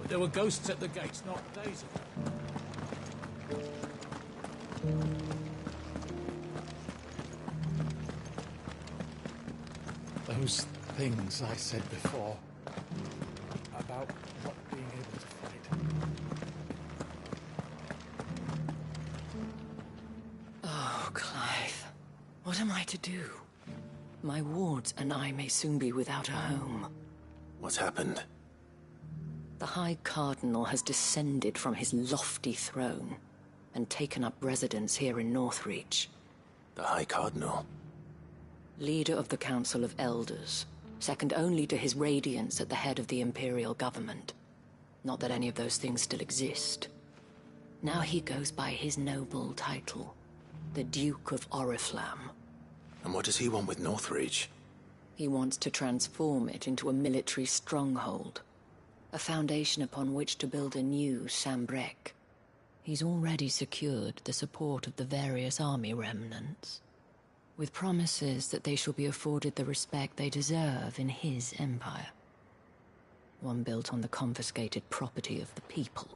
There were ghosts at the gates not days ago. Those things I said before about not being able to fight. Oh, Clive. What am I to do? My wards and I may soon be without a home. What's happened? The High Cardinal has descended from his lofty throne and taken up residence here in Northreach. The High Cardinal? Leader of the Council of Elders, second only to his Radiance at the head of the Imperial government. Not that any of those things still exist. Now he goes by his noble title, the Duke of Oriflamme. And what does he want with Northreach? He wants to transform it into a military stronghold, a foundation upon which to build a new Sambrec. He's already secured the support of the various army remnants, with promises that they shall be afforded the respect they deserve in his empire. One built on the confiscated property of the people.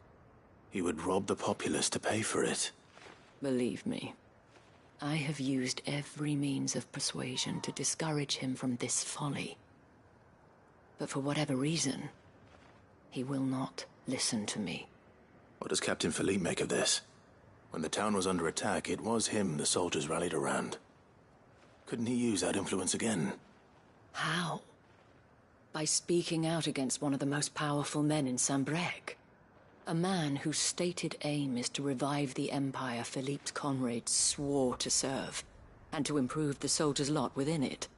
He would rob the populace to pay for it. Believe me, I have used every means of persuasion to discourage him from this folly. But for whatever reason, he will not listen to me. What does Captain Philippe make of this? When the town was under attack, it was him the soldiers rallied around. Couldn't he use that influence again? How? By speaking out against one of the most powerful men in Sambrec. A man whose stated aim is to revive the empire Philippe's comrades swore to serve, and to improve the soldiers' lot within it.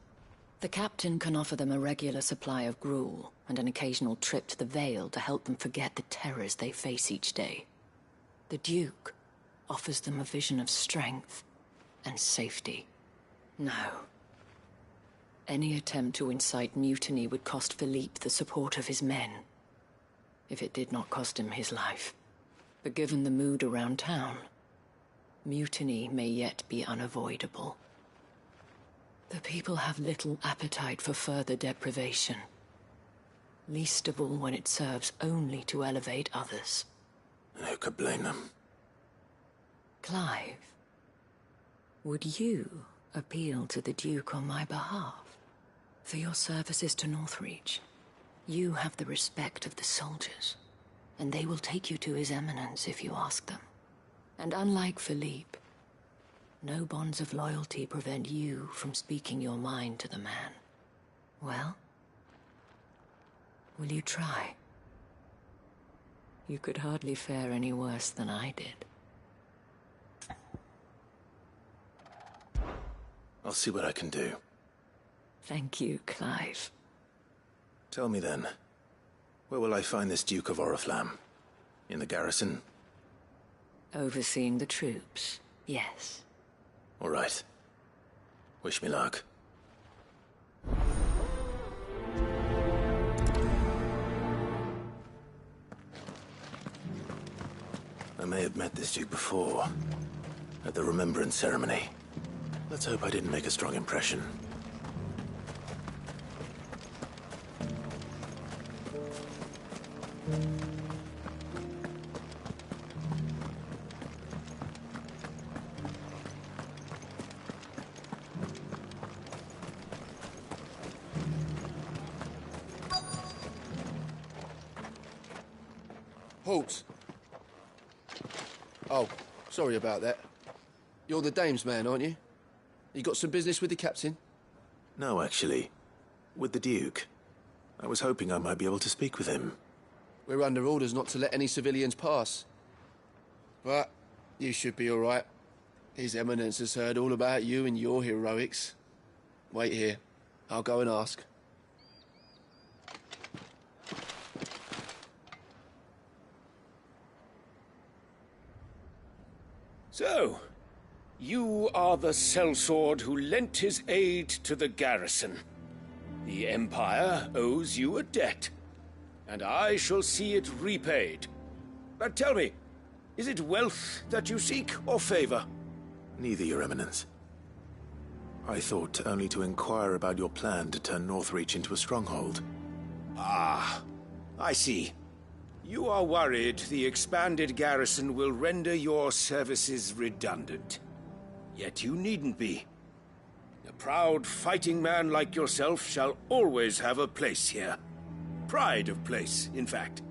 The captain can offer them a regular supply of gruel, and an occasional trip to the Vale to help them forget the terrors they face each day. The Duke offers them a vision of strength and safety. No. Any attempt to incite mutiny would cost Philippe the support of his men, if it did not cost him his life. But given the mood around town, mutiny may yet be unavoidable. The people have little appetite for further deprivation, least of all when it serves only to elevate others. And who could blame them? Clive, would you appeal to the Duke on my behalf? For your services to Northreach, you have the respect of the soldiers, and they will take you to His Eminence if you ask them. And unlike Philippe, no bonds of loyalty prevent you from speaking your mind to the man. Well, will you try? You could hardly fare any worse than I did. I'll see what I can do. Thank you, Clive. Tell me then, where will I find this Duke of Oriflamme? In the garrison? Overseeing the troops, yes. All right. Wish me luck. I may have met this Duke before, at the Remembrance Ceremony. Let's hope I didn't make a strong impression. Halt! Oh, sorry about that. You're the dame's man, aren't you? You got some business with the captain? No, actually. With the Duke. I was hoping I might be able to speak with him. We're under orders not to let any civilians pass. But you should be all right. His Eminence has heard all about you and your heroics. Wait here. I'll go and ask. So, you are the sellsword who lent his aid to the garrison. The Empire owes you a debt, and I shall see it repaid. But tell me, is it wealth that you seek, or favor? Neither, Your Eminence. I thought only to inquire about your plan to turn Northreach into a stronghold. Ah, I see. You are worried the expanded garrison will render your services redundant. Yet you needn't be. A proud fighting man like yourself shall always have a place here. Pride of place, in fact.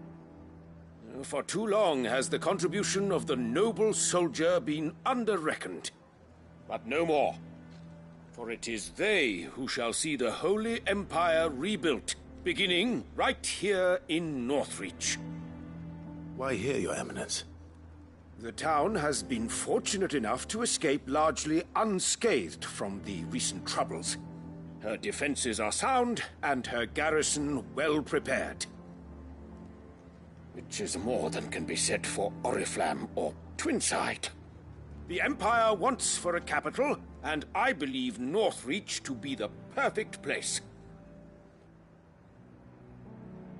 For too long has the contribution of the noble soldier been under-reckoned. But no more. For it is they who shall see the Holy Empire rebuilt, beginning right here in Northreach. Why here, Your Eminence? The town has been fortunate enough to escape largely unscathed from the recent troubles. Her defenses are sound, and her garrison well prepared. Which is more than can be said for Oriflamme or Twinside. The Empire wants for a capital, and I believe Northreach to be the perfect place.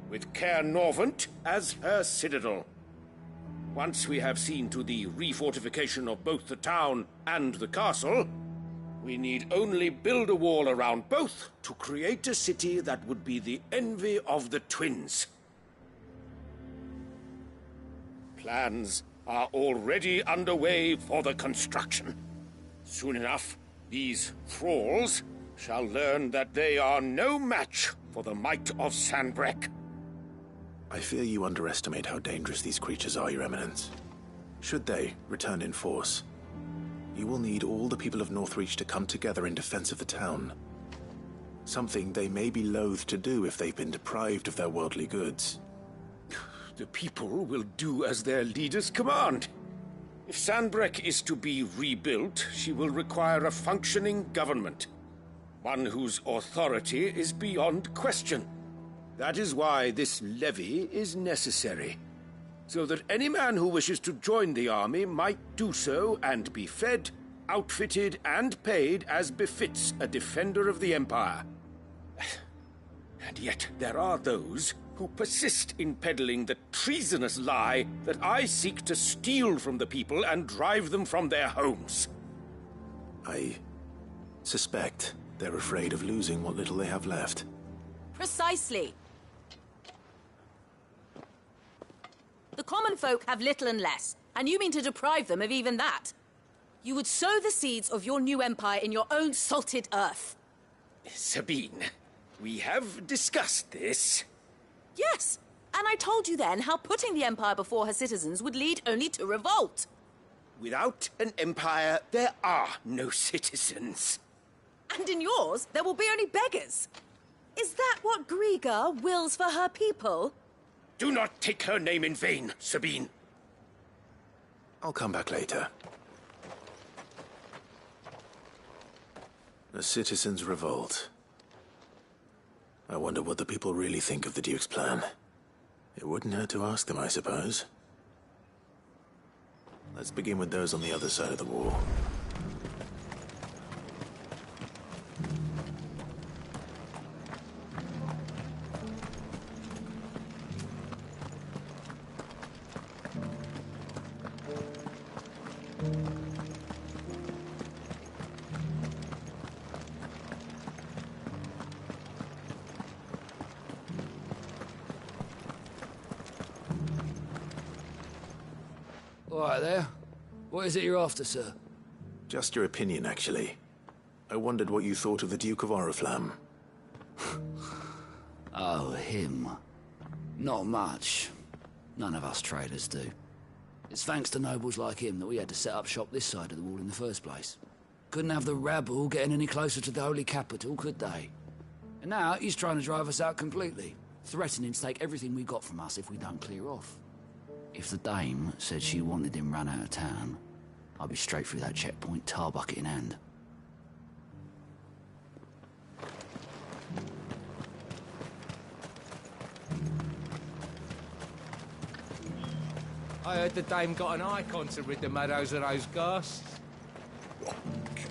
With Caer Norvent as her citadel. Once we have seen to the refortification of both the town and the castle, we need only build a wall around both to create a city that would be the envy of the twins. Plans are already underway for the construction. Soon enough, these thralls shall learn that they are no match for the might of Sanbreque. I fear you underestimate how dangerous these creatures are, Your Eminence. Should they return in force, you will need all the people of Northreach to come together in defense of the town. Something they may be loath to do if they've been deprived of their worldly goods. The people will do as their leaders command. If Sanbreque is to be rebuilt, she will require a functioning government. One whose authority is beyond question. That is why this levy is necessary. So that any man who wishes to join the army might do so and be fed, outfitted, and paid as befits a defender of the Empire. And yet there are those who persist in peddling the treasonous lie that I seek to steal from the people and drive them from their homes. I suspect they're afraid of losing what little they have left. Precisely. The common folk have little and less, and you mean to deprive them of even that. You would sow the seeds of your new empire in your own salted earth. Sabine, we have discussed this. Yes, and I told you then how putting the empire before her citizens would lead only to revolt. Without an empire, there are no citizens. And in yours, there will be only beggars. Is that what Griga wills for her people? Do not take her name in vain, Sabine. I'll come back later. The citizens revolt. I wonder what the people really think of the Duke's plan. It wouldn't hurt to ask them, I suppose. Let's begin with those on the other side of the wall. All right there. What is it you're after, sir? Just your opinion, actually. I wondered what you thought of the Duke of Oriflamme. Oh, him. Not much. None of us traders do. It's thanks to nobles like him that we had to set up shop this side of the wall in the first place. Couldn't have the rabble getting any closer to the holy capital, could they? And now he's trying to drive us out completely, threatening to take everything we got from us if we don't clear off. If the dame said she wanted him run out of town, I'd be straight through that checkpoint, tar bucket in hand. I heard the dame got an icon to rid the meadows of those ghasts. Oh,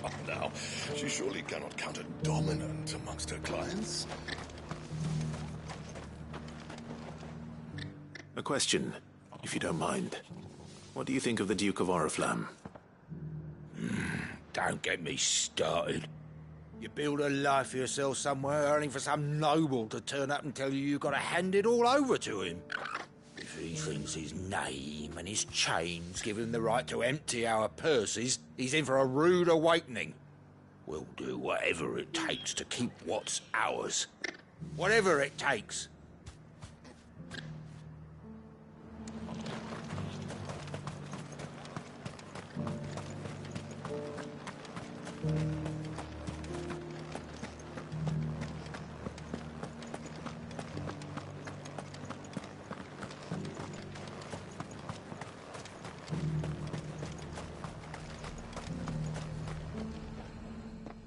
come now. She surely cannot count a dominant amongst her clients. A question, if you don't mind. What do you think of the Duke of Oriflamme? Don't get me started. You build a life for yourself somewhere, earning for some noble to turn up and tell you you've got to hand it all over to him. If he thinks his name and his chains give him the right to empty our purses, he's in for a rude awakening. We'll do whatever it takes to keep what's ours. Whatever it takes.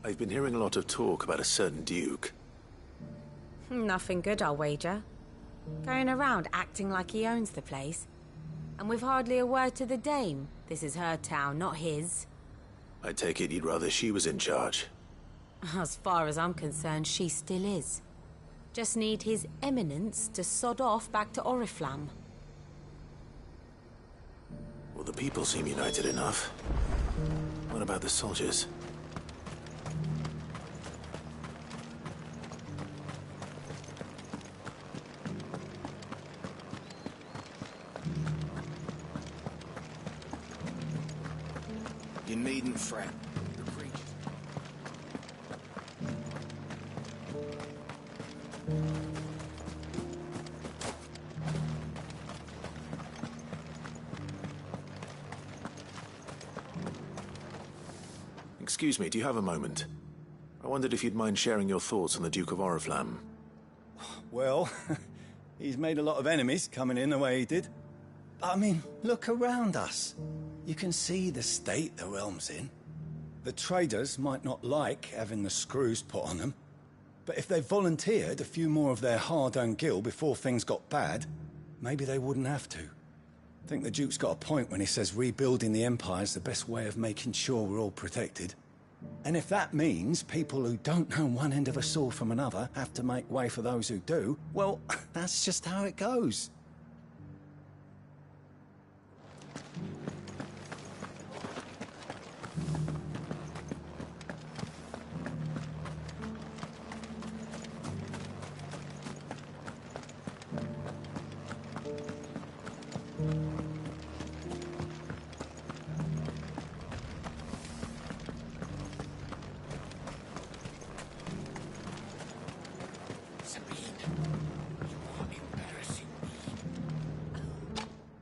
I've been hearing a lot of talk about a certain duke. Nothing good, I'll wager. Going around acting like he owns the place. And with hardly a word to the dame. This is her town, not his. I take it you'd rather she was in charge. As far as I'm concerned, she still is. Just need his eminence to sod off back to Oriflamme. Well, the people seem united enough. What about the soldiers? You needn't fret. The creatures... Excuse me, do you have a moment? I wondered if you'd mind sharing your thoughts on the Duke of Oriflamme. Well, he's made a lot of enemies coming in the way he did. I mean, look around us. You can see the state the realm's in. The traders might not like having the screws put on them, but if they volunteered a few more of their hard-earned gil before things got bad, maybe they wouldn't have to. I think the Duke's got a point when he says rebuilding the Empire's the best way of making sure we're all protected. And if that means people who don't know one end of a sword from another have to make way for those who do, well, that's just how it goes.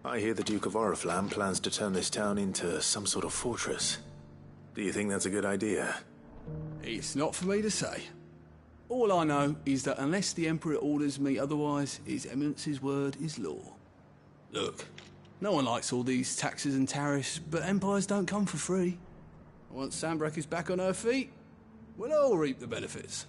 I hear the Duke of Oriflamme plans to turn this town into some sort of fortress. Do you think that's a good idea? It's not for me to say. All I know is that unless the Emperor orders me otherwise, His Eminence's word is law. Look, no one likes all these taxes and tariffs, but empires don't come for free. Once Sanbreque is back on her feet, we'll all reap the benefits.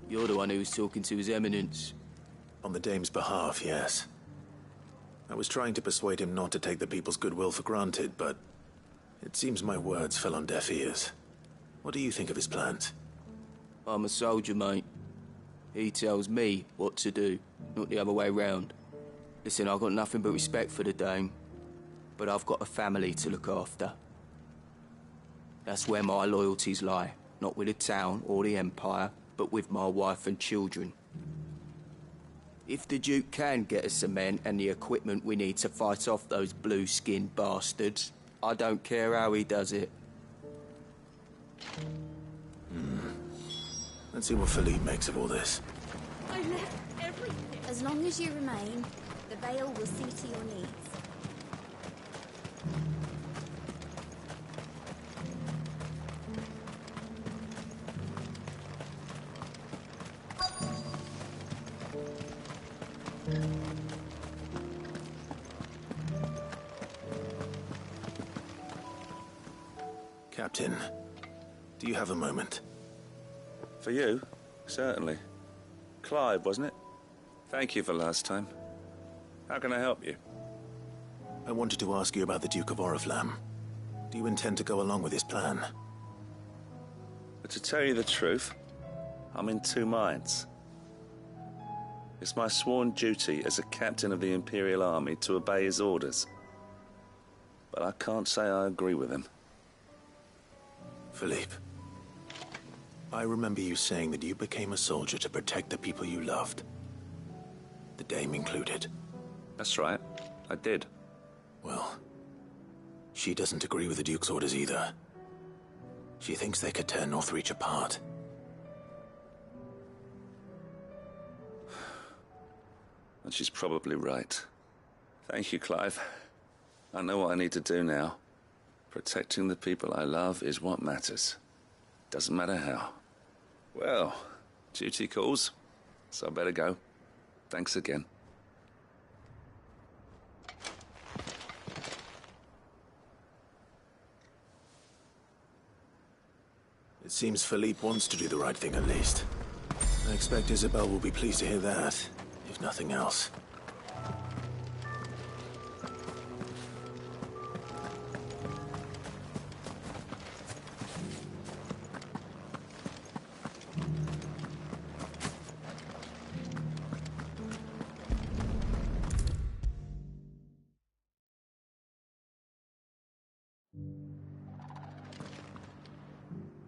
You're the one who was talking to His Eminence. On the Dame's behalf, yes. I was trying to persuade him not to take the people's goodwill for granted, but it seems my words fell on deaf ears. What do you think of his plans? I'm a soldier, mate. He tells me what to do, not the other way round. Listen, I've got nothing but respect for the Dame, but I've got a family to look after. That's where my loyalties lie, not with the town or the Empire, but with my wife and children. If the Duke can get us the men and the equipment we need to fight off those blue-skinned bastards, I don't care how he does it. Let's see what Philippe makes of all this. I left everything. As long as you remain, the Veil will see to your needs. Captain, do you have a moment? For you? Certainly. Clive, wasn't it? Thank you for last time. How can I help you? I wanted to ask you about the Duke of Oriflamme. Do you intend to go along with his plan? But to tell you the truth, I'm in two minds. It's my sworn duty as a captain of the Imperial Army to obey his orders. But I can't say I agree with him. Philippe, I remember you saying that you became a soldier to protect the people you loved. The Dame included. That's right, I did. Well, she doesn't agree with the Duke's orders either. She thinks they could tear Northreach apart. And she's probably right. Thank you, Clive. I know what I need to do now. Protecting the people I love is what matters. Doesn't matter how. Well, duty calls, so I better go. Thanks again. It seems Philippe wants to do the right thing at least. I expect Isabel will be pleased to hear that, if nothing else.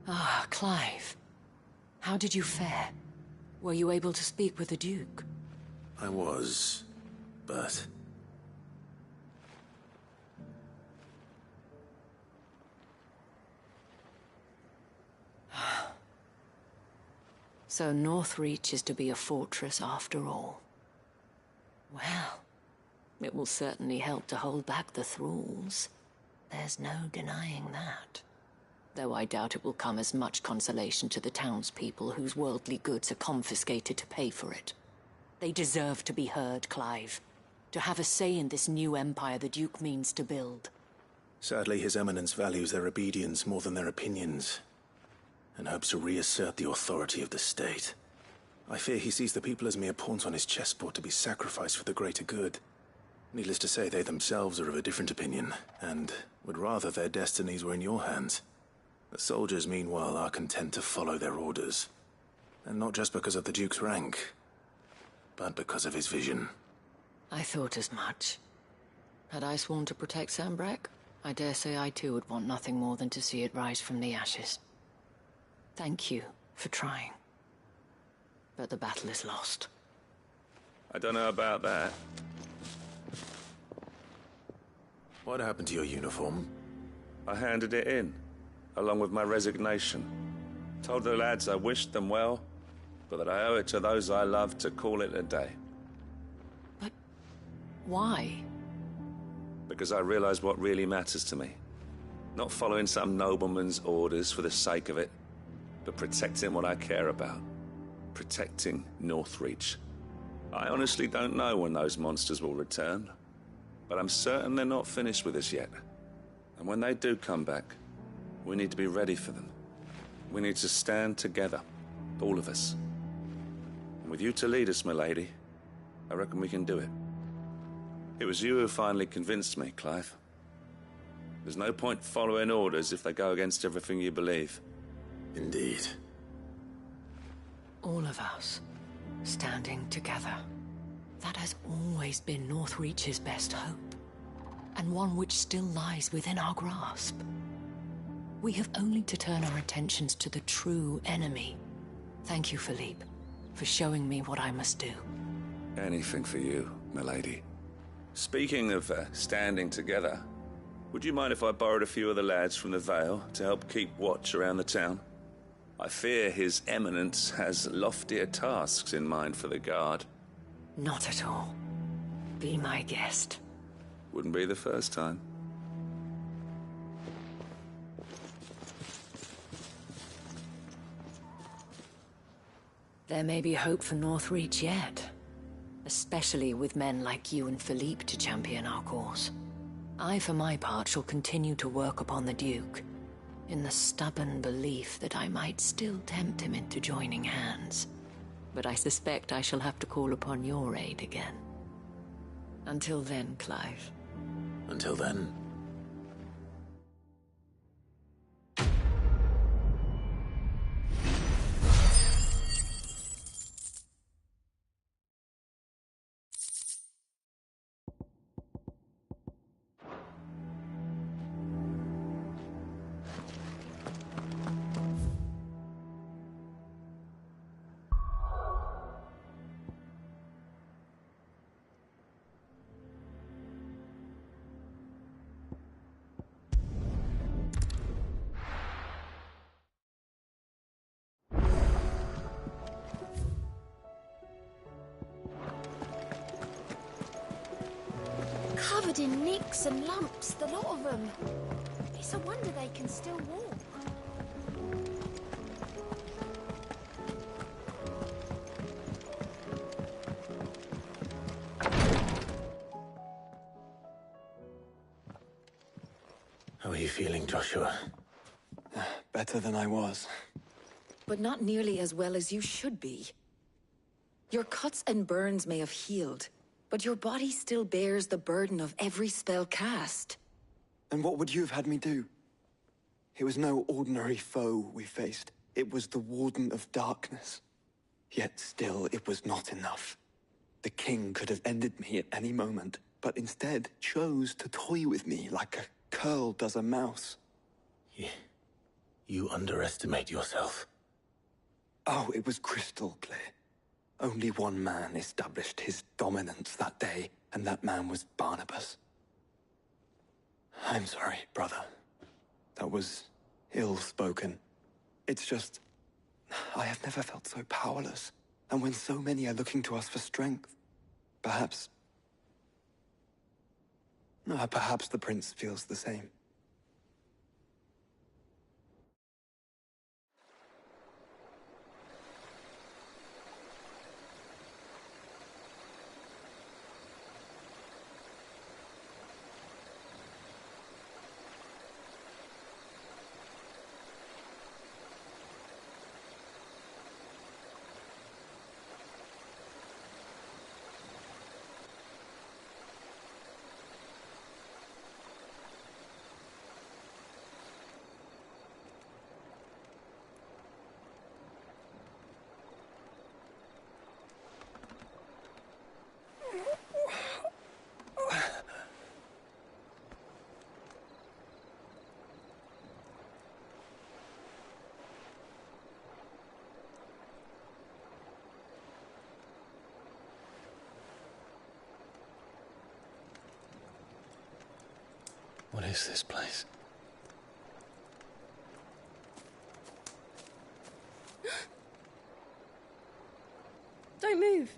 Ah, Clive. How did you fare? Were you able to speak with the Duke? I was, but... So Northreach is to be a fortress after all. Well, it will certainly help to hold back the thralls. There's no denying that. Though I doubt it will come as much consolation to the townspeople whose worldly goods are confiscated to pay for it. They deserve to be heard, Clive. To have a say in this new empire the Duke means to build. Sadly, His Eminence values their obedience more than their opinions, and hopes to reassert the authority of the state. I fear he sees the people as mere pawns on his chessboard to be sacrificed for the greater good. Needless to say, they themselves are of a different opinion, and would rather their destinies were in your hands. The soldiers, meanwhile, are content to follow their orders. And not just because of the Duke's rank, but because of his vision. I thought as much. Had I sworn to protect Sanbreque, I dare say I too would want nothing more than to see it rise from the ashes. Thank you for trying. But the battle is lost. I don't know about that. What happened to your uniform? I handed it in, along with my resignation. Told the lads I wished them well, but that I owe it to those I love to call it a day. But why? Because I realize what really matters to me. Not following some nobleman's orders for the sake of it, but protecting what I care about. Protecting Northreach. I honestly don't know when those monsters will return, but I'm certain they're not finished with us yet. And when they do come back, we need to be ready for them. We need to stand together, all of us. And with you to lead us, milady, I reckon we can do it. It was you who finally convinced me, Clive. There's no point following orders if they go against everything you believe. Indeed. All of us, standing together. That has always been Northreach's best hope, and one which still lies within our grasp. We have only to turn our attentions to the true enemy. Thank you, Philippe, for showing me what I must do. Anything for you, milady. Speaking of standing together, would you mind if I borrowed a few of the lads from the Vale to help keep watch around the town? I fear His Eminence has loftier tasks in mind for the guard. Not at all. Be my guest. Wouldn't be the first time. There may be hope for Northreach yet. Especially with men like you and Philippe to champion our cause. I, for my part, shall continue to work upon the Duke, in the stubborn belief that I might still tempt him into joining hands. But I suspect I shall have to call upon your aid again. Until then, Clive, Until then... Covered in nicks and lumps, the lot of them. It's a wonder they can still walk. How are you feeling, Joshua? Better than I was. But not nearly as well as you should be. Your cuts and burns may have healed, but your body still bears the burden of every spell cast. And what would you have had me do? It was no ordinary foe we faced. It was the Warden of Darkness. Yet still, it was not enough. The king could have ended me at any moment, but instead chose to toy with me like a curl does a mouse. You underestimate yourself. Oh, it was crystal clear. Only one man established his dominance that day, and that man was Barnabas. I'm sorry, brother. That was ill-spoken. It's just... I have never felt so powerless. And when so many are looking to us for strength, perhaps the prince feels the same. What is this place? Don't move.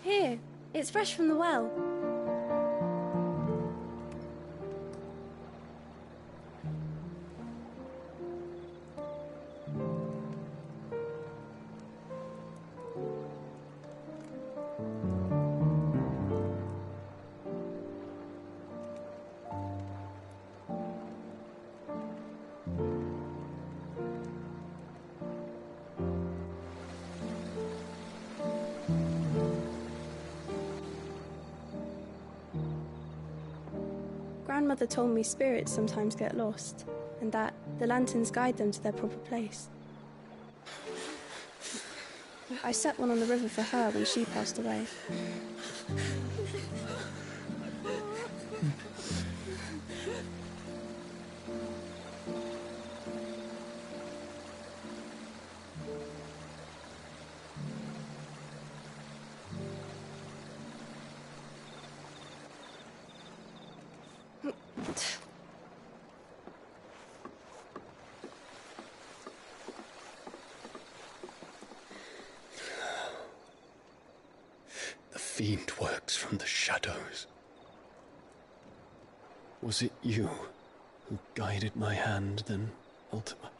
Here, it's fresh from the well. Grandmother told me spirits sometimes get lost, and that the lanterns guide them to their proper place. I set one on the river for her when she passed away. The fiend works from the shadows. Was it you who guided my hand then, Ultima?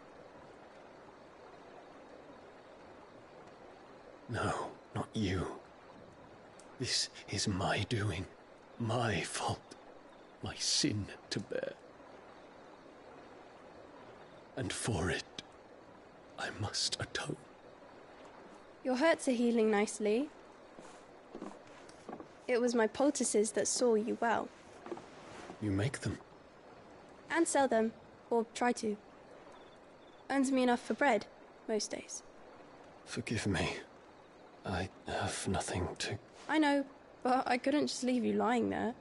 No, not you. This is my doing, my fault, my sin to bear. And for it, I must atone. Your hurts are healing nicely. It was my poultices that saw you well. You make them? And sell them, or try to. Earns me enough for bread, most days. Forgive me. I have nothing to... I know, but I couldn't just leave you lying there.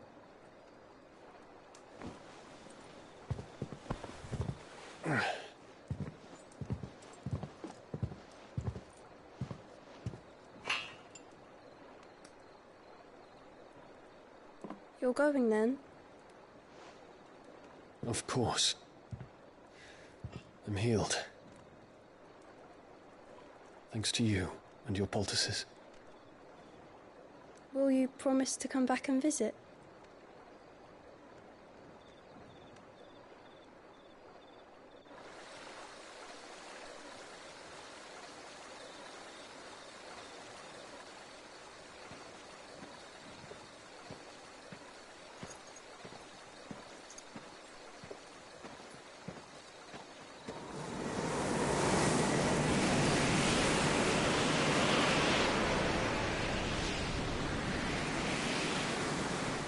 You're going then? Of course. I'm healed. Thanks to you and your poultices. Will you promise to come back and visit?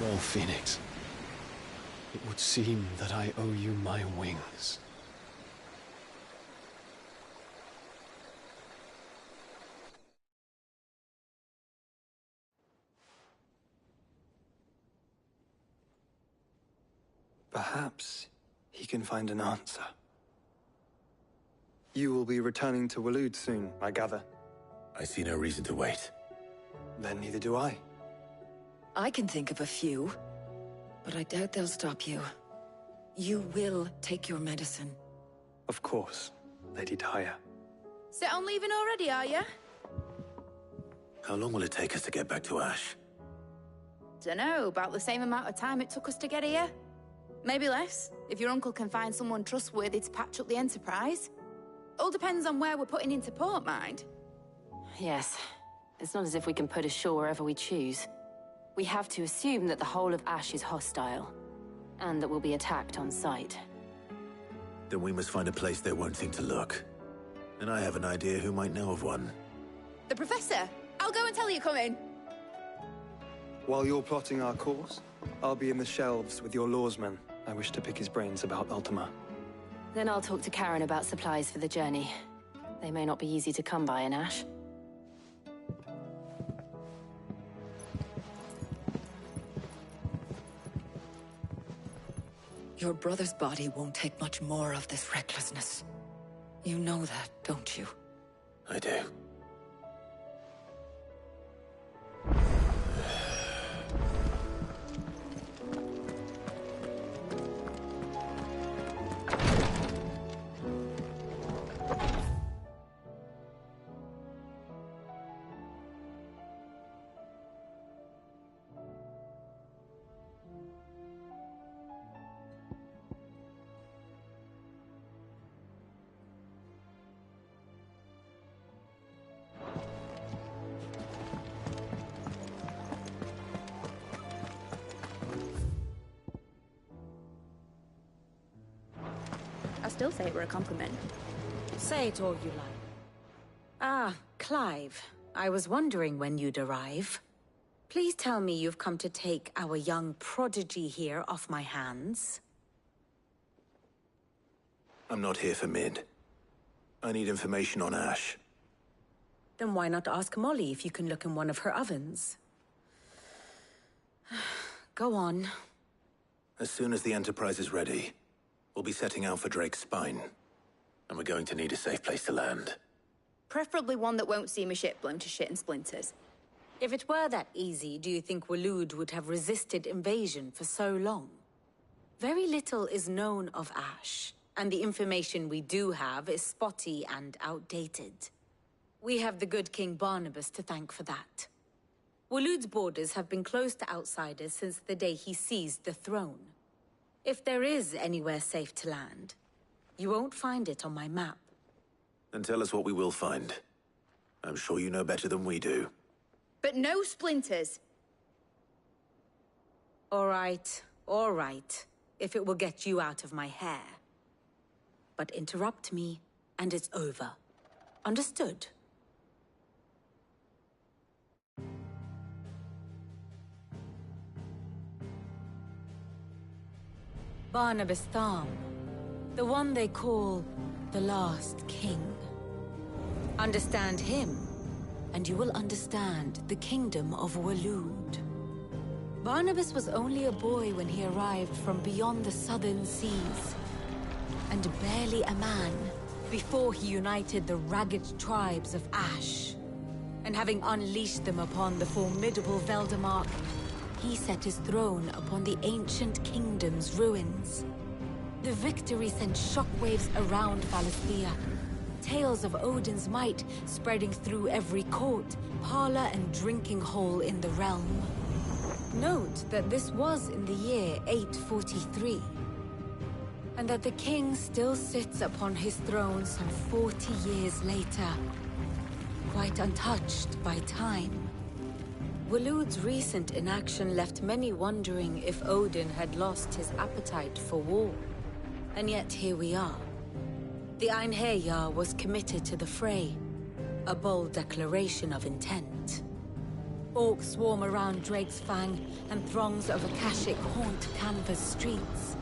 Well, Phoenix, it would seem that I owe you my wings. Perhaps he can find an answer. You will be returning to Waloed soon, I gather. I see no reason to wait. Then neither do I. I can think of a few, but I doubt they'll stop you. You will take your medicine. Of course, Lady Daya. Set on leaving already, are you? How long will it take us to get back to Ash? Dunno, about the same amount of time it took us to get here. Maybe less, if your uncle can find someone trustworthy to patch up the Enterprise. All depends on where we're putting into port, mind. Yes. It's not as if we can put ashore wherever we choose. We have to assume that the whole of Ash is hostile, and that we'll be attacked on sight. Then we must find a place they won't think to look. And I have an idea who might know of one. The Professor! I'll go and tell you come in. While you're plotting our course, I'll be in the shelves with your lawsman. I wish to pick his brains about Ultima. Then I'll talk to Karen about supplies for the journey. They may not be easy to come by in Ash. Your brother's body won't take much more of this recklessness. You know that, don't you? I do. I still say it were a compliment. Say it all you like. Ah, Clive. I was wondering when you'd arrive. Please tell me you've come to take our young prodigy here off my hands. I'm not here for Mid. I need information on Ash. Then why not ask Molly if you can look in one of her ovens? Go on. As soon as the Enterprise is ready, we'll be setting out for Drake's Spine. And we're going to need a safe place to land. Preferably one that won't see my ship blown to shit and splinters. If it were that easy, do you think Waloed would have resisted invasion for so long? Very little is known of Ash, and the information we do have is spotty and outdated. We have the good King Barnabas to thank for that. Waloed's borders have been closed to outsiders since the day he seized the throne. If there is anywhere safe to land, you won't find it on my map. Then tell us what we will find. I'm sure you know better than we do. But no splinters. All right. If it will get you out of my hair. But interrupt me, and it's over. Understood? Barnabas Tham, the one they call the Last King. Understand him, and you will understand the kingdom of Waloed. Barnabas was only a boy when he arrived from beyond the southern seas, and barely a man before he united the ragged tribes of Ash. And having unleashed them upon the formidable Veldemark, he set his throne upon the ancient kingdom's ruins. The victory sent shockwaves around Valisthea, tales of Odin's might spreading through every court, parlor, and drinking hole in the realm. Note that this was in the year 843, and that the king still sits upon his throne some 40 years later, quite untouched by time. Waloed's recent inaction left many wondering if Odin had lost his appetite for war. And yet here we are. The Einherjar was committed to the fray, a bold declaration of intent. Orcs swarm around Drake's Fang, and throngs of Akashic haunt Canva's streets.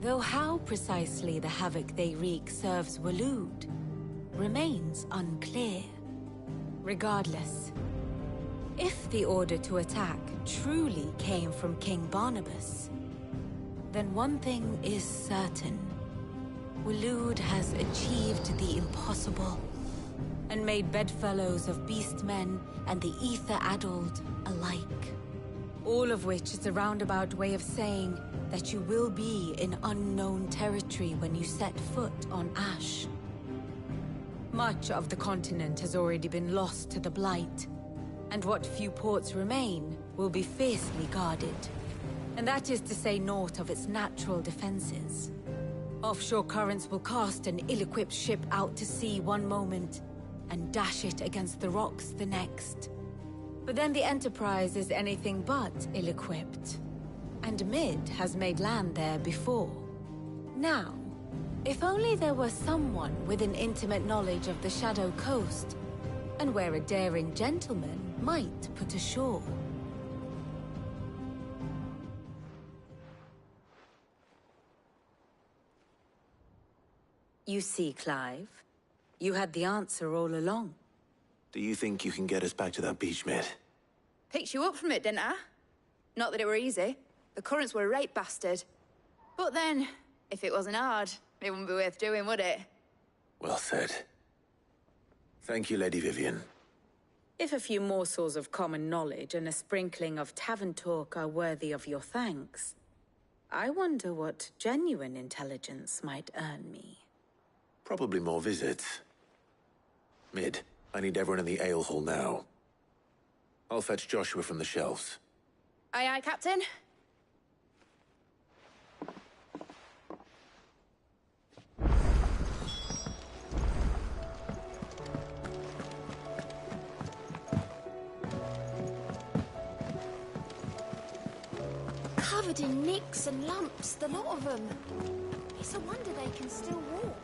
Though how precisely the havoc they wreak serves Waloed remains unclear. Regardless, if the order to attack truly came from King Barnabas, then one thing is certain. Waloed has achieved the impossible, and made bedfellows of beastmen and the ether-addled alike. All of which is a roundabout way of saying that you will be in unknown territory when you set foot on Ash. Much of the continent has already been lost to the Blight, and what few ports remain will be fiercely guarded. And that is to say naught of its natural defenses. Offshore currents will cast an ill-equipped ship out to sea one moment, and dash it against the rocks the next. But then the Enterprise is anything but ill-equipped. And Mid has made land there before. Now, if only there were someone with an intimate knowledge of the Shadow Coast, and where a daring gentleman might put ashore. You see, Clive, you had the answer all along. Do you think you can get us back to that beach, Mid? Picked you up from it, didn't I? Not that it were easy. The currents were a right bastard. But then, if it wasn't hard, it wouldn't be worth doing, would it? Well said. Thank you, Lady Vivian. If a few morsels of common knowledge and a sprinkling of tavern talk are worthy of your thanks, I wonder what genuine intelligence might earn me. Probably more visits. Mid, I need everyone in the ale hall now. I'll fetch Joshua from the shelves. Aye, aye, Captain. Covered in nicks and lumps, the lot of them. It's a wonder they can still walk.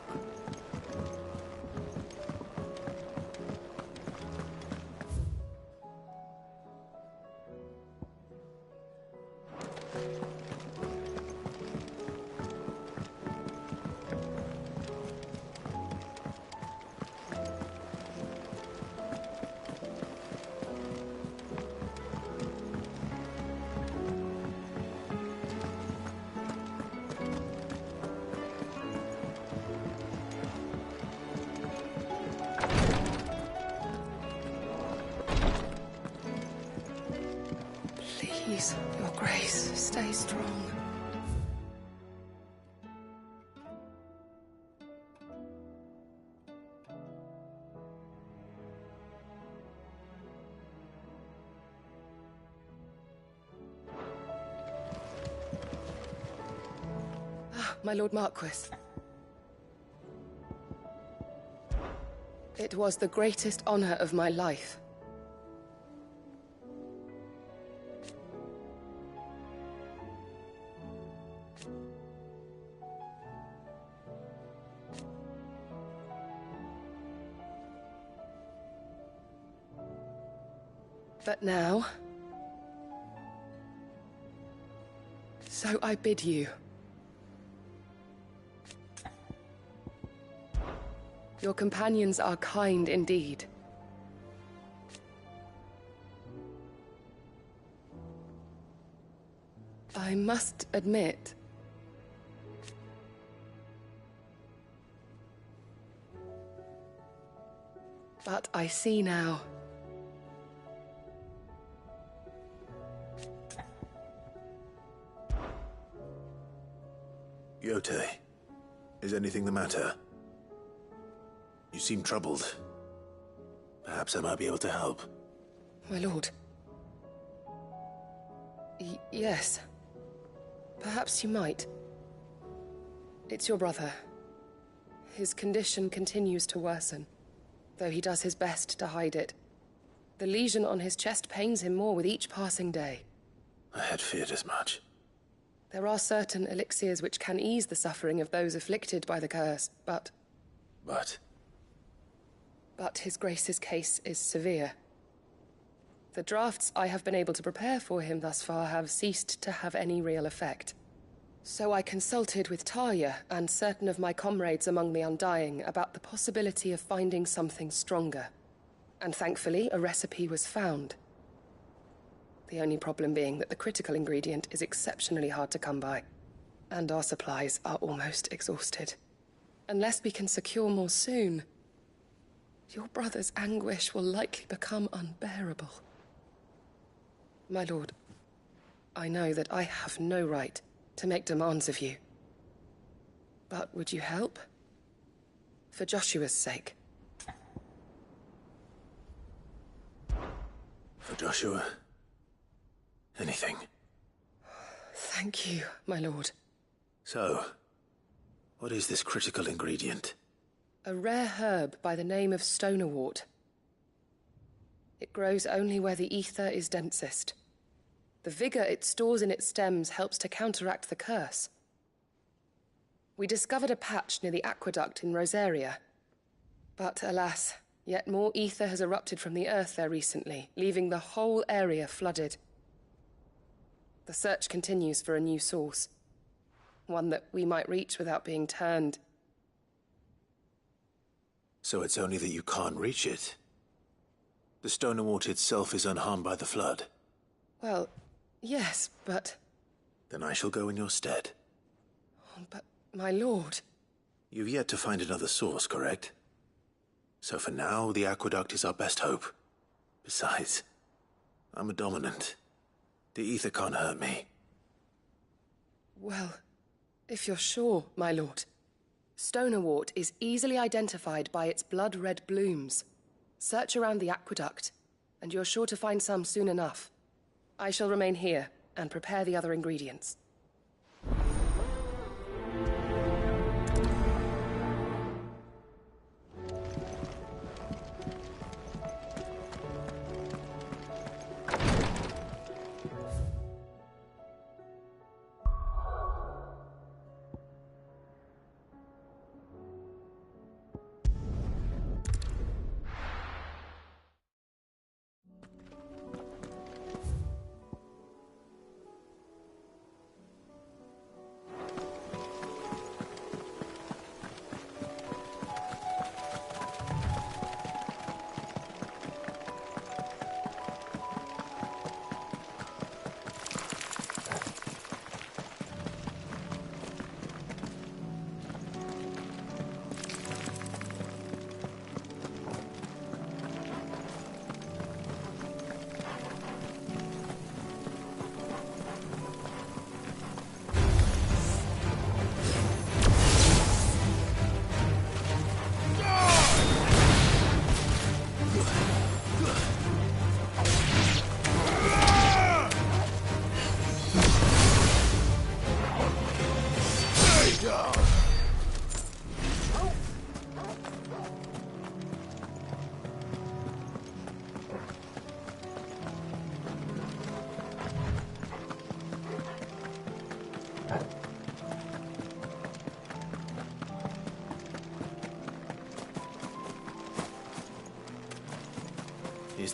Please, Your Grace, stay strong. my Lord Marquis. It was the greatest honor of my life. But now, so I bid you. Your companions are kind indeed. I must admit, but I see now. Yote, is anything the matter? You seem troubled. Perhaps I might be able to help. My lord. Yes. Perhaps you might. It's your brother. His condition continues to worsen, though he does his best to hide it. The lesion on his chest pains him more with each passing day. I had feared as much. There are certain elixirs which can ease the suffering of those afflicted by the curse, but... But His Grace's case is severe. The drafts I have been able to prepare for him thus far have ceased to have any real effect. So I consulted with Tarja and certain of my comrades among the Undying about the possibility of finding something stronger. And thankfully, a recipe was found. The only problem being that the critical ingredient is exceptionally hard to come by, and our supplies are almost exhausted. Unless we can secure more soon, your brother's anguish will likely become unbearable. My lord, I know that I have no right to make demands of you. But would you help? For Joshua's sake. For Joshua? Anything. Thank you, my lord. So, what is this critical ingredient? A rare herb by the name of stonerwort. It grows only where the ether is densest. The vigor it stores in its stems helps to counteract the curse. We discovered a patch near the aqueduct in Rosaria. But alas, yet more ether has erupted from the earth there recently, leaving the whole area flooded. The search continues for a new source. One that we might reach without being turned. So it's only that you can't reach it? The stonerwort itself is unharmed by the flood? Well, yes, but... Then I shall go in your stead. But, my lord... You've yet to find another source, correct? So for now, the aqueduct is our best hope. Besides, I'm a dominant. The ether can't hurt me. Well, if you're sure, my lord. Stonerwort is easily identified by its blood-red blooms. Search around the aqueduct, and you're sure to find some soon enough. I shall remain here and prepare the other ingredients.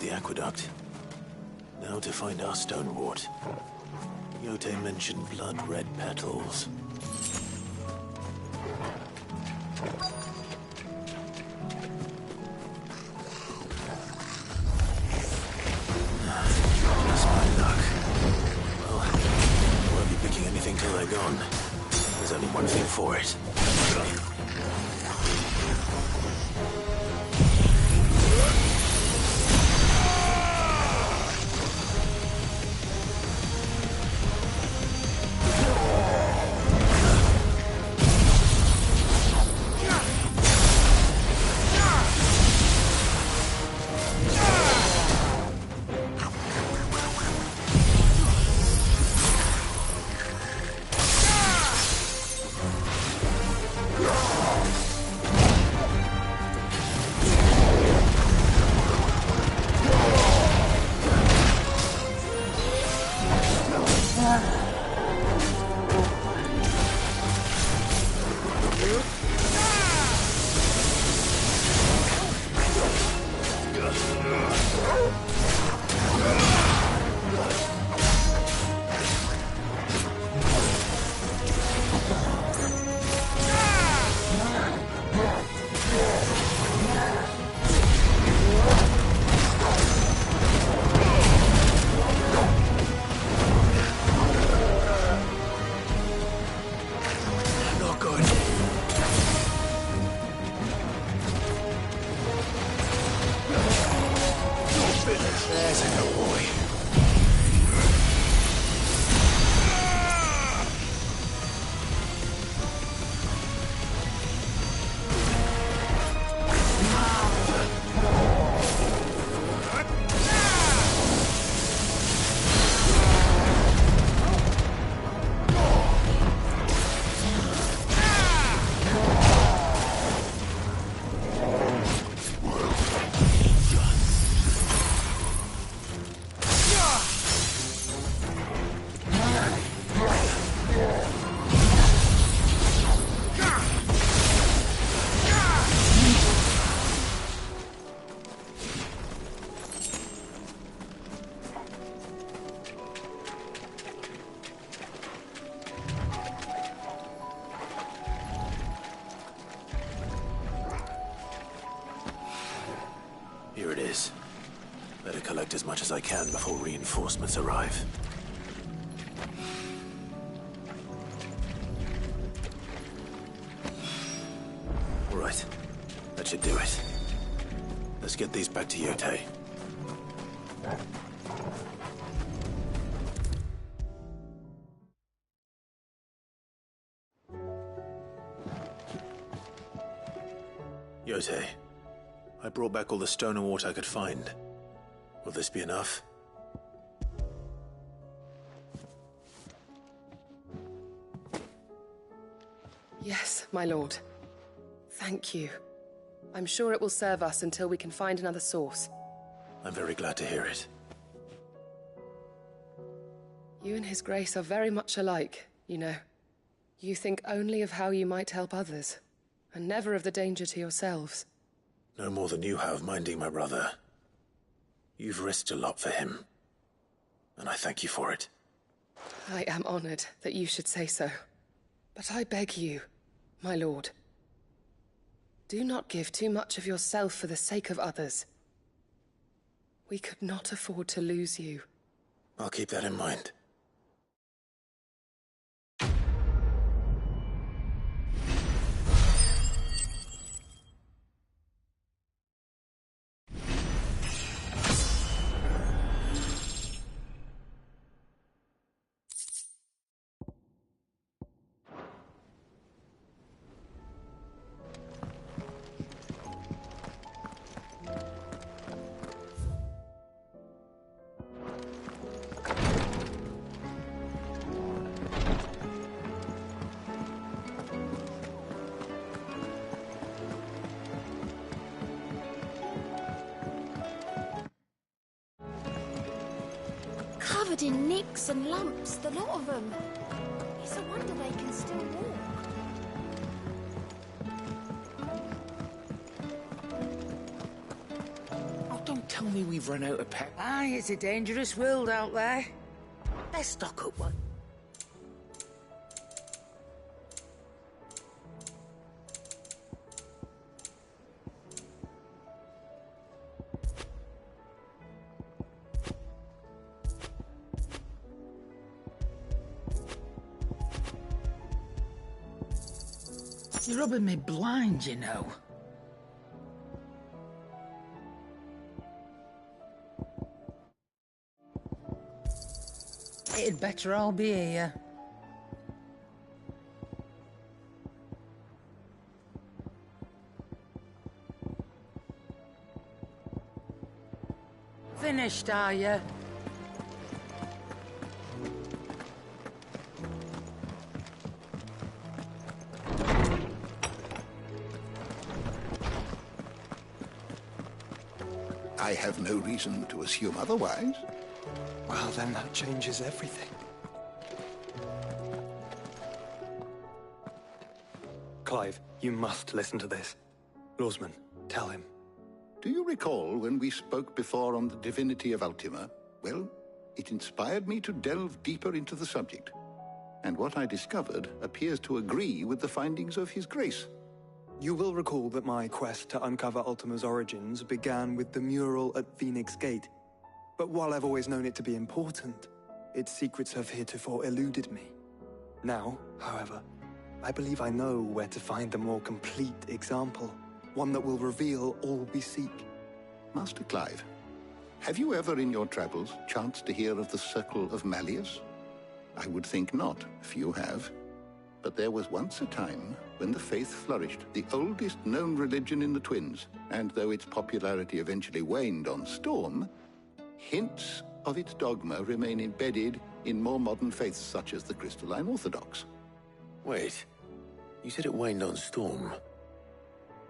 the aqueduct. Now to find our stonewort. Yote mentioned blood-red petals. That's my luck. Well, I won't be picking anything till they're gone. There's only one thing for it. There's a good boy. Here it is. Better collect as much as I can before reinforcements arrive. All right. That should do it. Let's get these back to Yote. Yote, I brought back all the stone and water I could find. Will this be enough? Yes, my lord. Thank you. I'm sure it will serve us until we can find another source. I'm very glad to hear it. You and His Grace are very much alike, you know. You think only of how you might help others, and never of the danger to yourselves. No more than you have minding my brother. You've risked a lot for him, and I thank you for it. I am honored that you should say so. But I beg you, my lord, do not give too much of yourself for the sake of others. We could not afford to lose you. I'll keep that in mind. Covered in nicks and lumps, the lot of them. It's a wonder they can still walk. Oh, don't tell me we've run out of pep. Aye, it's a dangerous world out there. Let's stock up one. It's rubbing me blind, you know. It'd better all be here. Finished, are you? I have no reason to assume otherwise. Well, then that changes everything. Clive, you must listen to this. Lawsman, tell him. Do you recall when we spoke before on the divinity of Ultima? Well, it inspired me to delve deeper into the subject. And what I discovered appears to agree with the findings of His Grace. You will recall that my quest to uncover Ultima's origins began with the mural at Phoenix Gate. But while I've always known it to be important, its secrets have heretofore eluded me. Now, however, I believe I know where to find the more complete example, one that will reveal all we seek. Master Clive, have you ever in your travels chanced to hear of the Circle of Malleus? I would think not, if you have. But there was once a time when the faith flourished, the oldest known religion in the Twins, and though its popularity eventually waned on Storm, hints of its dogma remain embedded in more modern faiths such as the Crystalline Orthodox. Wait, you said it waned on Storm.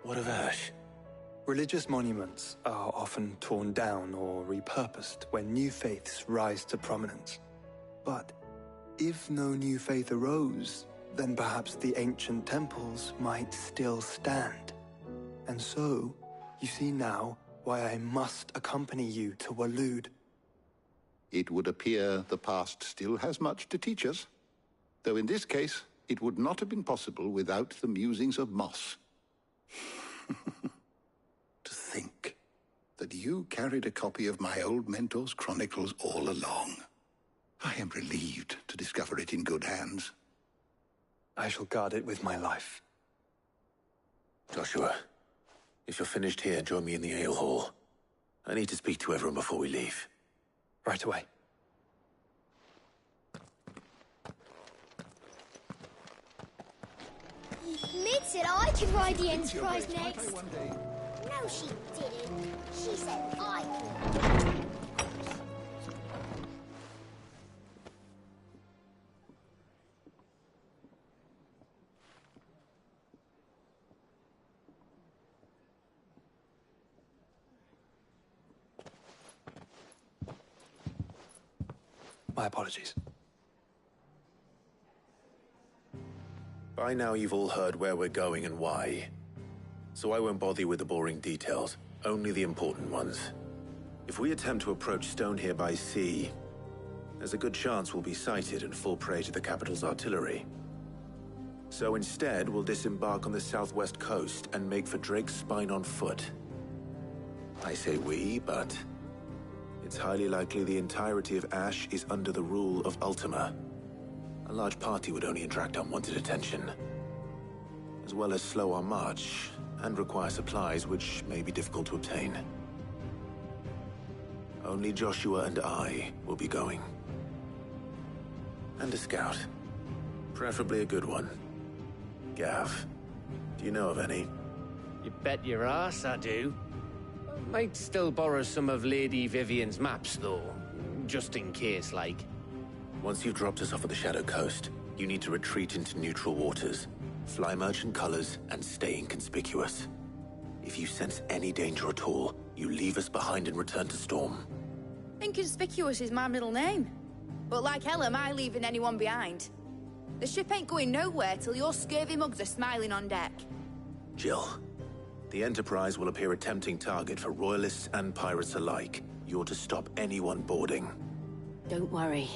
What of Ash? Religious monuments are often torn down or repurposed when new faiths rise to prominence. But if no new faith arose, then perhaps the ancient temples might still stand. And so, you see now why I must accompany you to Waloed. It would appear the past still has much to teach us, though in this case, it would not have been possible without the musings of Moss. To think that you carried a copy of my old mentor's chronicles all along. I am relieved to discover it in good hands. I shall guard it with my life. Joshua, if you're finished here, join me in the ale hall. I need to speak to everyone before we leave. Right away. Mid said I could ride the Enterprise next. No, she didn't. She said I could. My apologies. By now you've all heard where we're going and why. So I won't bother you with the boring details, only the important ones. If we attempt to approach Stone here by sea, there's a good chance we'll be sighted and fall prey to the capital's artillery. So instead, we'll disembark on the southwest coast and make for Drake's Spine on foot. I say we, but it's highly likely the entirety of Ash is under the rule of Ultima. A large party would only attract unwanted attention, as well as slow our march and require supplies which may be difficult to obtain. Only Joshua and I will be going. And a scout. Preferably a good one. Gav, do you know of any? You bet your ass I do. Might still borrow some of Lady Vivian's maps, though. Just in case, like. Once you've dropped us off at the Shadow Coast, you need to retreat into neutral waters, fly merchant colors, and stay inconspicuous. If you sense any danger at all, you leave us behind and return to Storm. Inconspicuous is my middle name. But like hell am I leaving anyone behind. The ship ain't going nowhere till your scurvy mugs are smiling on deck. Jill, The Enterprise will appear a tempting target for royalists and pirates alike. You're to stop anyone boarding. Don't worry.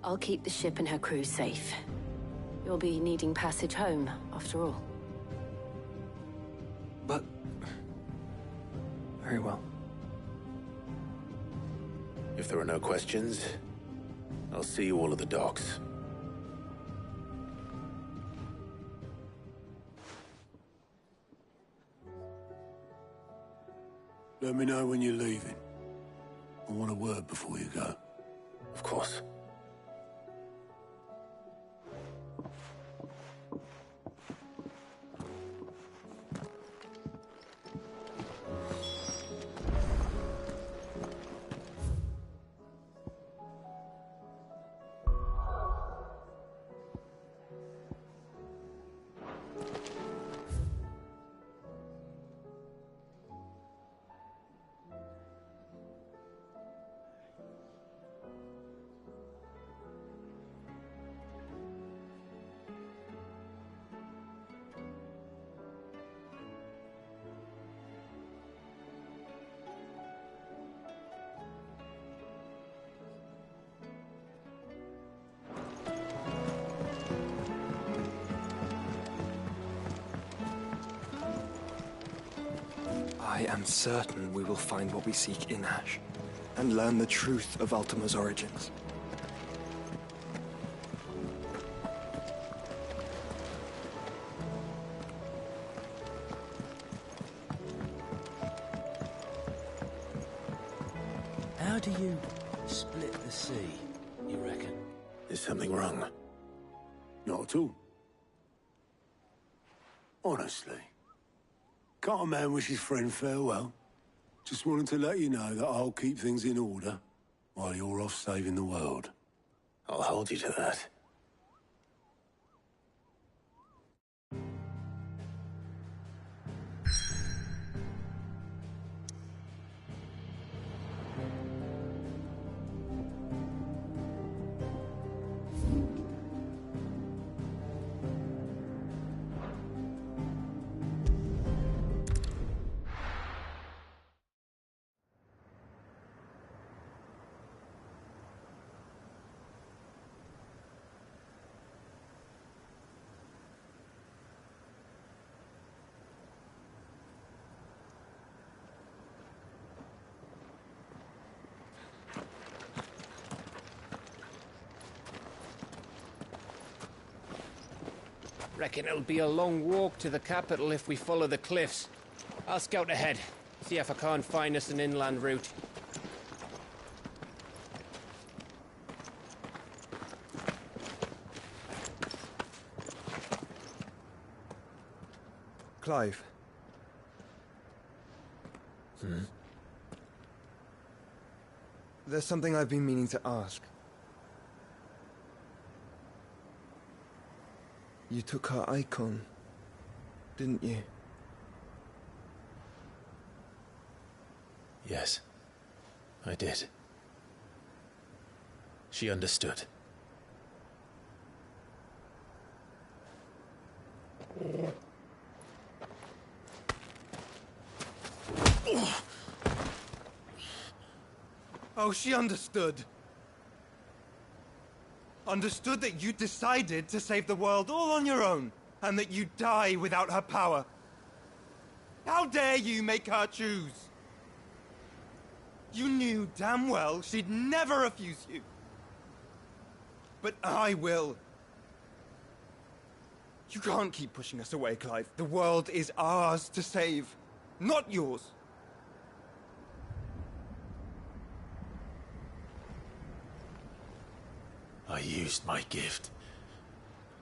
I'll keep the ship and her crew safe. You'll be needing passage home, after all. But... very well. If there are no questions, I'll see you all at the docks. Let me know when you're leaving. I want a word before you go. Of course. I am certain we will find what we seek in Ash, and learn the truth of Ultima's origins. How do you split the sea, you reckon? Is something wrong? Not at all. Honestly. Can't a man wish his friend farewell? Just wanted to let you know that I'll keep things in order while you're off saving the world. I'll hold you to that. Reckon it'll be a long walk to the capital if we follow the cliffs. I'll scout ahead, see if I can't find us an inland route. Clive. There's something I've been meaning to ask. You took her icon, didn't you? Yes, I did. She understood. Oh, she understood. Understood that you decided to save the world all on your own, and that you'd die without her power. How dare you make her choose? You knew damn well she'd never refuse you. But I will. You can't keep pushing us away, Clive. The world is ours to save, not yours. I used my gift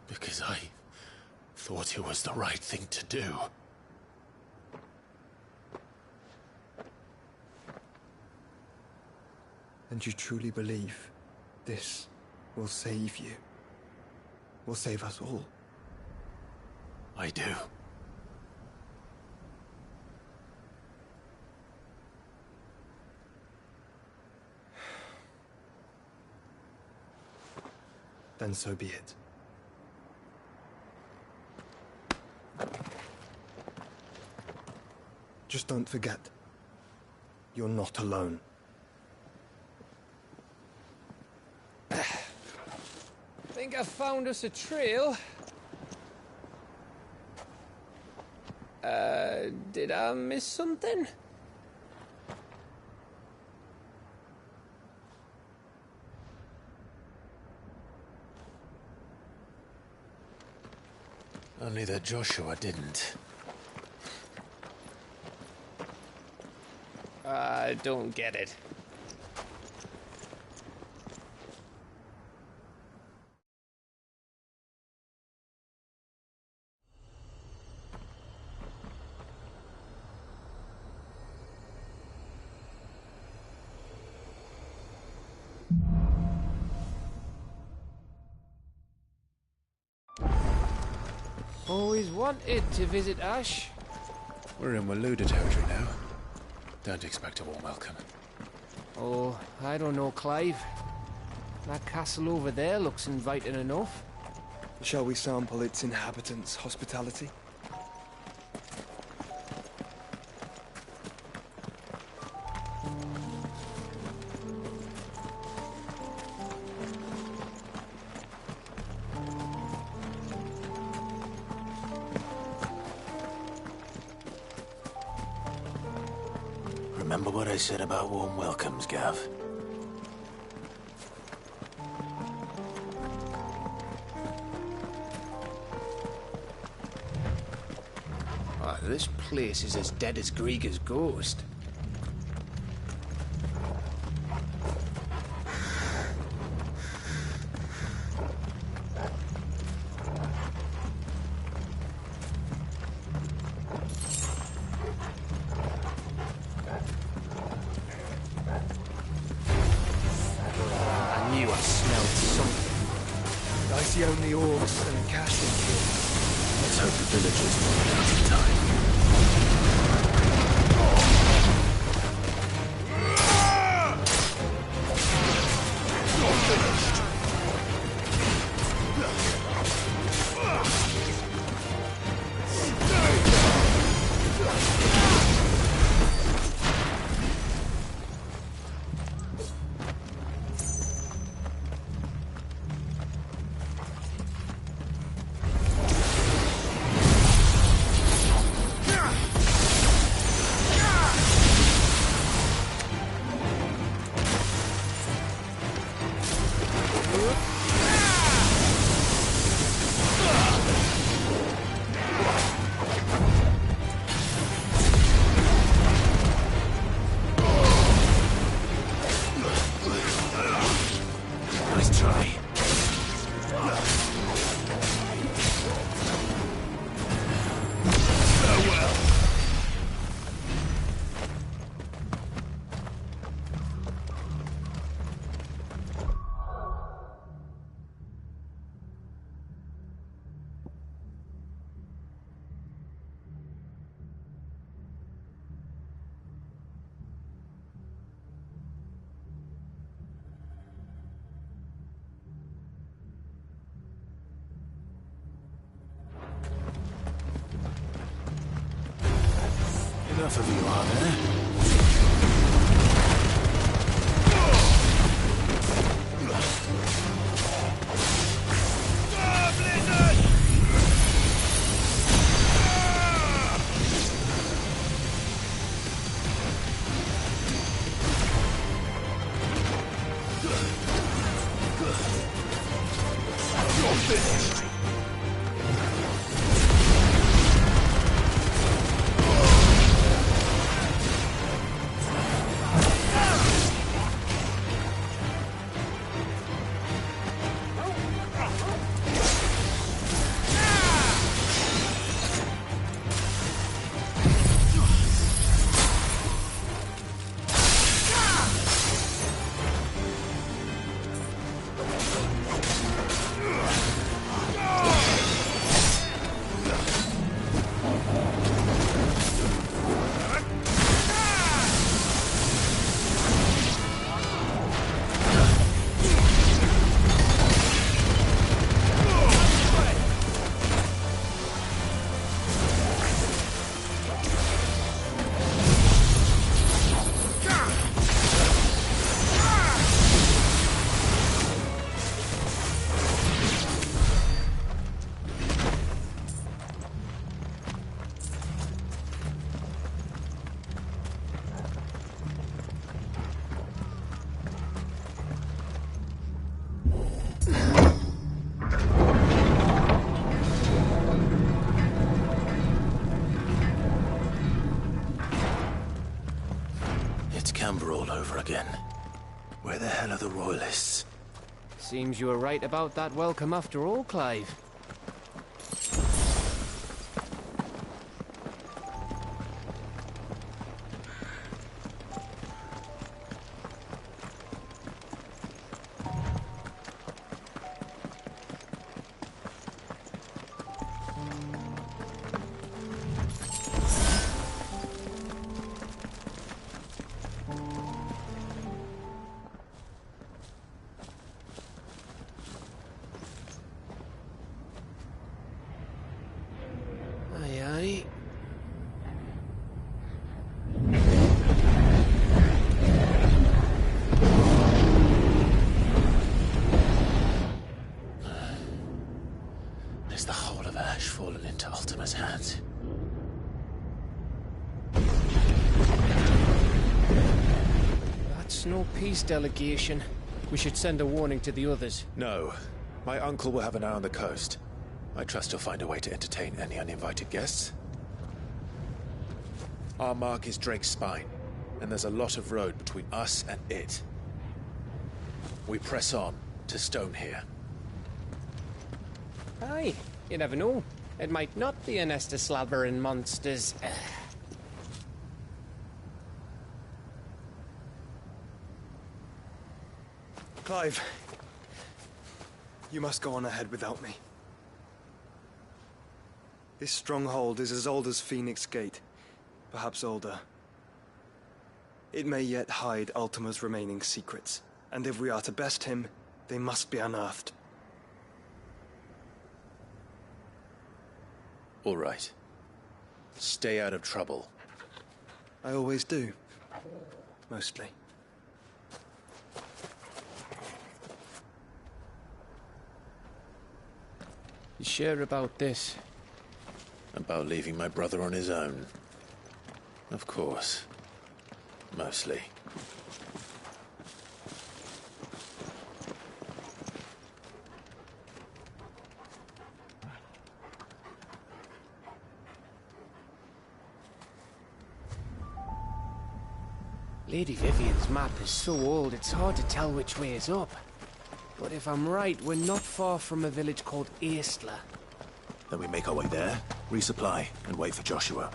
because I thought it was the right thing to do. And you truly believe this will save you? Will save us all? I do. Then so be it. Just don't forget, you're not alone. Think I found us a trail. Did I miss something? Only that Joshua didn't. I don't get it. Always wanted to visit Ash. We're in Waluda territory now. Don't expect a warm welcome. Oh, I don't know, Clive. That castle over there looks inviting enough. Shall we sample its inhabitants' hospitality? Remember what I said about warm welcomes, Gav? Oh, this place is as dead as Grieger's ghost. The only orcs and casualties. Let's hope the villagers run out of time. Enough of you, are there? You're finished. number all over again. Where the hell are the royalists? Seems you were right about that welcome after all, Clive. Is the whole of Ash fallen into Ultima's hands? That's no peace delegation. We should send a warning to the others. No. My uncle will have an eye on the coast. I trust he'll find a way to entertain any uninvited guests. Our mark is Drake's Spine, and there's a lot of road between us and it. We press on to Stone here. Aye, you never know. It might not be a nest of slabbering monsters. Clive, you must go on ahead without me. This stronghold is as old as Phoenix Gate, perhaps older. It may yet hide Ultima's remaining secrets, and if we are to best him, they must be unearthed. All right. Stay out of trouble. I always do. Mostly. You sure about this? About leaving my brother on his own? Of course. Mostly. Lady Vivian's map is so old it's hard to tell which way is up. But if I'm right, we're not far from a village called Aistla. Then we make our way there, resupply, and wait for Joshua.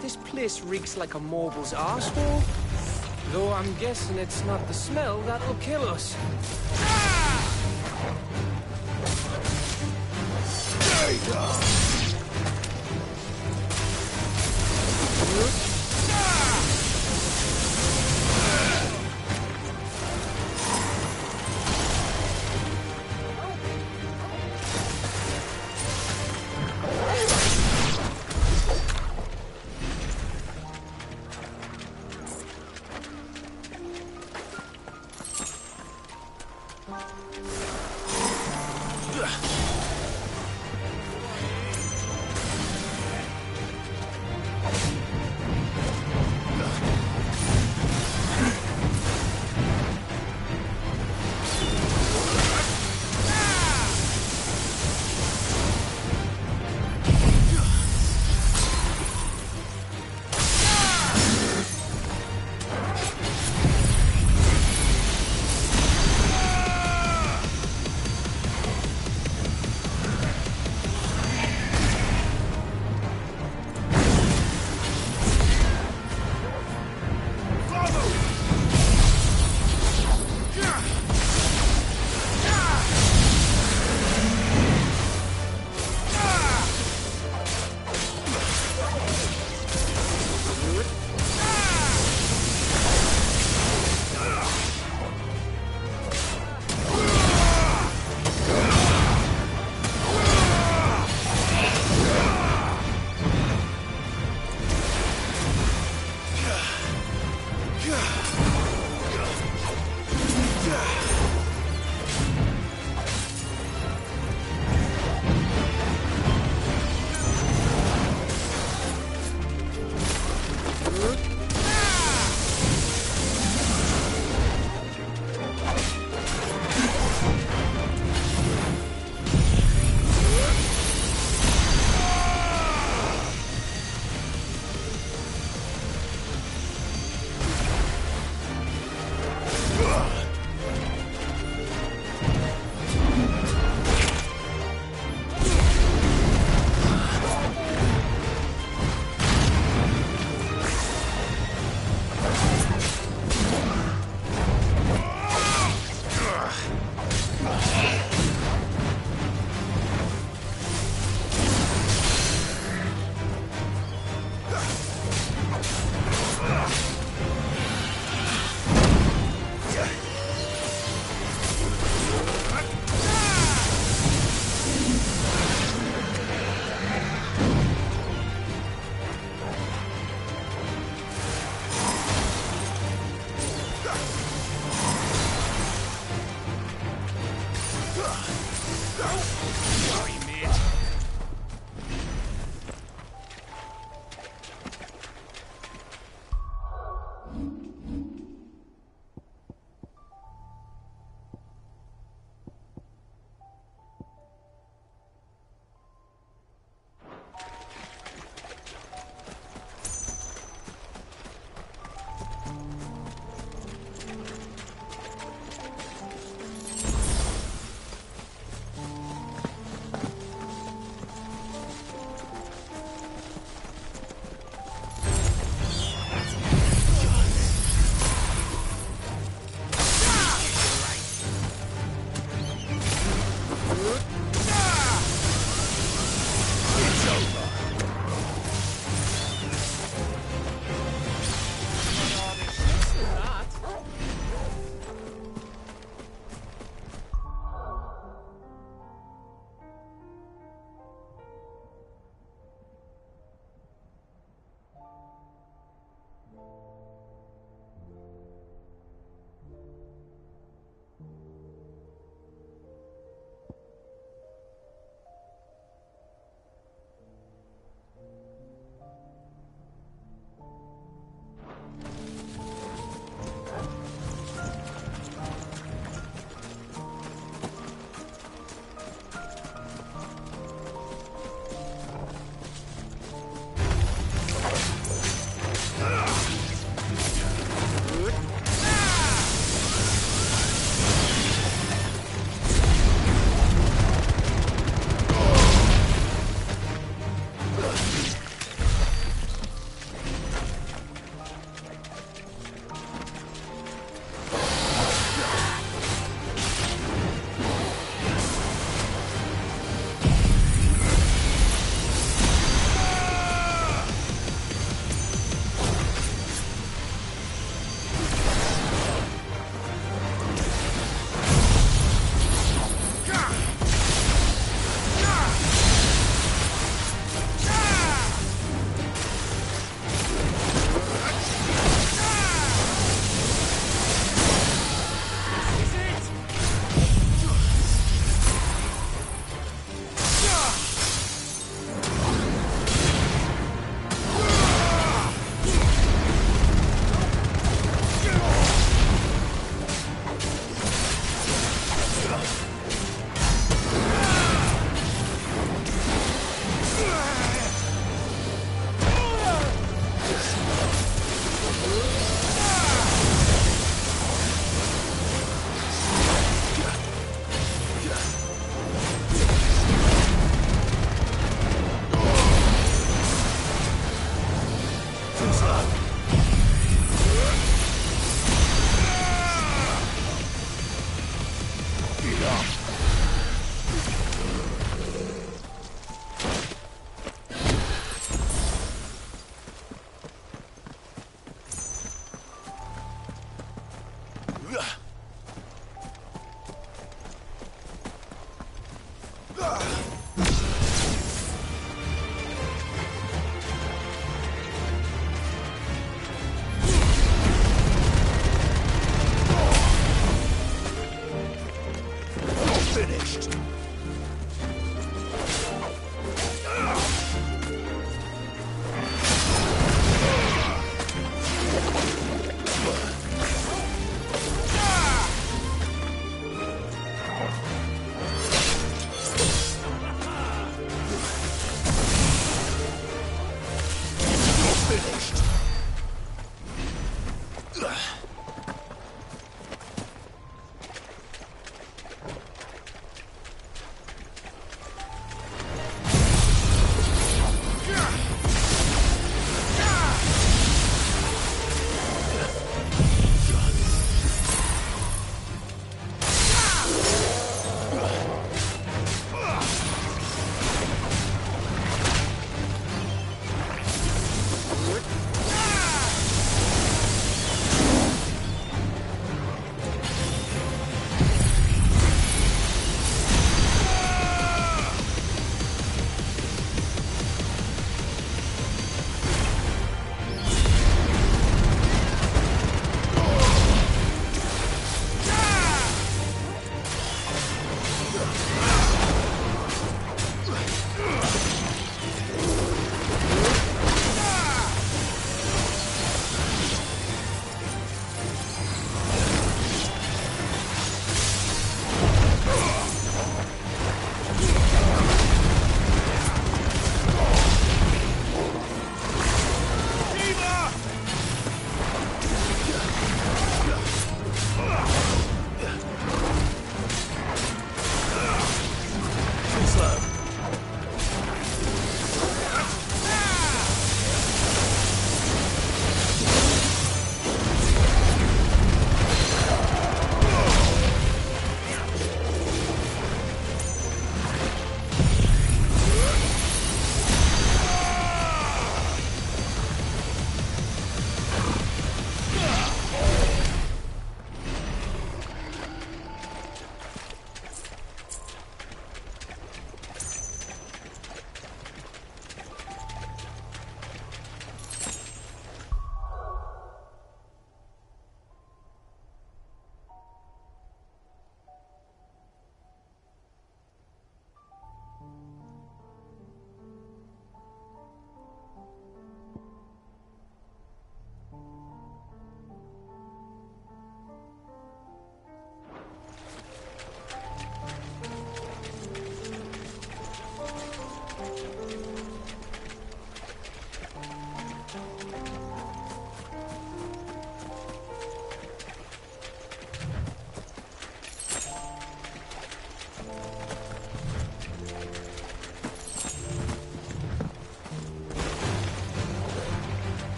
This place reeks like a mobile's arsehole. Though I'm guessing it's not the smell that'll kill us.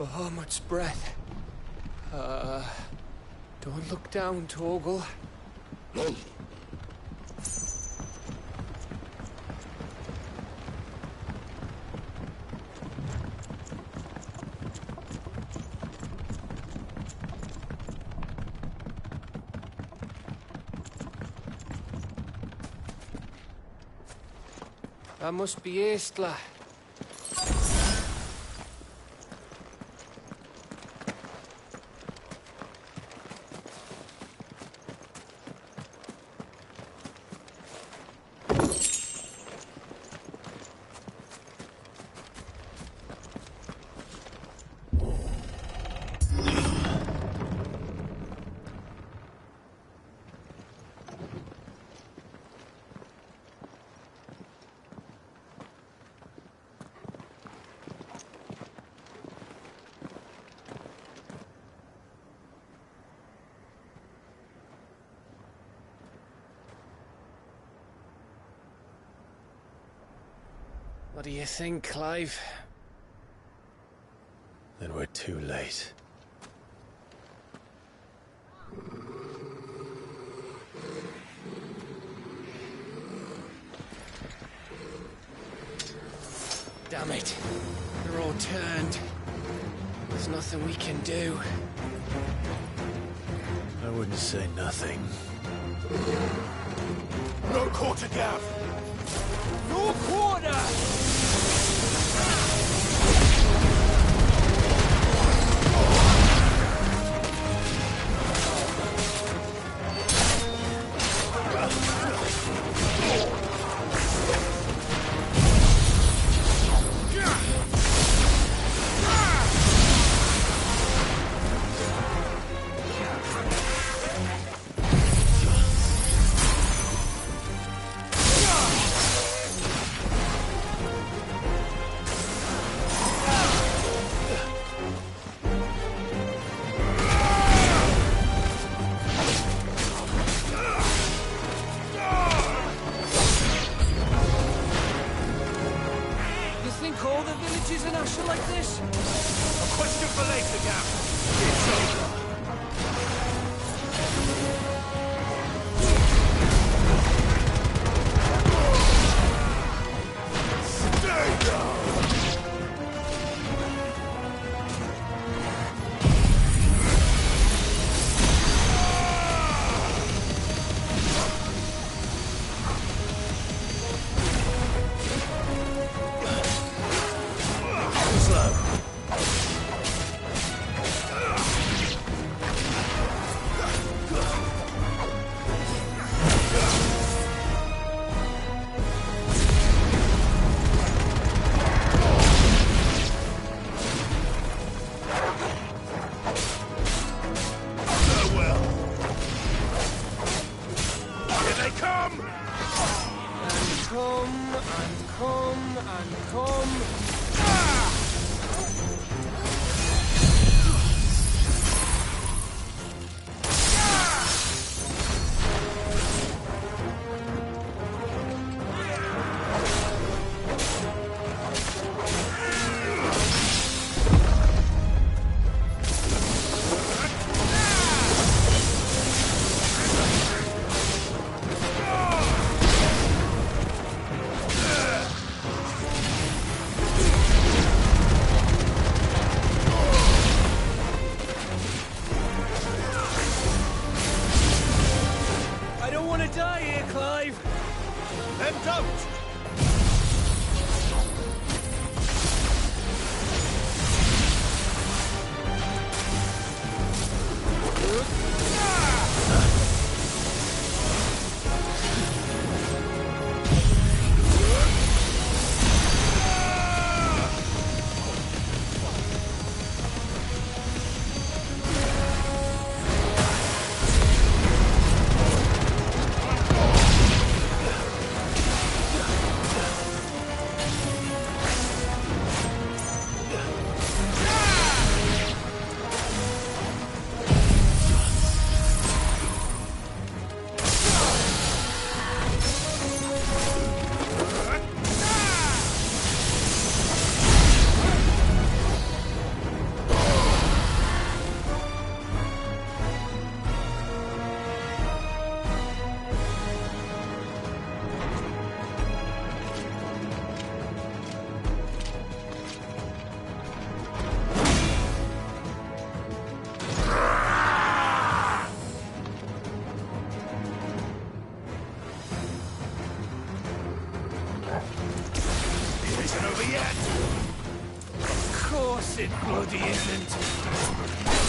Oh, much breath. Don't look down, Torgal. That must be Aistla. What do you think, Clive? Then we're too late. Damn it. They're all turned. There's nothing we can do. I wouldn't say nothing. No quarter, Gav! No quarter! All the villages in Ash are like this? A question for later, Gav. It's over. Stay down! course it bloody isn't.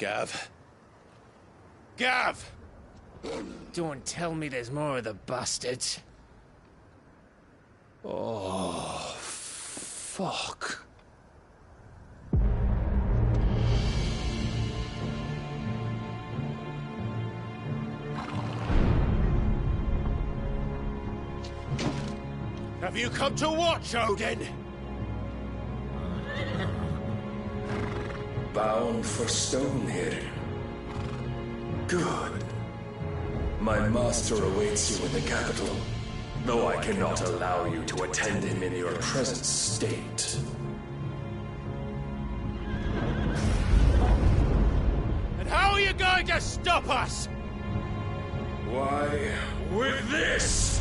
Gav. Gav! Don't tell me there's more of the bastards. Oh, fuck. Have you come to watch, Odin? Bound for Stonehill. Good. My master awaits you in the capital, though I cannot allow you to attend him in your present state. And how are you going to stop us? Why, with this!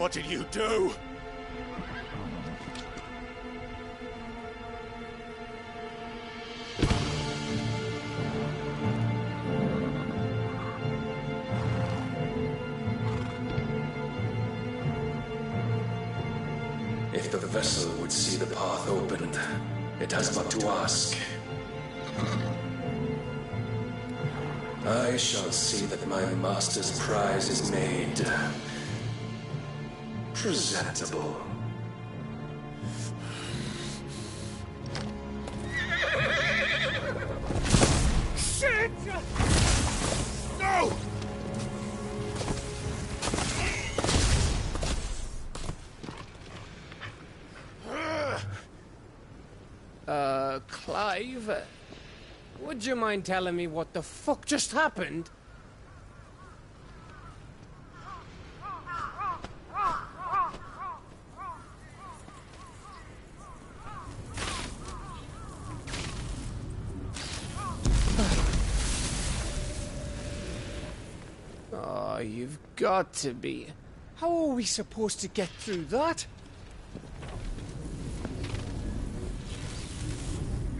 What did you do? If the vessel would see the path opened, it has but to ask. I shall see that my master's prize is made presentable. Shit! No! Clive, would you mind telling me what the fuck just happened? you've got to be. How are we supposed to get through that?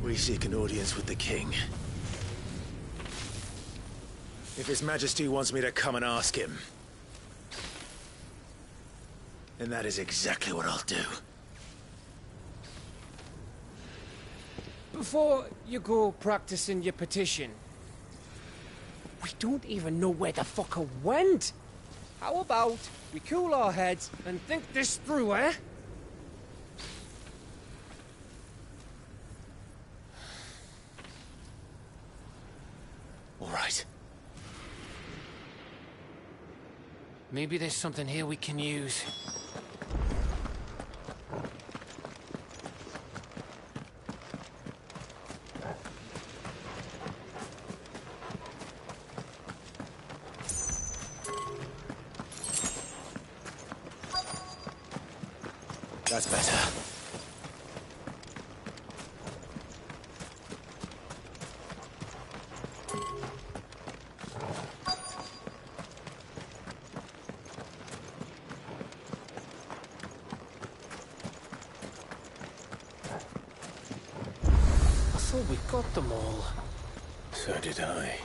We seek an audience with the king. If His Majesty wants me to come and ask him, then that is exactly what I'll do. Before you go practicing your petition, we don't even know where the fucker went. How about we cool our heads and think this through, eh? All right. Maybe there's something here we can use. That's better. I thought we got them all. So did I.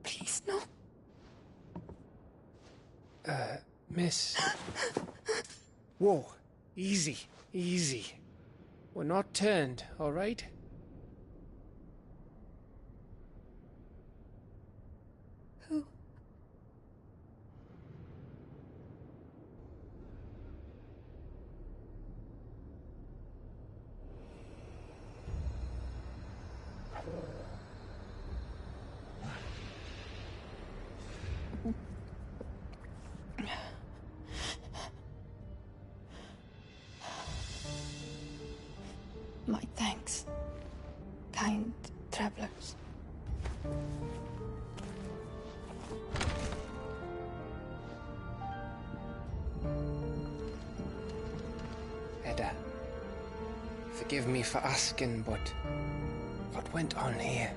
Please, no. Miss. Whoa, easy, easy. We're not turned, all right? Who? My thanks, kind travelers. Edda, forgive me for asking, but what went on here?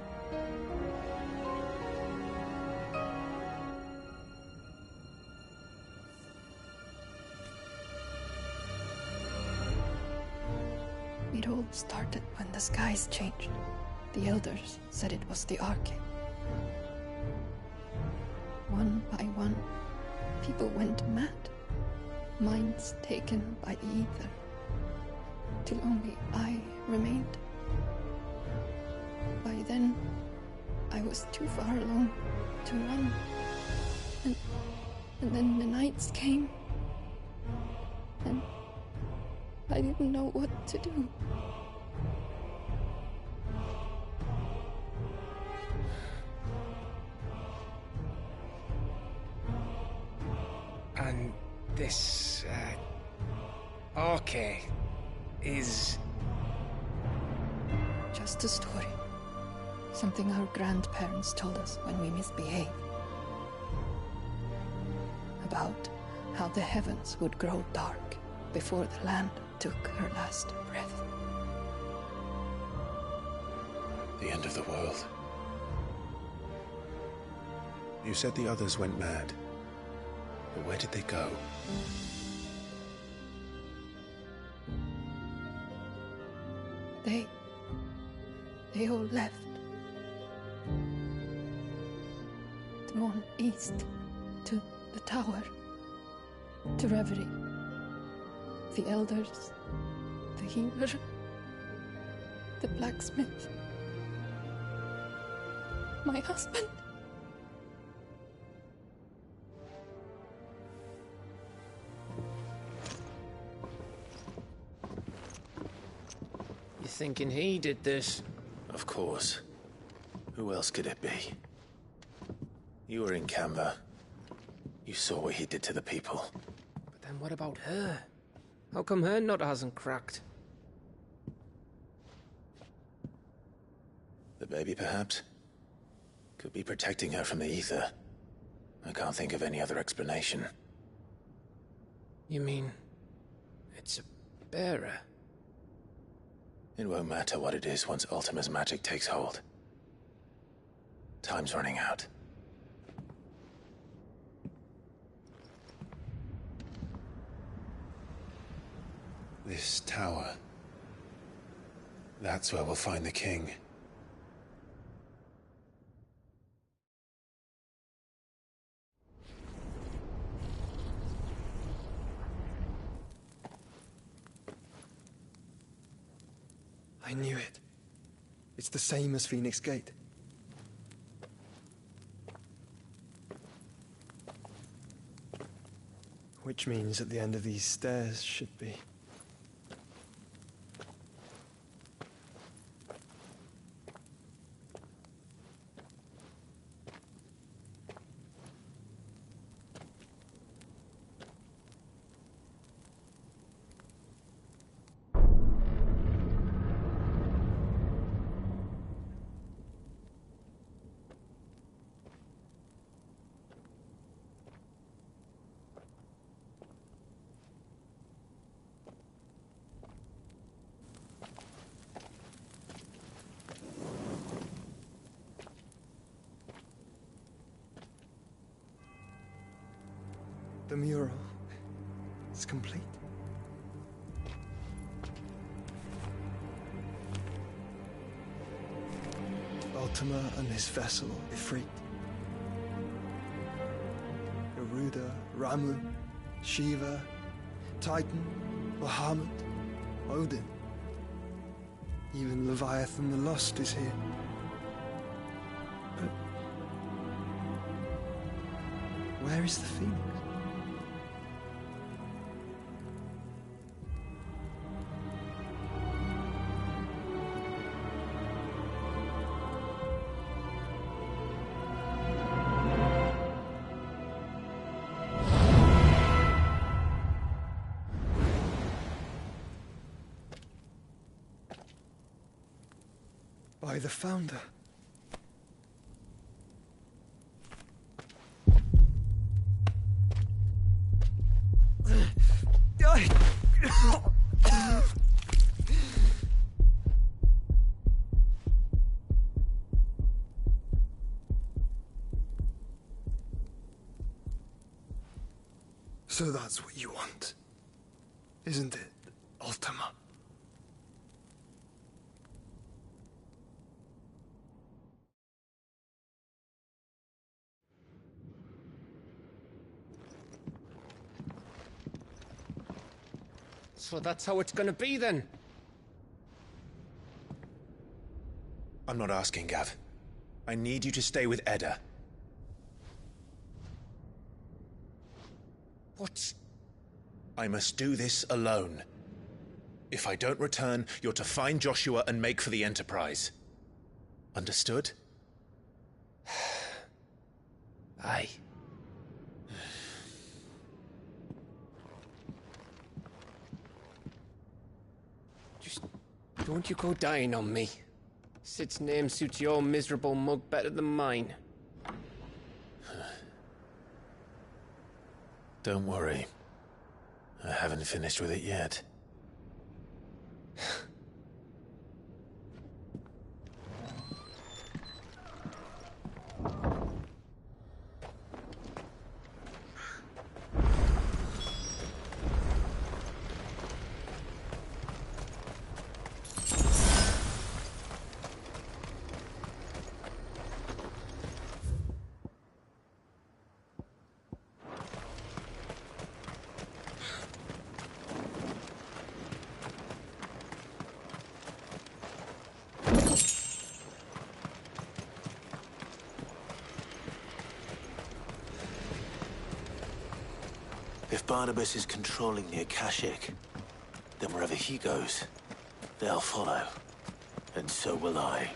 It all started when the skies changed. The elders said it was the Arcade. One by one, people went mad. Minds taken by the ether. Till only I remained. By then, I was too far along to run. And then the nights came. And I didn't know what to do. And this, Arcade is... Just a story. Something our grandparents told us when we misbehaved. About how the heavens would grow dark before the land took her last breath. The end of the world. You said the others went mad. But where did they go? They all left. Drawn east to the tower, to reverie. The elders, the healer, the blacksmith, my husband. You thinking he did this? Of course. Who else could it be? You were in Canva. You saw what he did to the people. But then what about her? How come her nut hasn't cracked? The baby, perhaps? Could be protecting her from the ether. I can't think of any other explanation. You mean... it's a bearer? It won't matter what it is once Ultima's magic takes hold. Time's running out. This tower. That's where we'll find the king. I knew it. It's the same as Phoenix Gate. Which means at the end of these stairs should be... The mural is complete. Ultima and his vessel, Ifrit. Garuda, Ramu, Shiva, Titan, Bahamut, Odin. Even Leviathan the Lost is here. But where is the Phoenix? By the Founder. So that's what you want, isn't it, Ultima? So that's how it's gonna be then? I'm not asking, Gav. I need you to stay with Edda. What? I must do this alone. If I don't return, you're to find Joshua and make for the Enterprise. Understood? Aye. Just don't you go dying on me. Sid's name suits your miserable mug better than mine. Don't worry. I haven't finished with it yet. If Barnabas is controlling the Akashic, then wherever he goes, they'll follow. And so will I.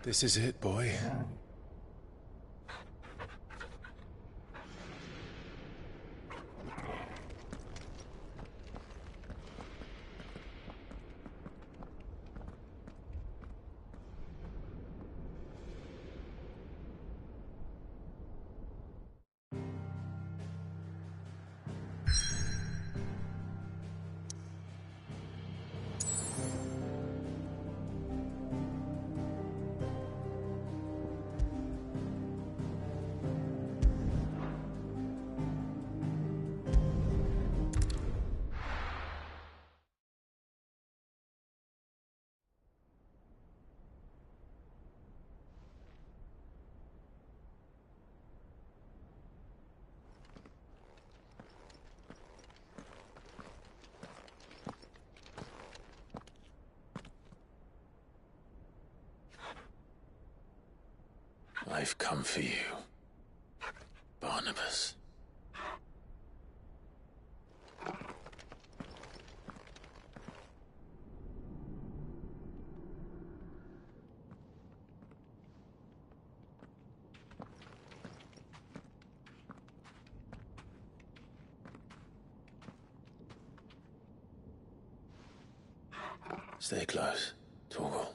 This is it, boy. I've come for you, Barnabas. Stay close, Torgal.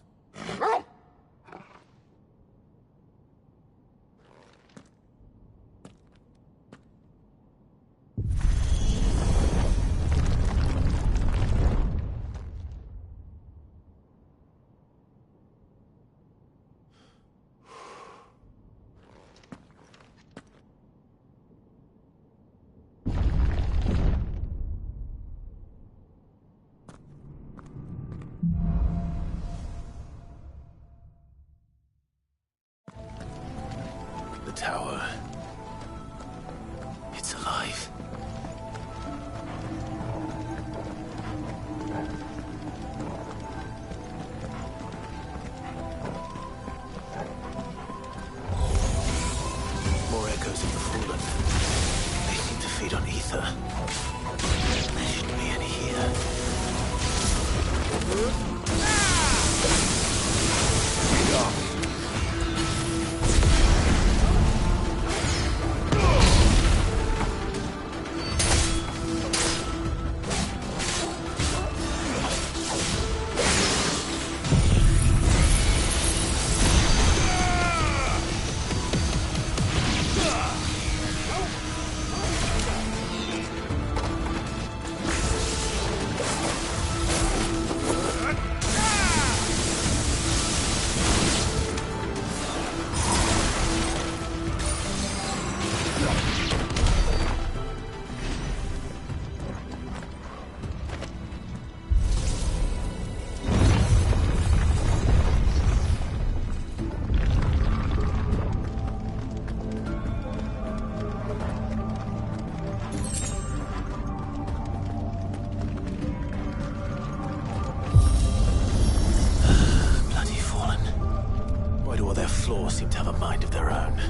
tower. It's alive. More echoes of the fallen. They seem to feed on ether. There shouldn't be any here. Seem to have a mind of their own.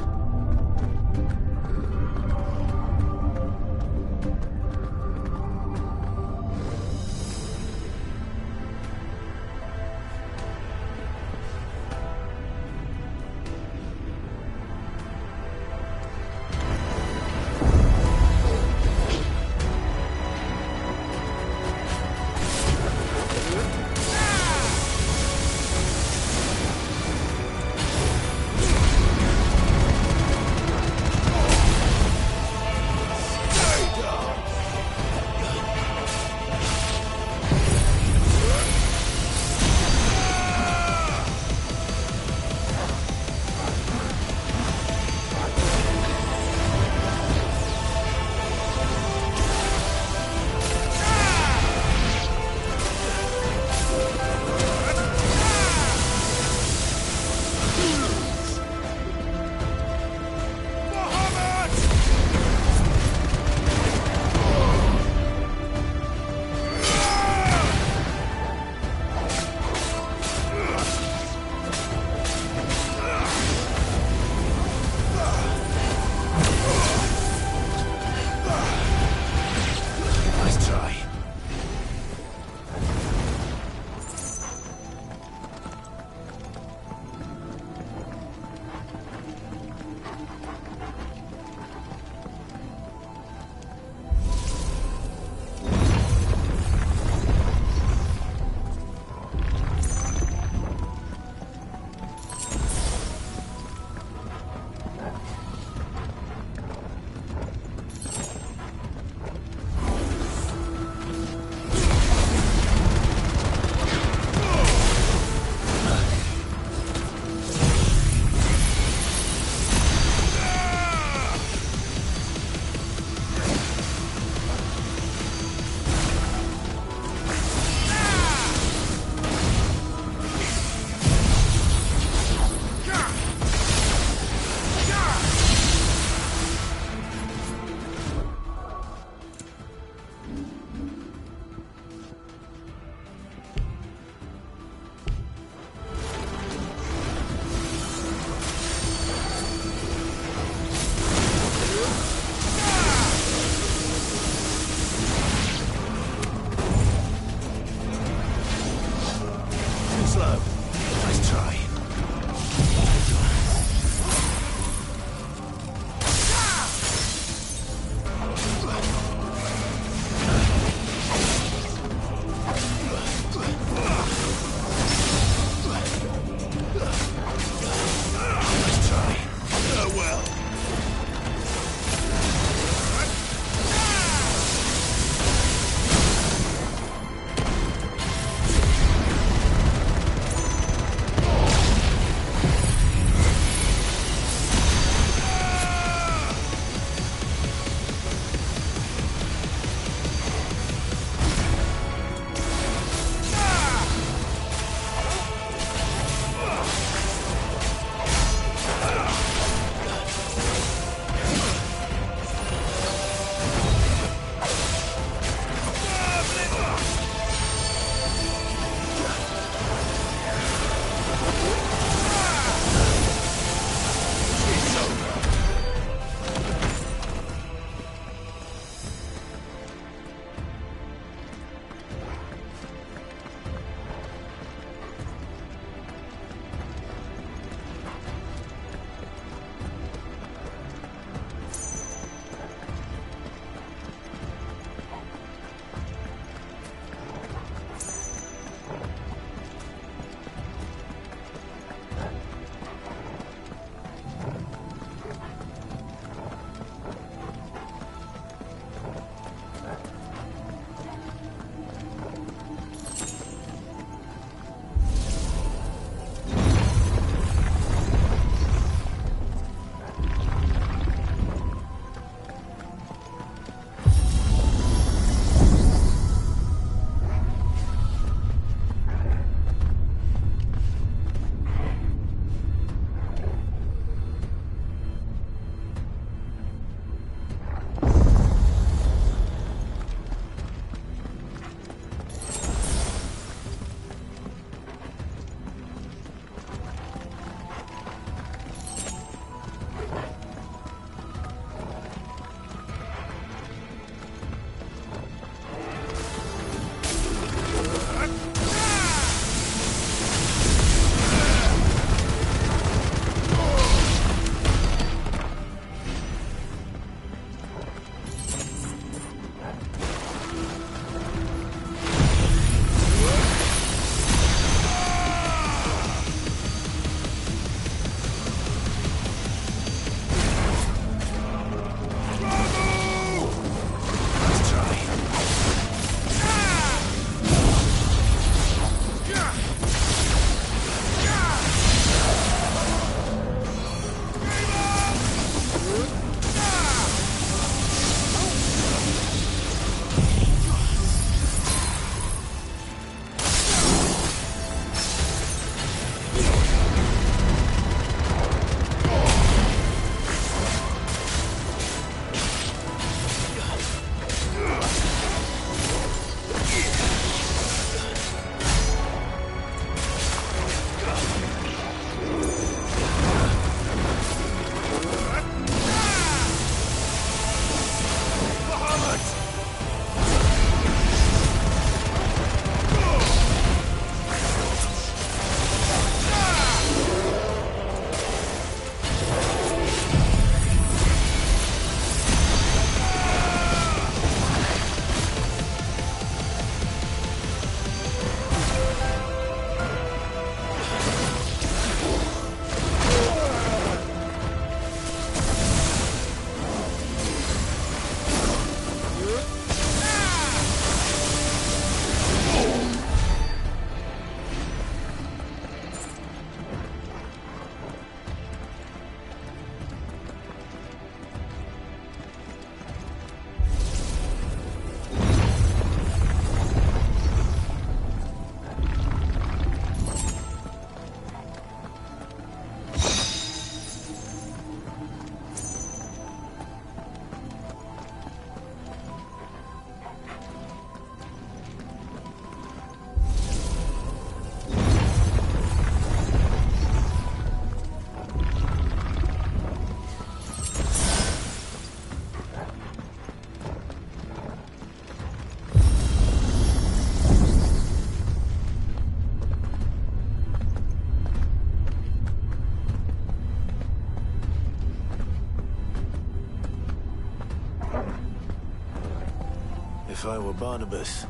If I were Barnabas,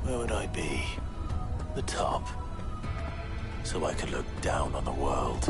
where would I be? The top. So I could look down on the world.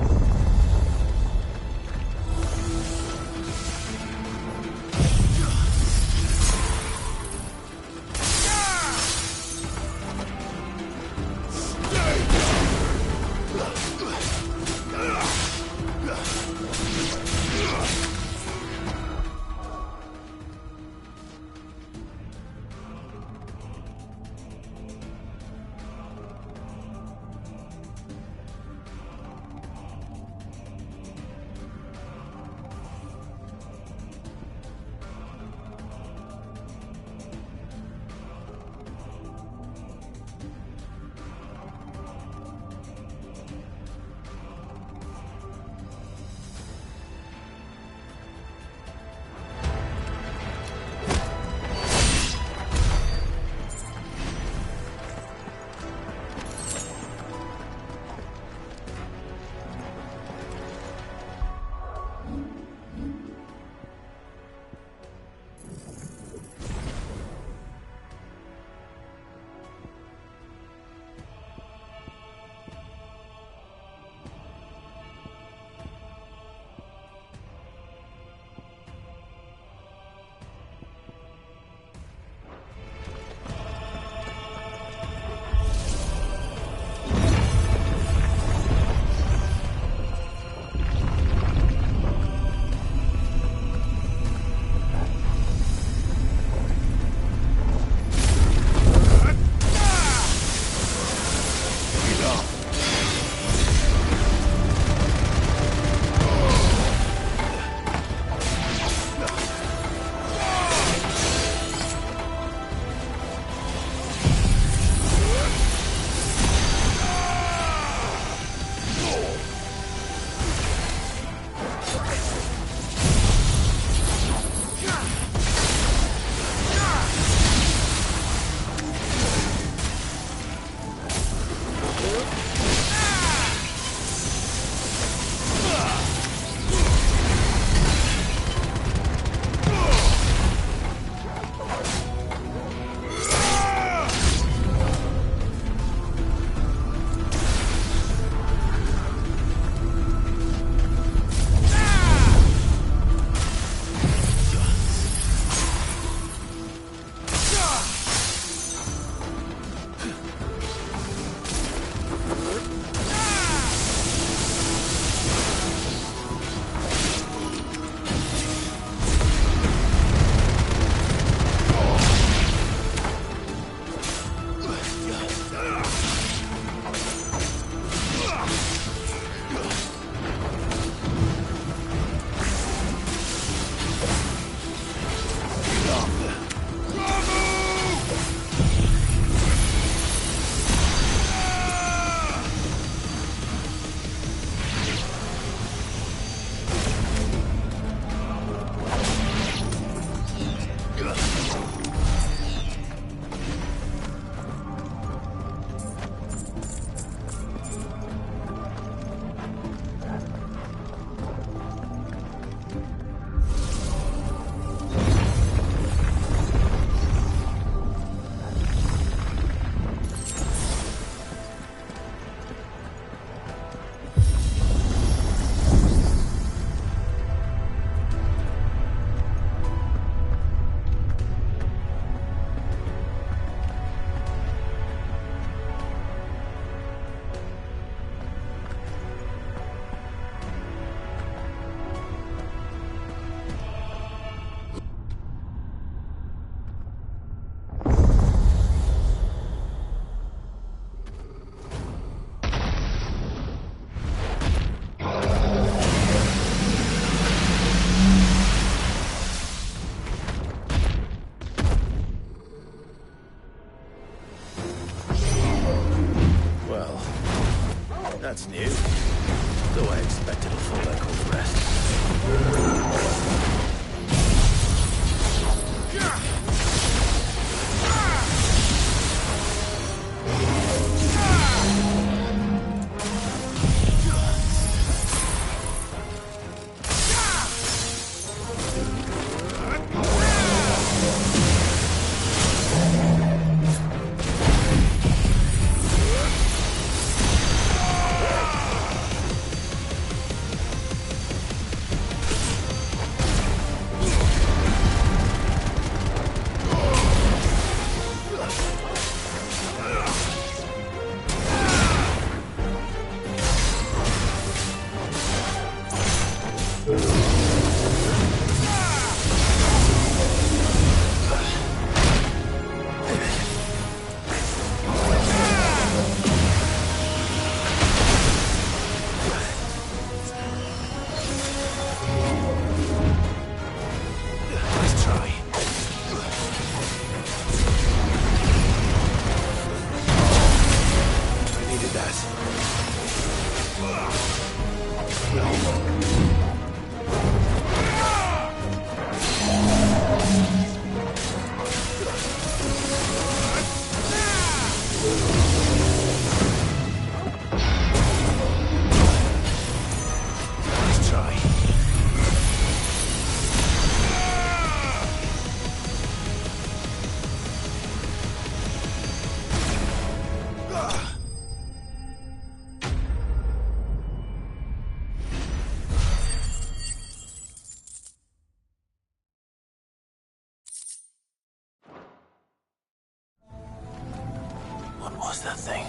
What's that thing?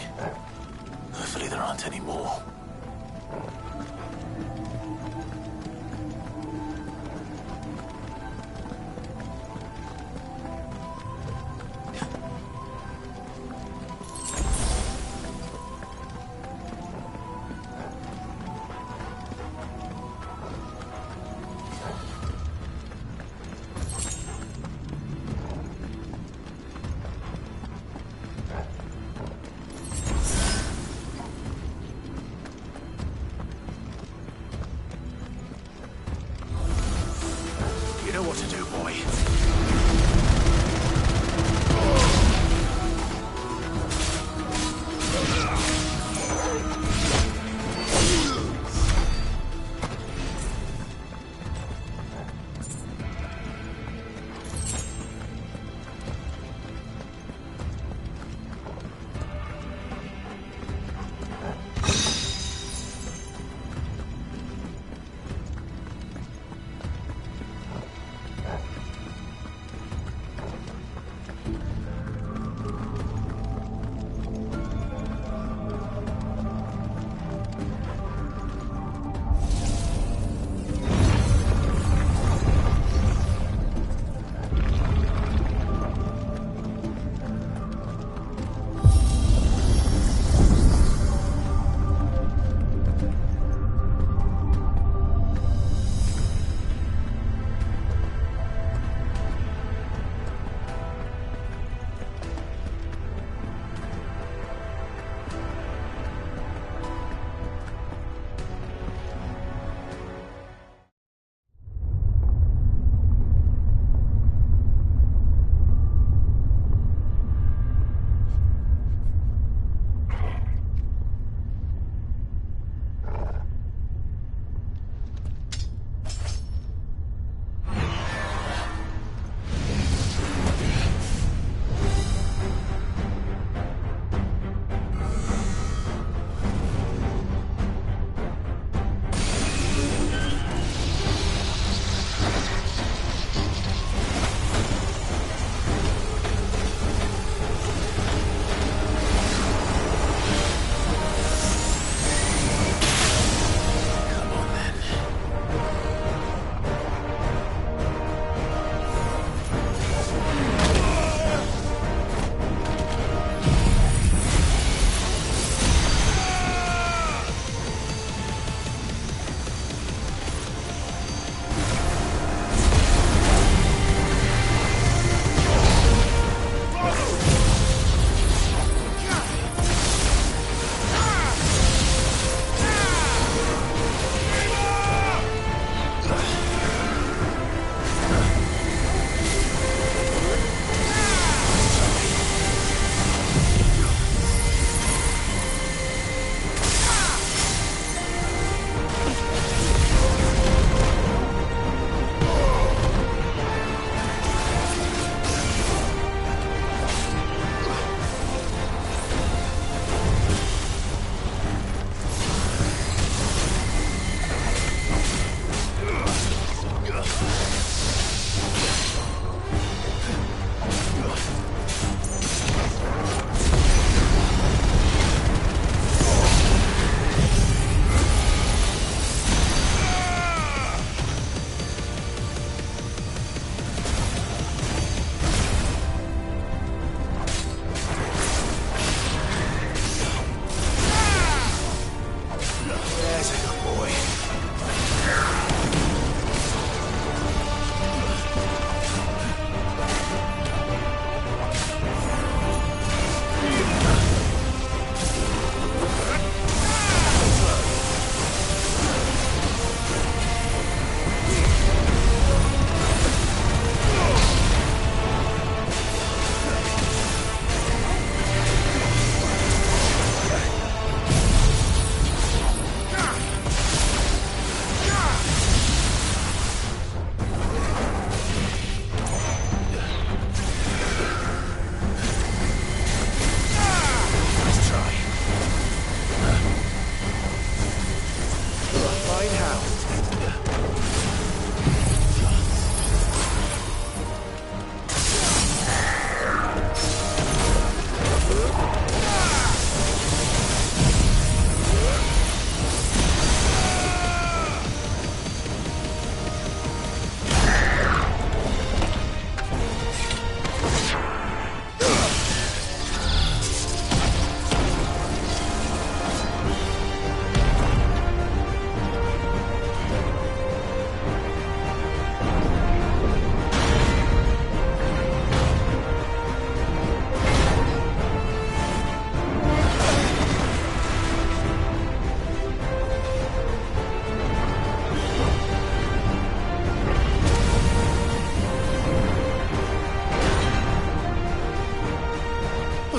Hopefully there aren't any more.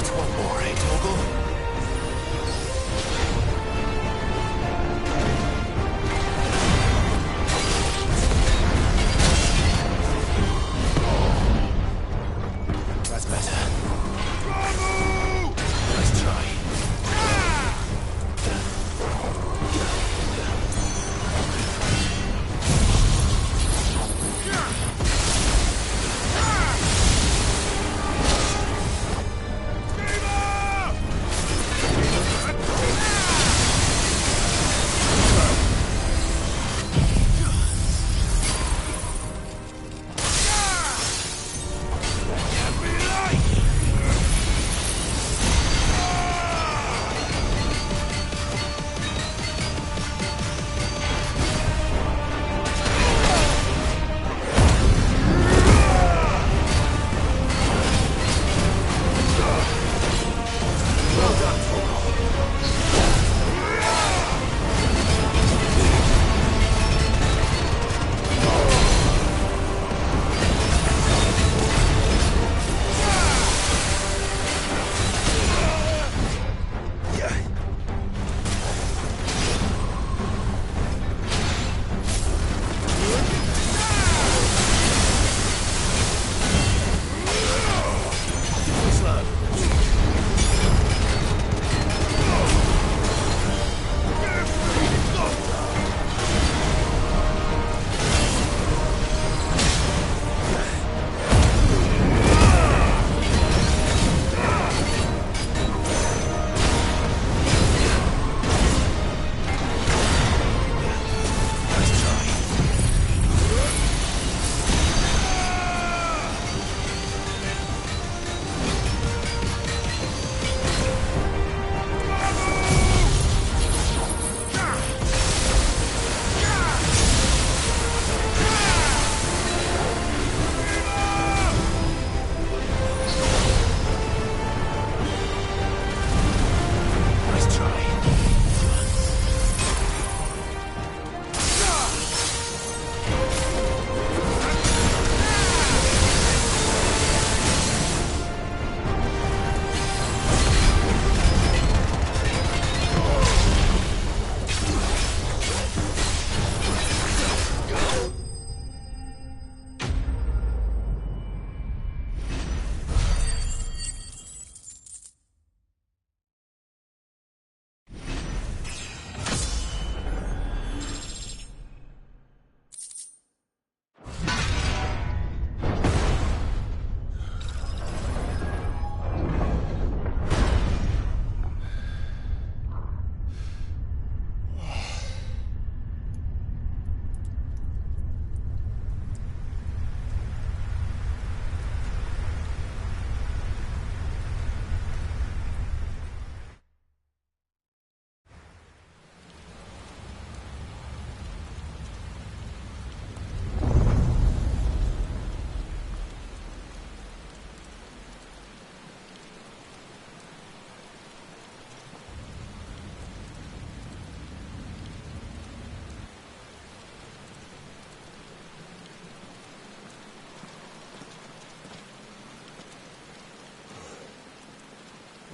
Just one more, eh, Torgal? That's better. Nice try.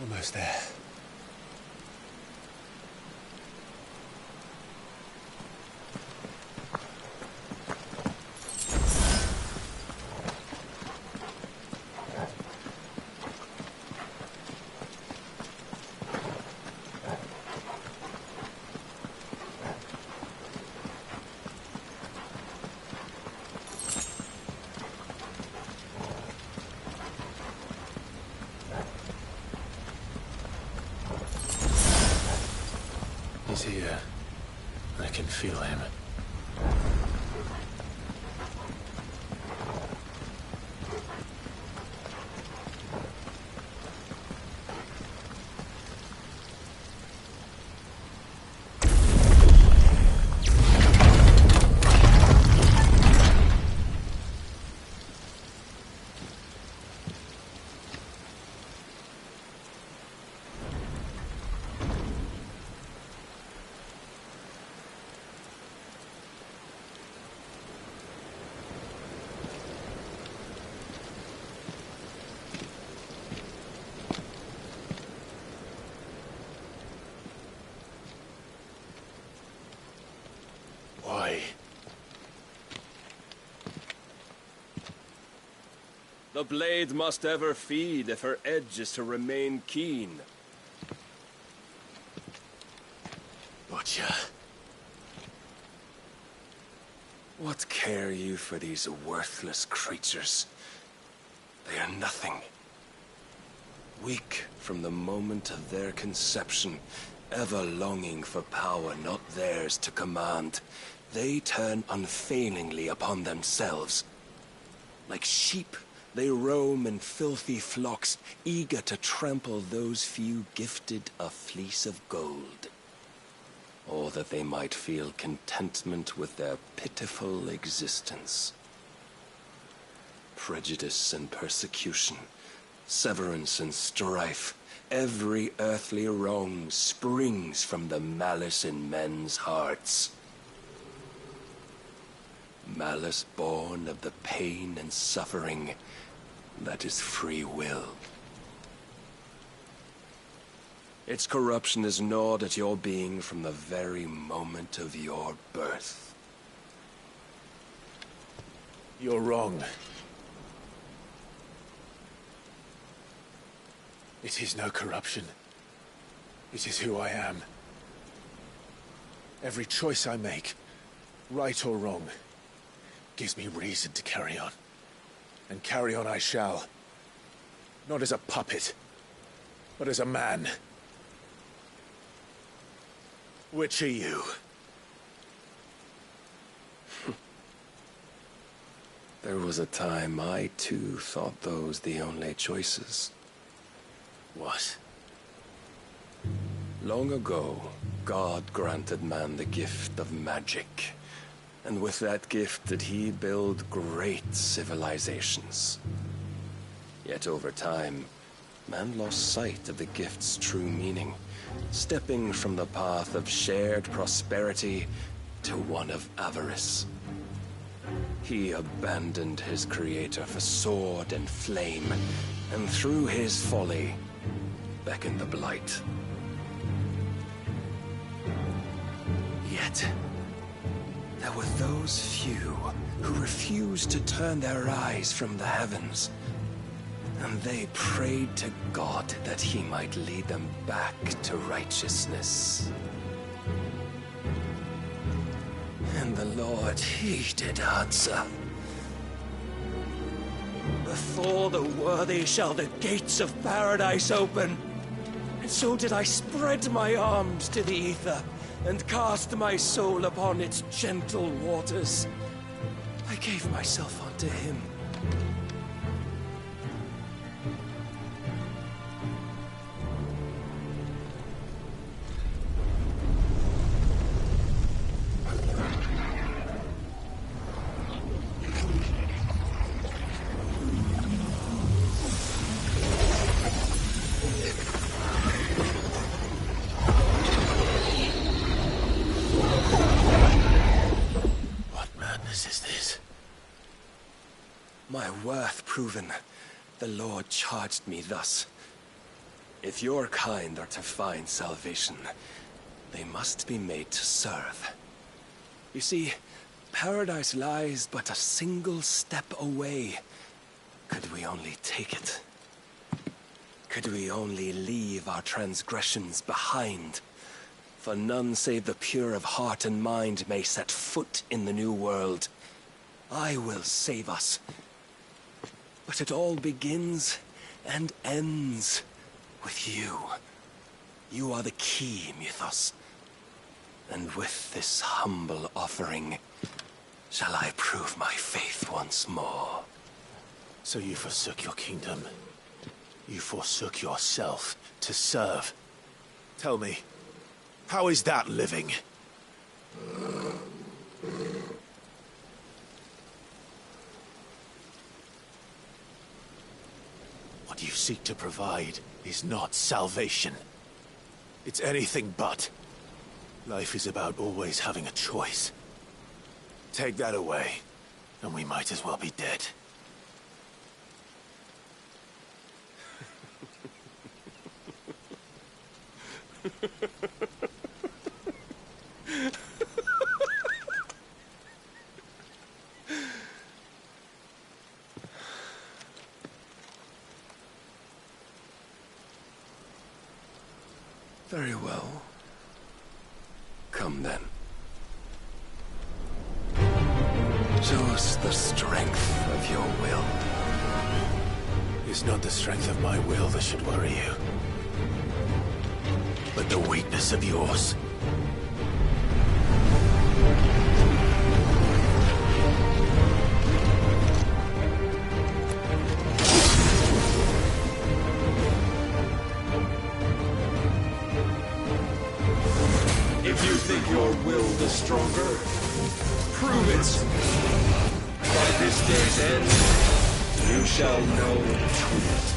Almost there. He's here. I can feel him. The blade must ever feed if her edge is to remain keen. Butcher. What care you for these worthless creatures? They are nothing. Weak from the moment of their conception, ever longing for power not theirs to command, they turn unfailingly upon themselves. Like sheep, they roam in filthy flocks, eager to trample those few gifted a fleece of gold. Or that they might feel contentment with their pitiful existence. Prejudice and persecution, severance and strife, every earthly wrong springs from the malice in men's hearts. Malice born of the pain and suffering that is free will. Its corruption is gnawed at your being from the very moment of your birth. You're wrong. It is no corruption. It is who I am. Every choice I make, right or wrong, gives me reason to carry on. And carry on I shall. Not as a puppet, but as a man. Which are you? There was a time I too thought those the only choices. What? Long ago, God granted man the gift of magic. And with that gift did he build great civilizations. Yet over time, man lost sight of the gift's true meaning, stepping from the path of shared prosperity to one of avarice. He abandoned his creator for sword and flame, and through his folly, beckoned the blight. Yet, there were those few who refused to turn their eyes from the heavens, and they prayed to God that he might lead them back to righteousness. And the Lord, he did answer. Before the worthy shall the gates of paradise open. And so did I spread my arms to the ether, and cast my soul upon its gentle waters. I gave myself unto him. My worth proven, the Lord charged me thus. If your kind are to find salvation, they must be made to serve. You see, paradise lies but a single step away. Could we only take it? Could we only leave our transgressions behind? For none save the pure of heart and mind may set foot in the new world. I will save us. But it all begins and ends with you. You are the key, Mythos. And with this humble offering, shall I prove my faith once more. So you forsook your kingdom. You forsook yourself to serve. Tell me, how is that living? What you seek to provide is not salvation. It's anything but. Life is about always having a choice. Take that away, and we might as well be dead. Very well. Come then. Show us the strength of your will. It's not the strength of my will that should worry you, but the weakness of yours. If you think your will the stronger, prove it. By this day's end, you shall know the truth.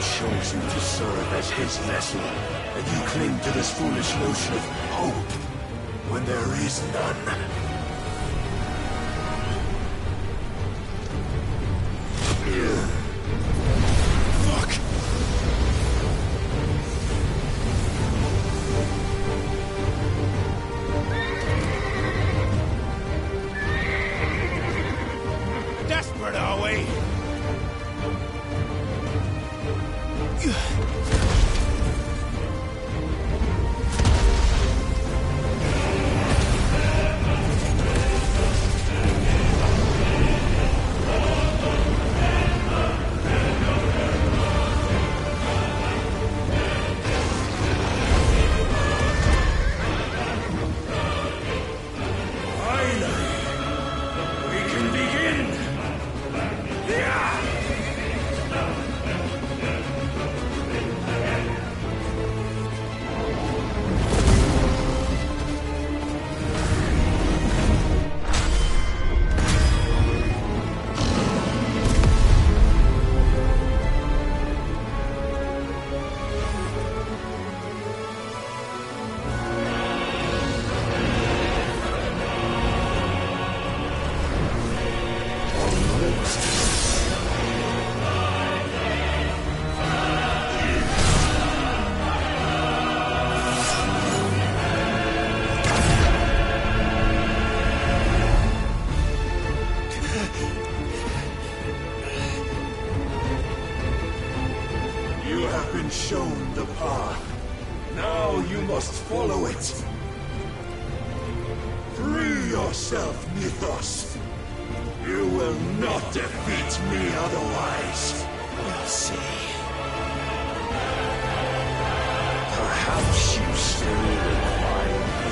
chose you to serve as his vessel, and you cling to this foolish notion of hope when there is none. Fuck! Desperate, are we? Shown the path. Now you must follow it. Free yourself, Mythos. You will not defeat me otherwise. We'll see. Perhaps you still require the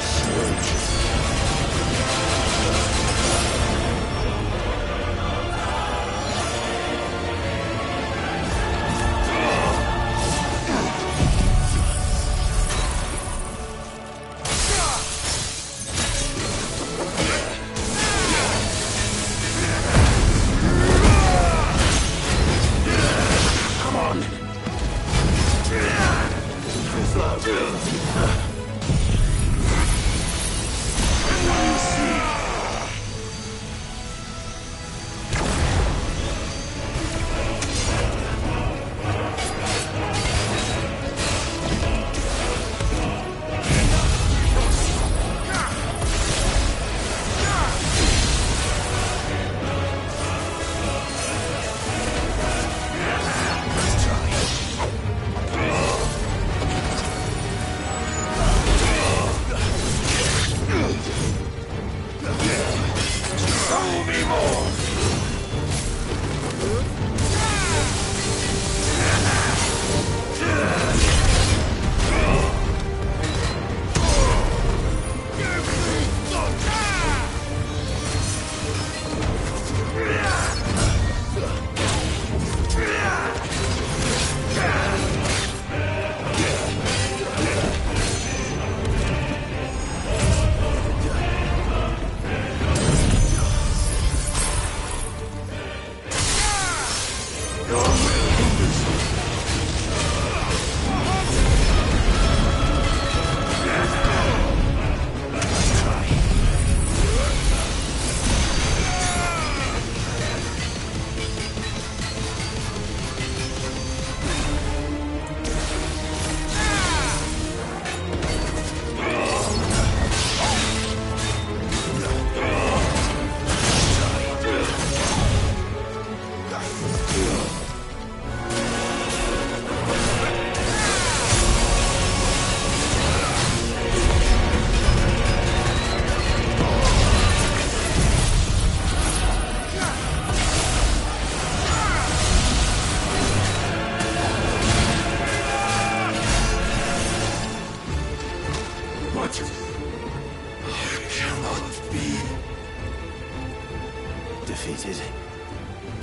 Defeated?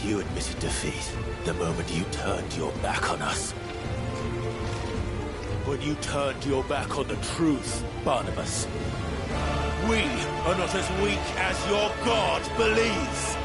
You admitted defeat the moment you turned your back on us. When you turned your back on the truth, Barnabas. We are not as weak as your God believes.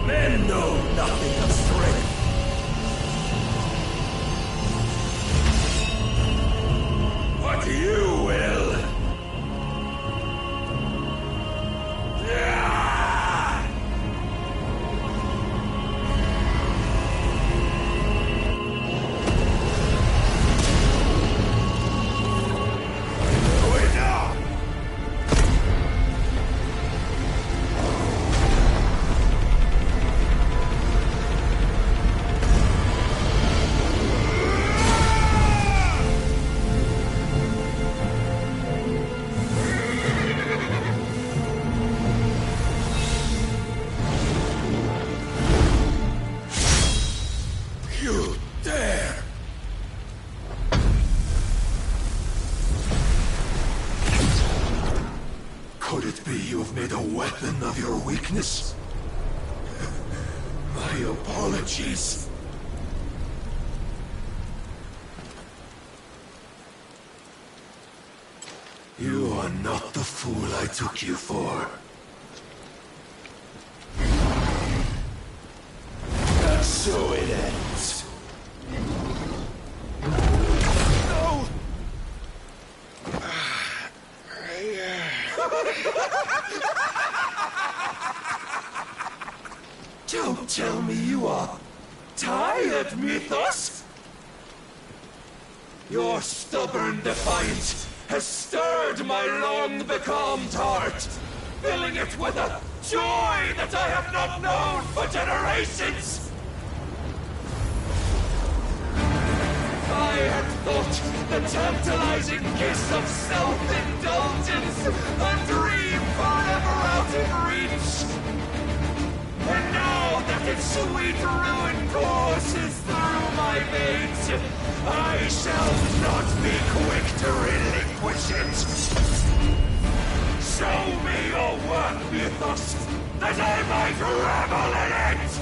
Men know nothing of strength. But you will. You dare! Could it be you have made a weapon of your weakness? My apologies. You are not the fool I took you for. And so it ends. No! Don't tell me you are tired, Mythos! Your stubborn defiance has stirred my long-becalmed heart, filling it with a joy that I have not known for generations! I had thought the tantalizing kiss of self-indulgence a dream forever out of reach. And now that its sweet ruin courses through my veins, I shall not be quick to relinquish it. Show me your work, Mythos, that I might revel in it!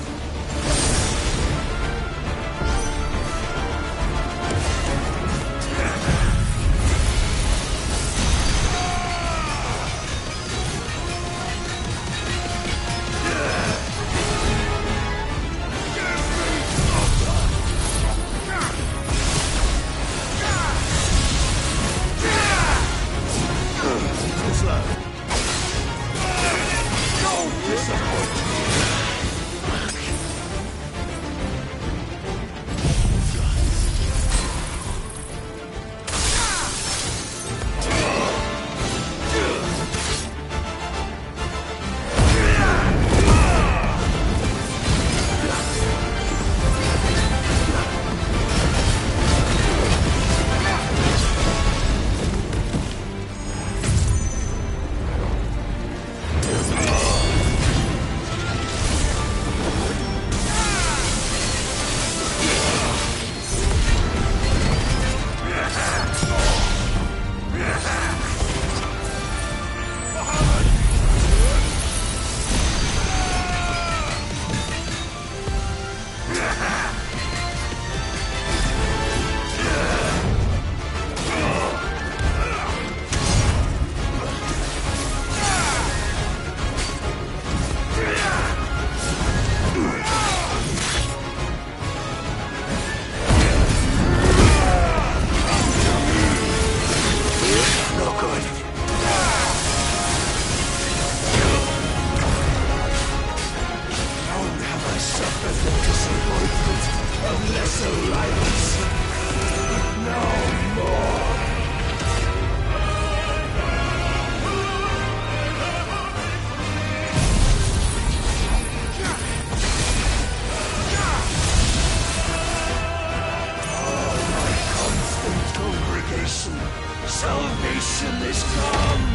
Salvation is come!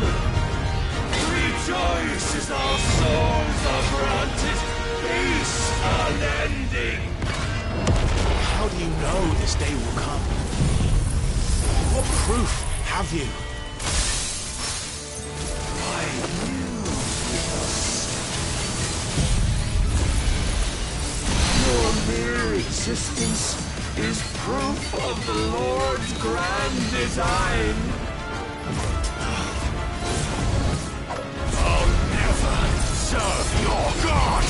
Rejoice as our souls are granted peace unending! How do you know this day will come? What proof have you? I knew your mere existence is proof of the Lord's grand design. I'll never serve your God!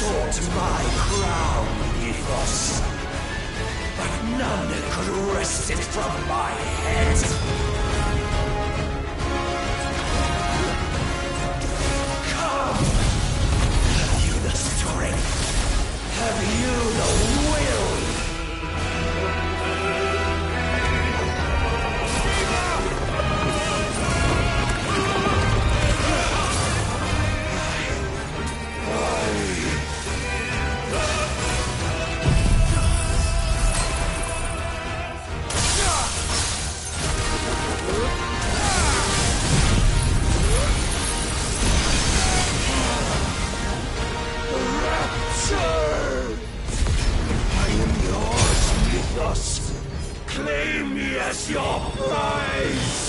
sought my crown, Ethos. But none could wrest it from my head. Come! Have you the strength? Have you the will? Claim me as your prize!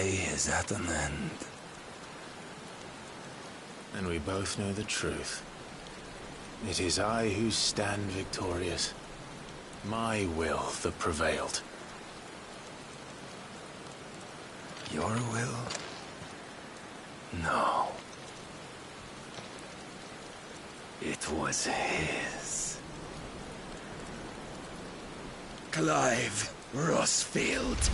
Is at an end. And we both know the truth. It is I who stand victorious. My will that prevailed. Your will? No. It was his. Clive Rossfield.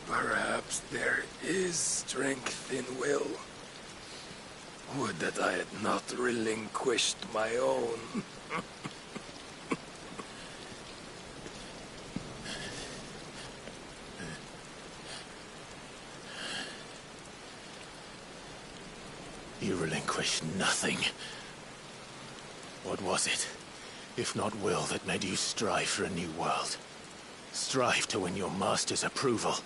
Perhaps there is strength in will. Would that I had not relinquished my own. You relinquished nothing. What was it, if not will, that made you strive for a new world? Strive to win your master's approval?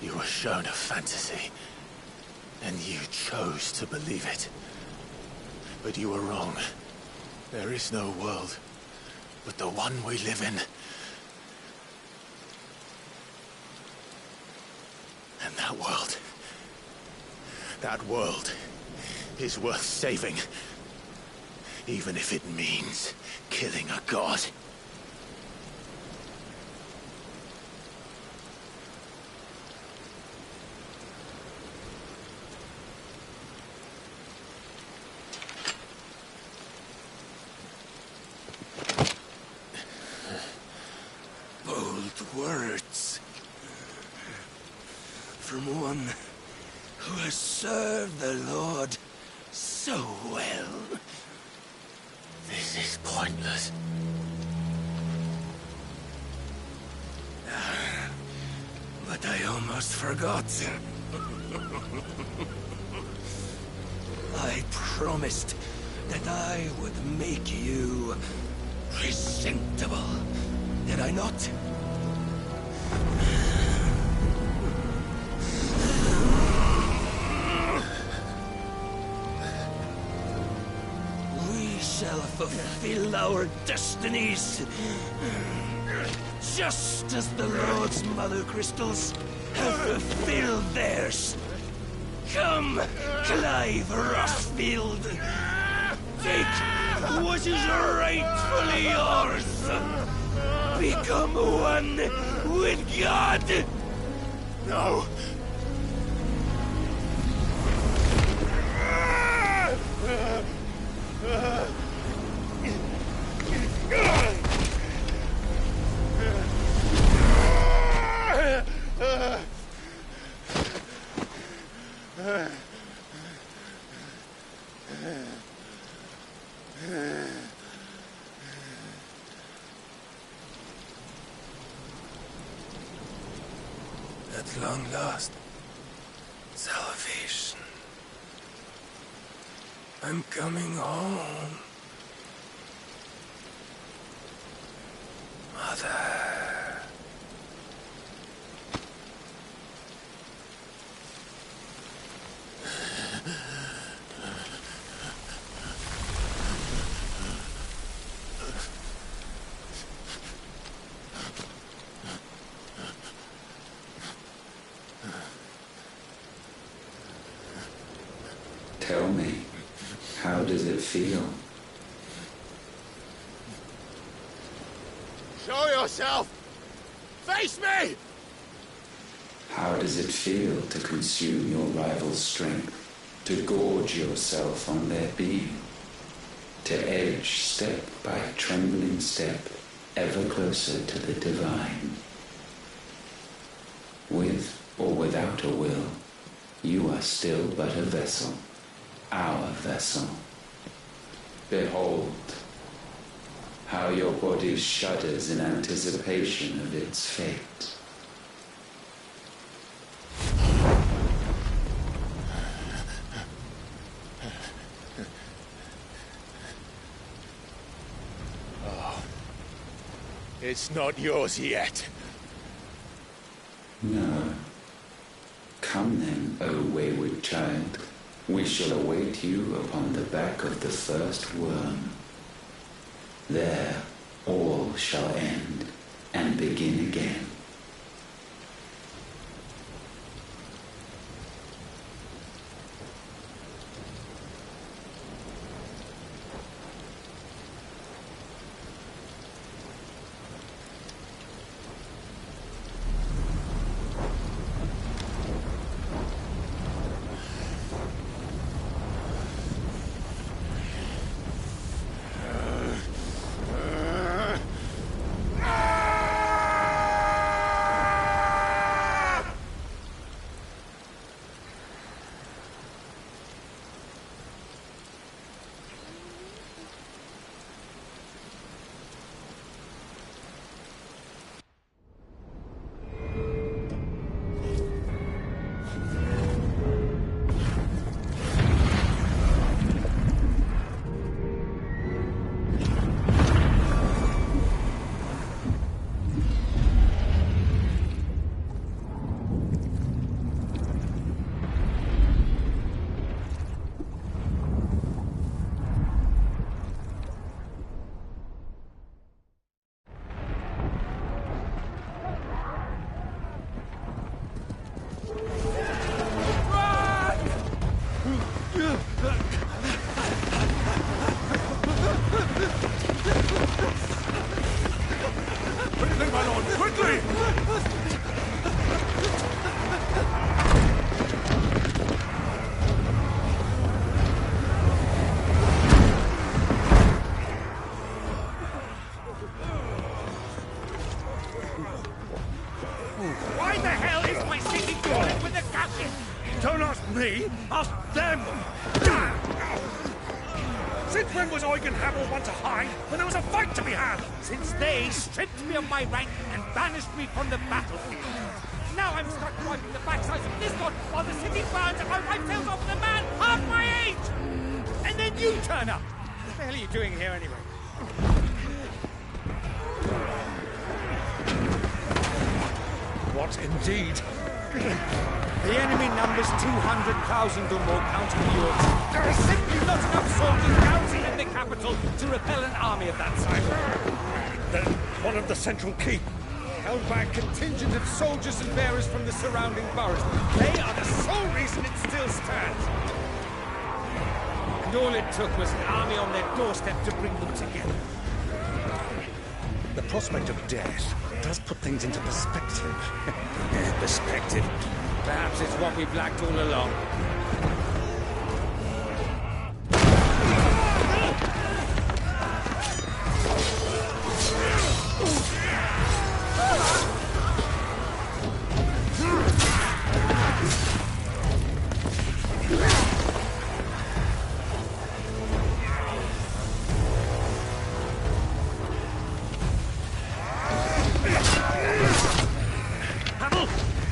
You were shown a fantasy, and you chose to believe it. But you were wrong. There is no world but the one we live in. And that world is worth saving, even if it means killing a god. Bold words. From one who has served the Lord so well. This is pointless. But I almost forgot. I promised that I would make you presentable. Did I not? We shall fulfill our destinies, just as the Lord's Mother Crystals have fulfilled theirs. Come, Clive Rossfield. Take what is rightfully yours. Become one with God. No. At long last, salvation. I'm coming home. Mother. Tell me, how does it feel? Show yourself! Face me! How does it feel to consume your rival's strength, to gorge yourself on their being, to edge step by trembling step ever closer to the divine? With or without a will, you are still but a vessel, our vessel. Behold, how your body shudders in anticipation of its fate. Oh, it's not yours yet. No. Come then, O wayward child. We shall await you upon the back of the first worm. There all shall end and begin again. When was Eugen Hamel one to hide when there was a fight to be had? Since they stripped me of my rank and banished me from the battlefield. Now I'm stuck wiping the backsides of this god while the city burns and my wife tails off with a man half my age! And then you turn up! What the hell are you doing here anyway? What indeed? The enemy numbers 200,000 or more, counting the Yorks. There are simply not enough soldiers garrisoned in the capital to repel an army of that size. Then one of the central keep, held by a contingent of soldiers and bearers from the surrounding boroughs. They are the sole reason it still stands. And all it took was an army on their doorstep to bring them together. The prospect of death does put things into perspective. Perspective. Perhaps it's what we've lacked all along.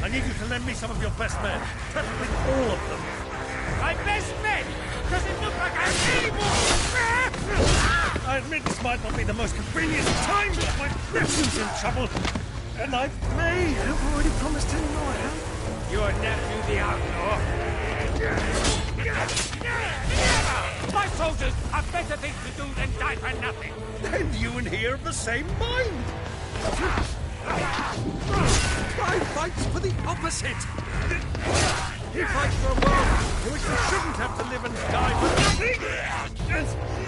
I need you to lend me some of your best men. Preferably all of them. My best men? Does it look like I have any more? I admit this might not be the most convenient time, but my nephew's in trouble. And I may have already promised him my help. Your nephew, the outlaw? My soldiers have better things to do than die for nothing. Then you and he are of the same mind. I fights for the opposite. He fights for a world in which we shouldn't have to live and die for nothing.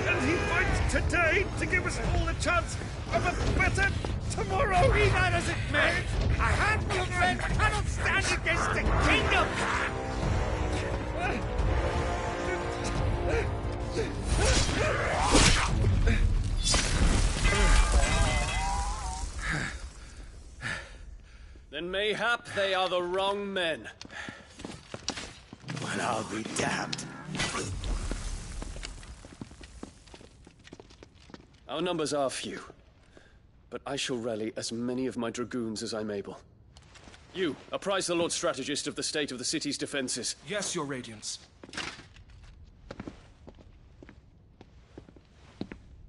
And he fights today to give us all a chance of a better tomorrow. Be that as it may, a handful of men cannot stand against a kingdom. Then mayhap they are the wrong men. Well, I'll be damned. Our numbers are few, but I shall rally as many of my dragoons as I'm able. You, apprise the Lord Strategist of the state of the city's defenses. Yes, Your Radiance.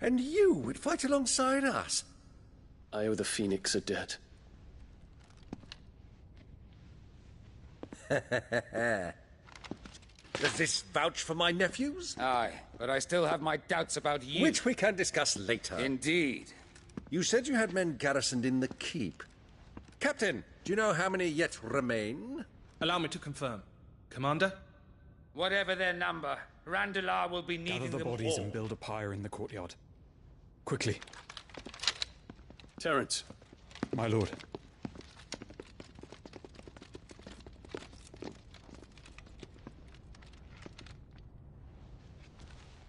And you would fight alongside us? I owe the Phoenix a debt. Does this vouch for my nephews? Aye, but I still have my doubts about you. Which we can discuss later. Indeed. You said you had men garrisoned in the keep. Captain, do you know how many yet remain? Allow me to confirm. Commander? Whatever their number, Randalar will be needing Gather the them bodies all. and build a pyre in the courtyard. Quickly. Terence. My lord.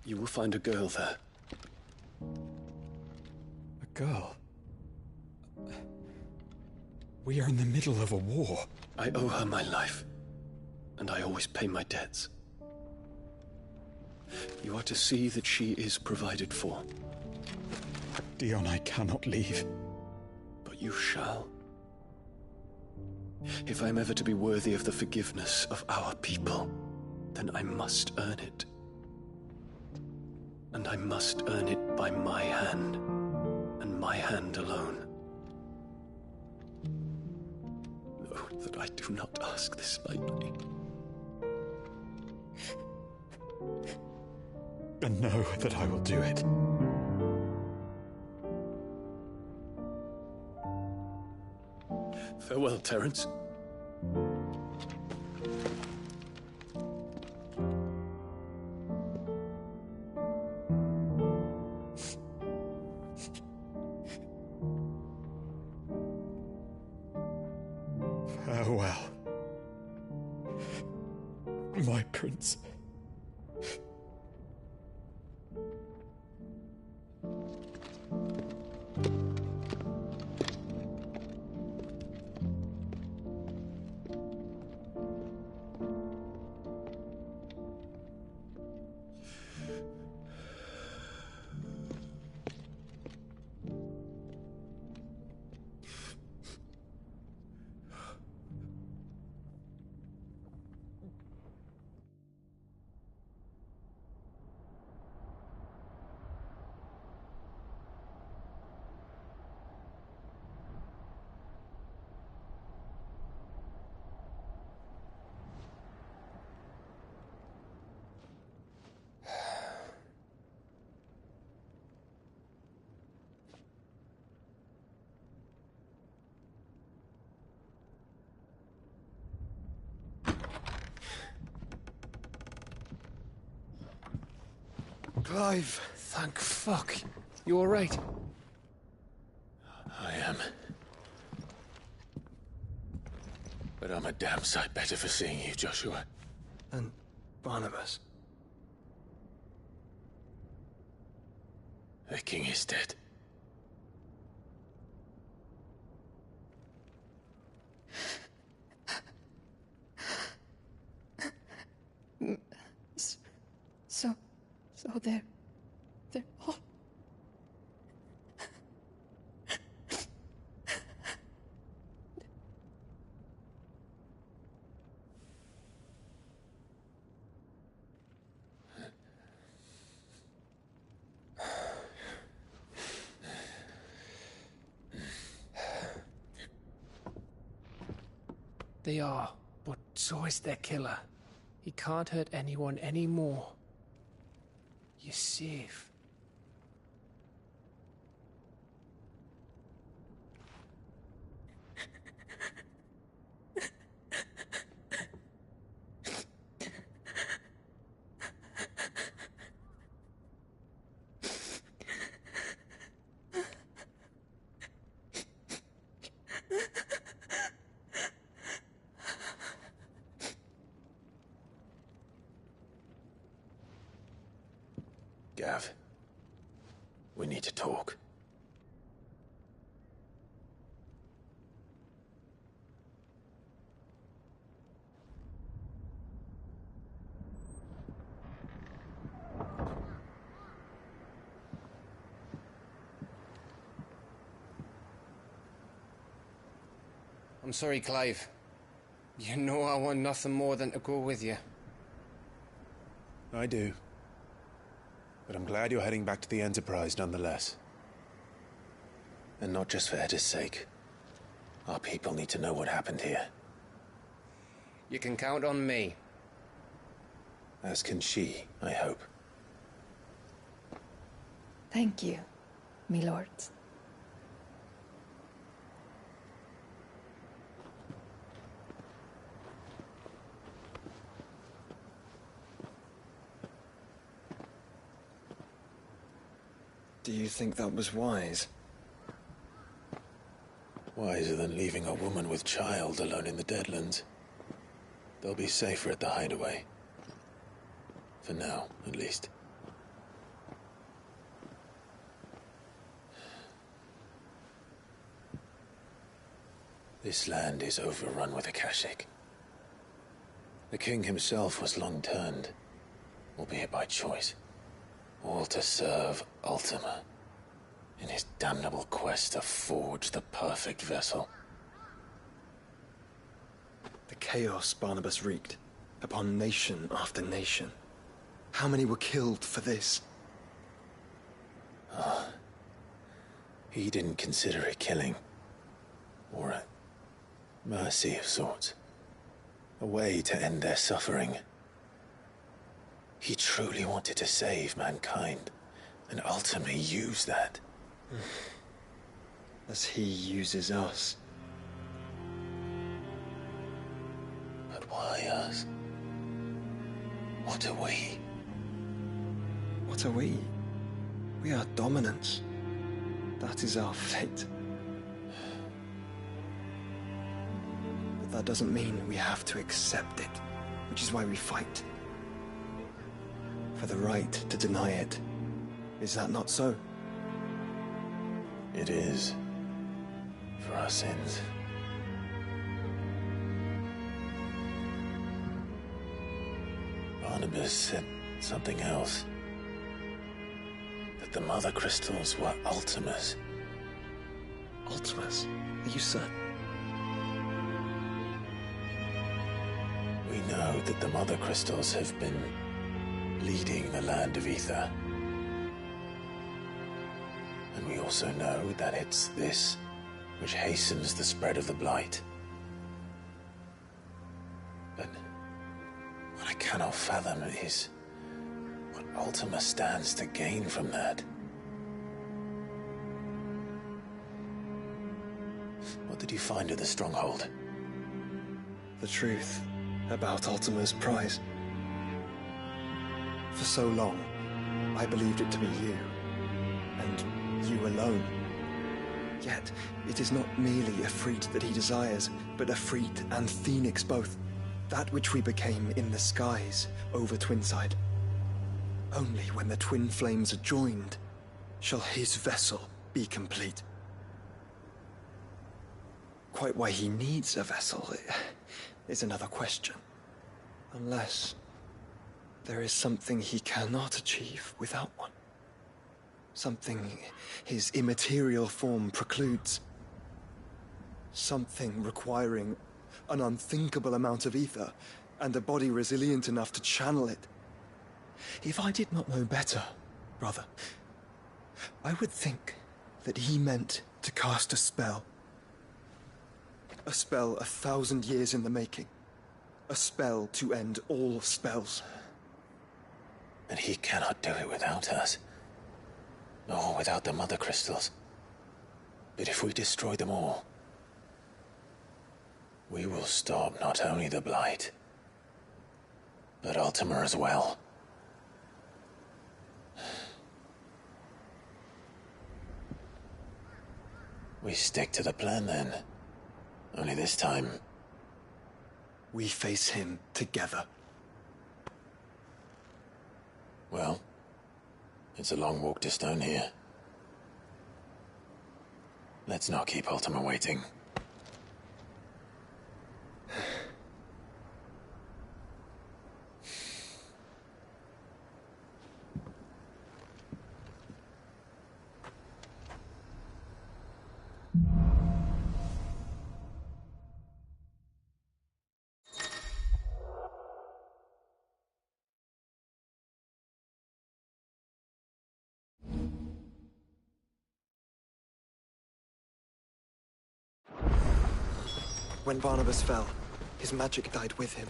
You will find a girl there. A girl? We are in the middle of a war. I owe her my life, and I always pay my debts. You are to see that she is provided for. Dion, I cannot leave. But you shall. If I'm ever to be worthy of the forgiveness of our people, then I must earn it. And I must earn it by my hand, and my hand alone. Know that I do not ask this lightly. And know that I will do it. Farewell, Terence. Farewell, my prince. Clive! Thank fuck. You alright? I am. But I'm a damn sight better for seeing you, Joshua. And Barnabas. The king is dead. So they're all... They are, but so is their killer. He can't hurt anyone anymore. You're safe. Gav, we need to talk. I'm sorry, Clive. You know I want nothing more than to go with you. I do. But I'm glad you're heading back to the Enterprise nonetheless. And not just for Edda's sake. Our people need to know what happened here. You can count on me. As can she, I hope. Thank you, me lords. Do you think that was wise? Wiser than leaving a woman with child alone in the Deadlands. They'll be safer at the hideaway. For now, at least. This land is overrun with Akashic. The king himself was long turned, albeit by choice. All to serve Ultima, in his damnable quest to forge the perfect vessel. The chaos Barnabas wreaked upon nation after nation. How many were killed for this? He didn't consider it killing. Or a mercy of sorts. A way to end their suffering. He truly wanted to save mankind, and ultimately use that. As he uses us. But why us? What are we? What are we? We are dominance. That is our fate. But that doesn't mean we have to accept it, which is why we fight. For the right to deny it. Is that not so? It is. For our sins. Barnabas said something else. That the Mother Crystals were Ultimas. Ultimas? Are you certain? We know that the Mother Crystals have been leading the land of Ether. And we also know that it's this which hastens the spread of the Blight. But what I cannot fathom is what Ultima stands to gain from that. What did you find at the Stronghold? The truth about Ultima's prize. For so long, I believed it to be you, and you alone. Yet, it is not merely Ifrit that he desires, but Ifrit and Phoenix both. That which we became in the skies over Twinside. Only when the twin flames are joined shall his vessel be complete. Quite why he needs a vessel is another question. Unless there is something he cannot achieve without one. Something his immaterial form precludes. Something requiring an unthinkable amount of ether, and a body resilient enough to channel it. If I did not know better, brother, I would think that he meant to cast a spell. A spell 1,000 years in the making. A spell to end all spells. And he cannot do it without us. Nor without the Mother Crystals. But if we destroy them all, we will stop not only the Blight, but Ultima as well. We stick to the plan then. Only this time, we face him together. Well, it's a long walk to Stone here. Let's not keep Ultima waiting. When Barnabas fell, his magic died with him.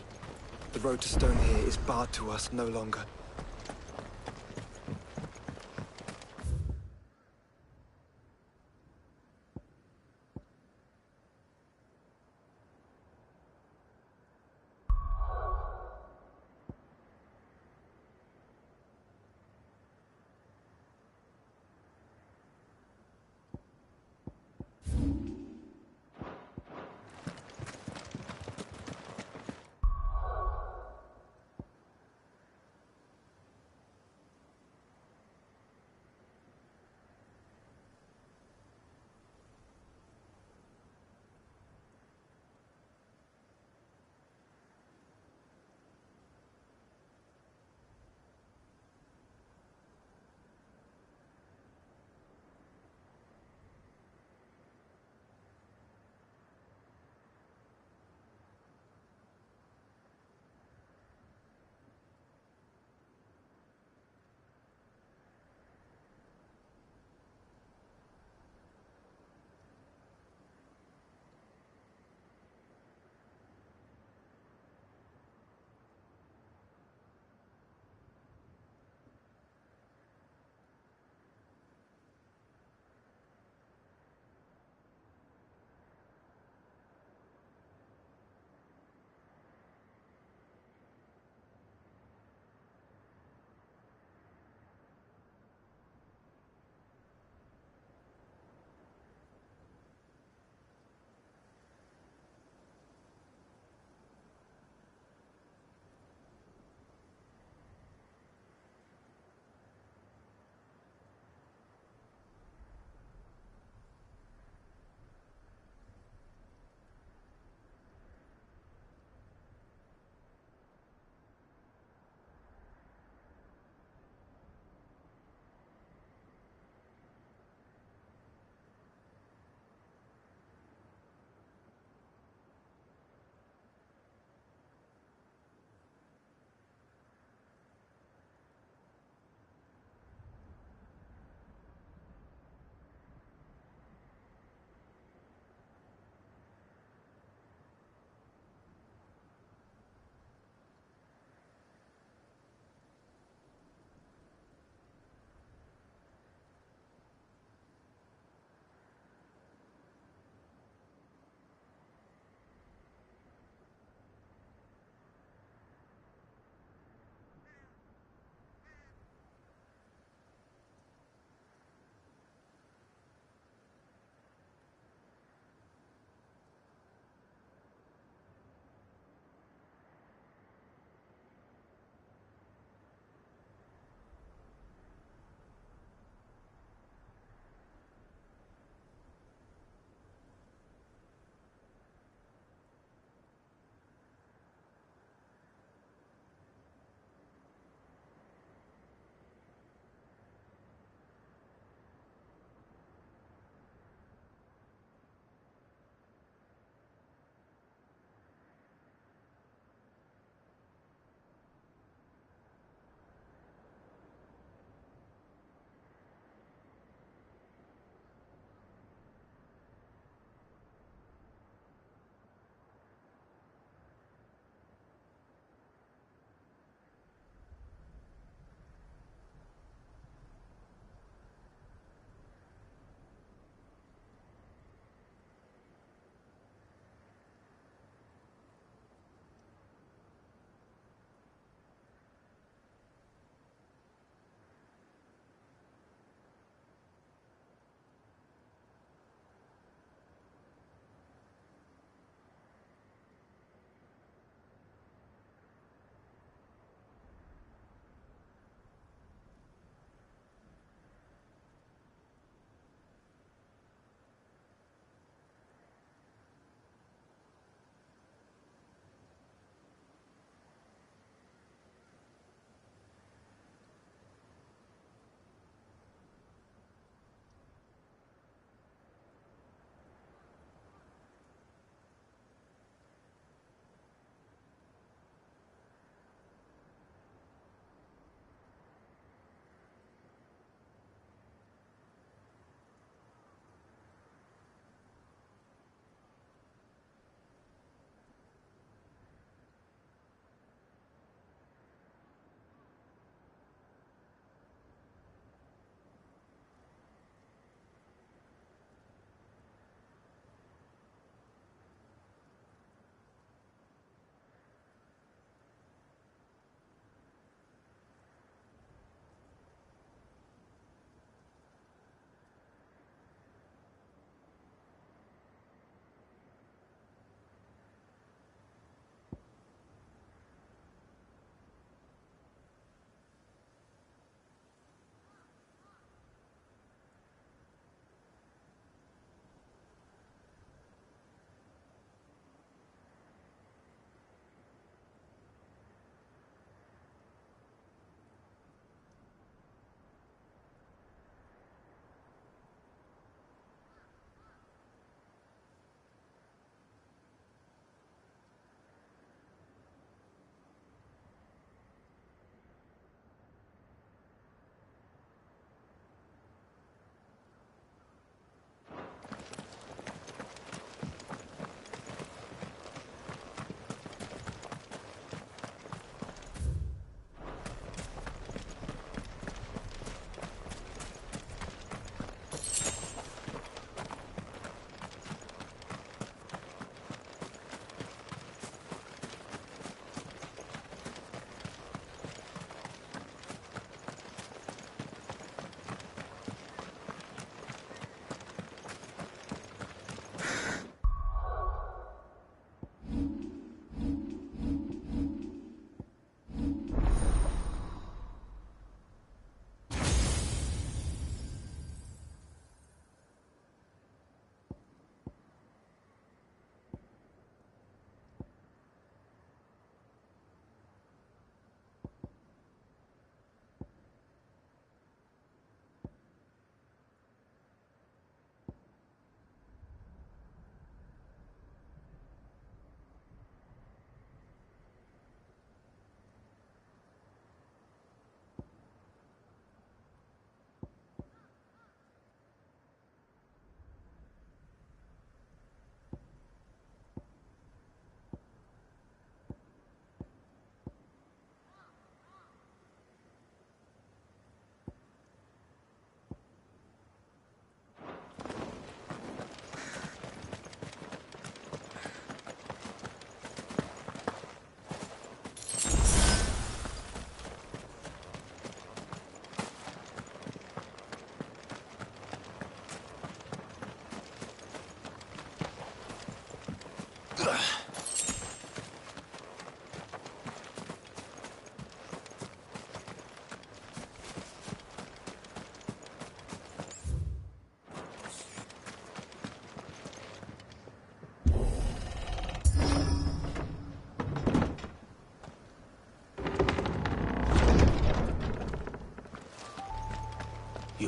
The road to Stone here is barred to us no longer.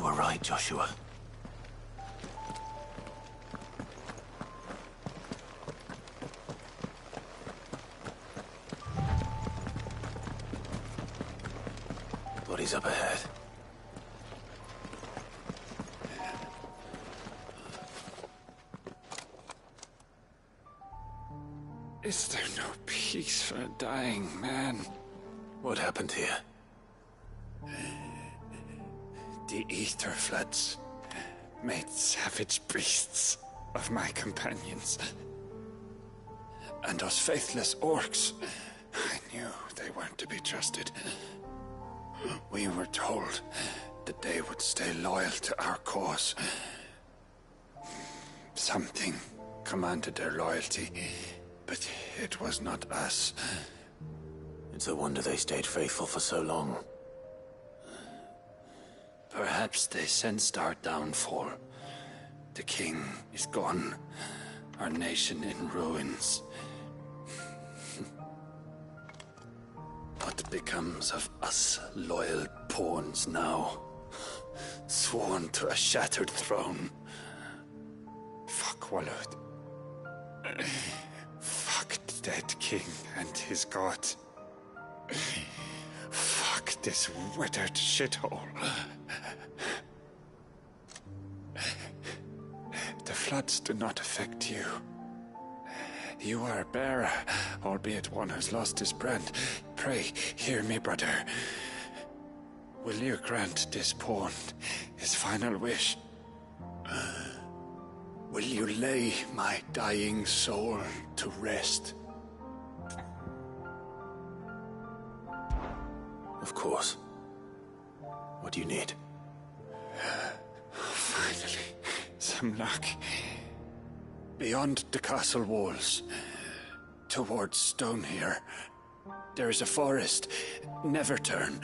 You were right, Joshua. Bodies up ahead. Is there no peace for a dying man? What happened here? The ether floods made savage beasts of my companions. And those faithless orcs, I knew they weren't to be trusted. We were told that they would stay loyal to our cause. Something commanded their loyalty, but it was not us. It's a wonder they stayed faithful for so long. Perhaps they sensed our downfall. The king is gone, our nation in ruins. What becomes of us loyal pawns now? Sworn to a shattered throne. Fuck Walud. Fuck the dead king and his god. Fuck this withered shithole. The floods do not affect you. You are a bearer, albeit one who's lost his brand. Pray, hear me, brother. Will you grant this pawn his final wish? Will you lay my dying soul to rest? Of course. What do you need? Finally, some luck. Beyond the castle walls, towards Stone here, there is a forest. Never turn.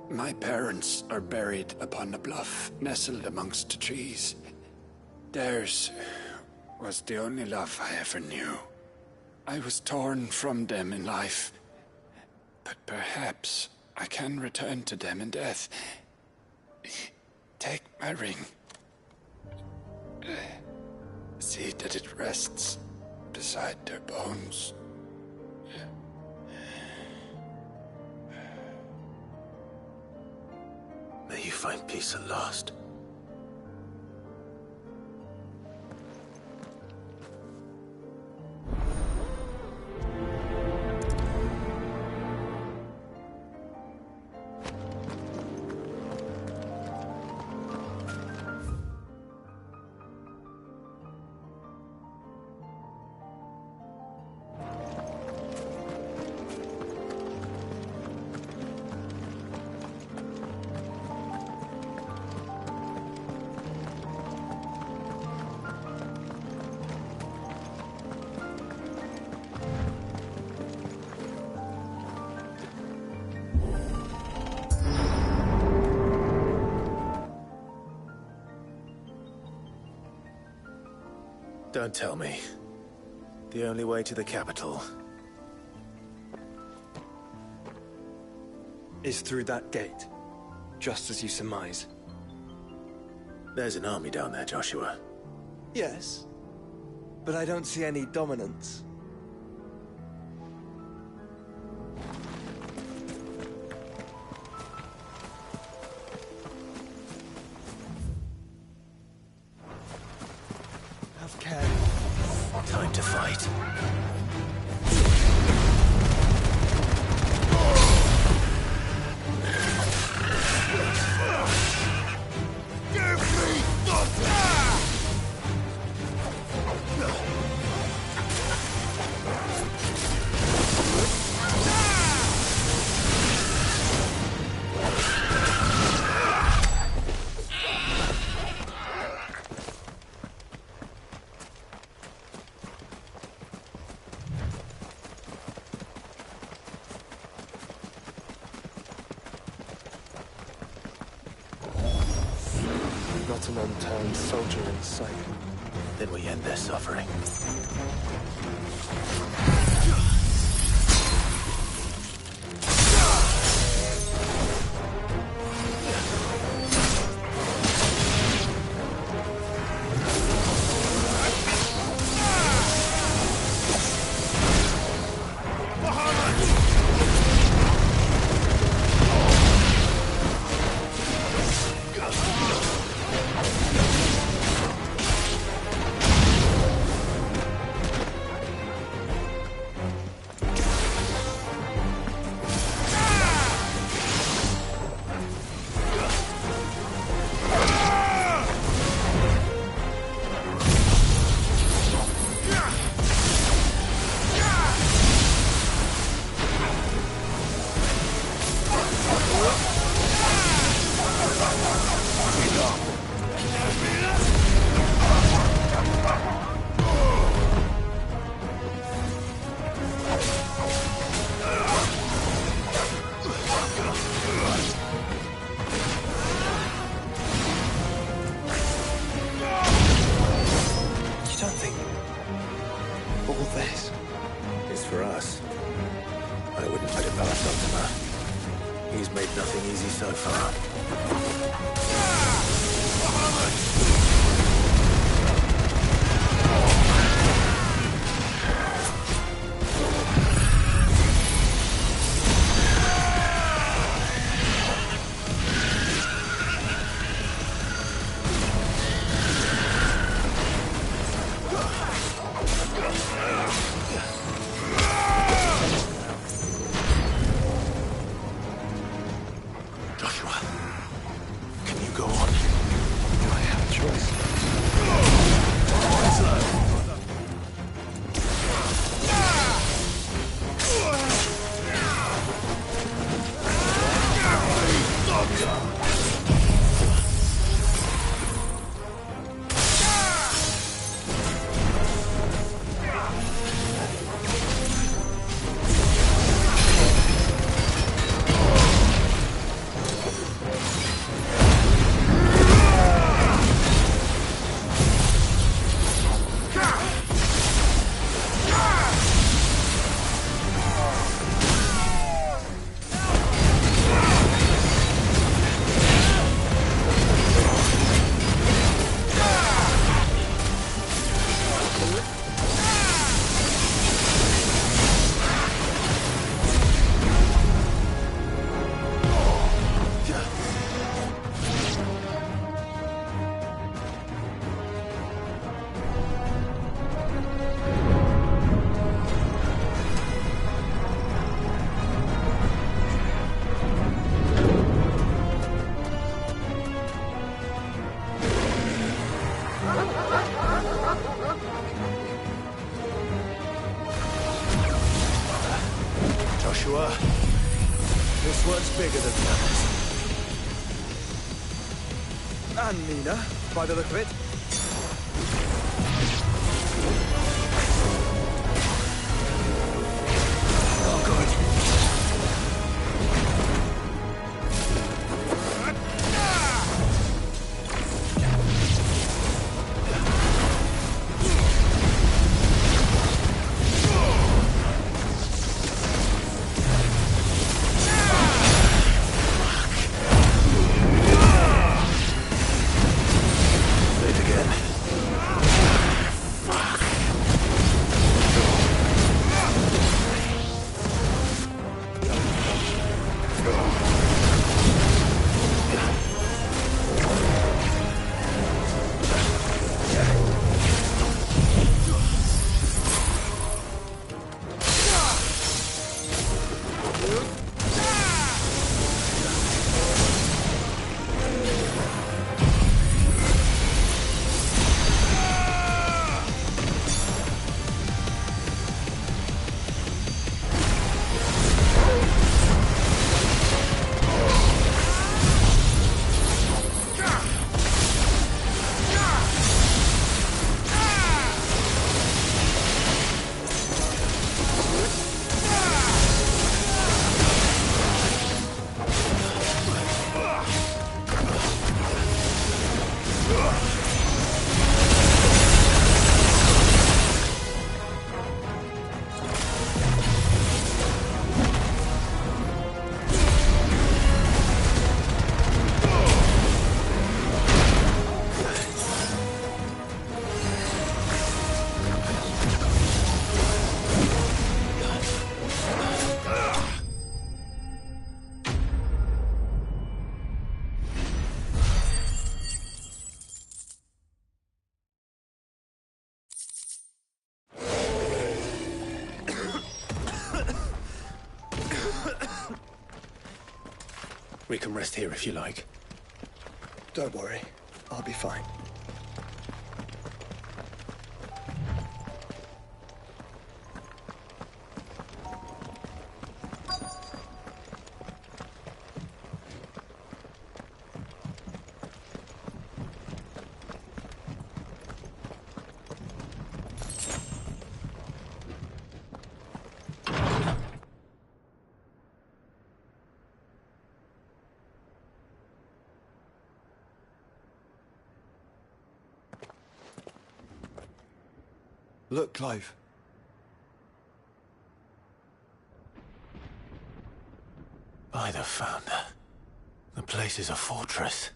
My parents are buried upon a bluff, nestled amongst the trees. Theirs was the only love I ever knew. I was torn from them in life, but perhaps I can return to them in death. Take my ring. See that it rests beside their bones. May you find peace at last. Don't tell me. The only way to the capital is through that gate, just as you surmise. There's an army down there, Joshua. Yes, but I don't see any dominance. Have care. Time to fight. Not an unturned soldier in sight. Then we end their suffering. Joshua, this one's bigger than the others. And Nina, by the look of it. Oh, good. We can rest here if you like. Don't worry, I'll be fine. Look, Clive. By the Founder. The place is a fortress.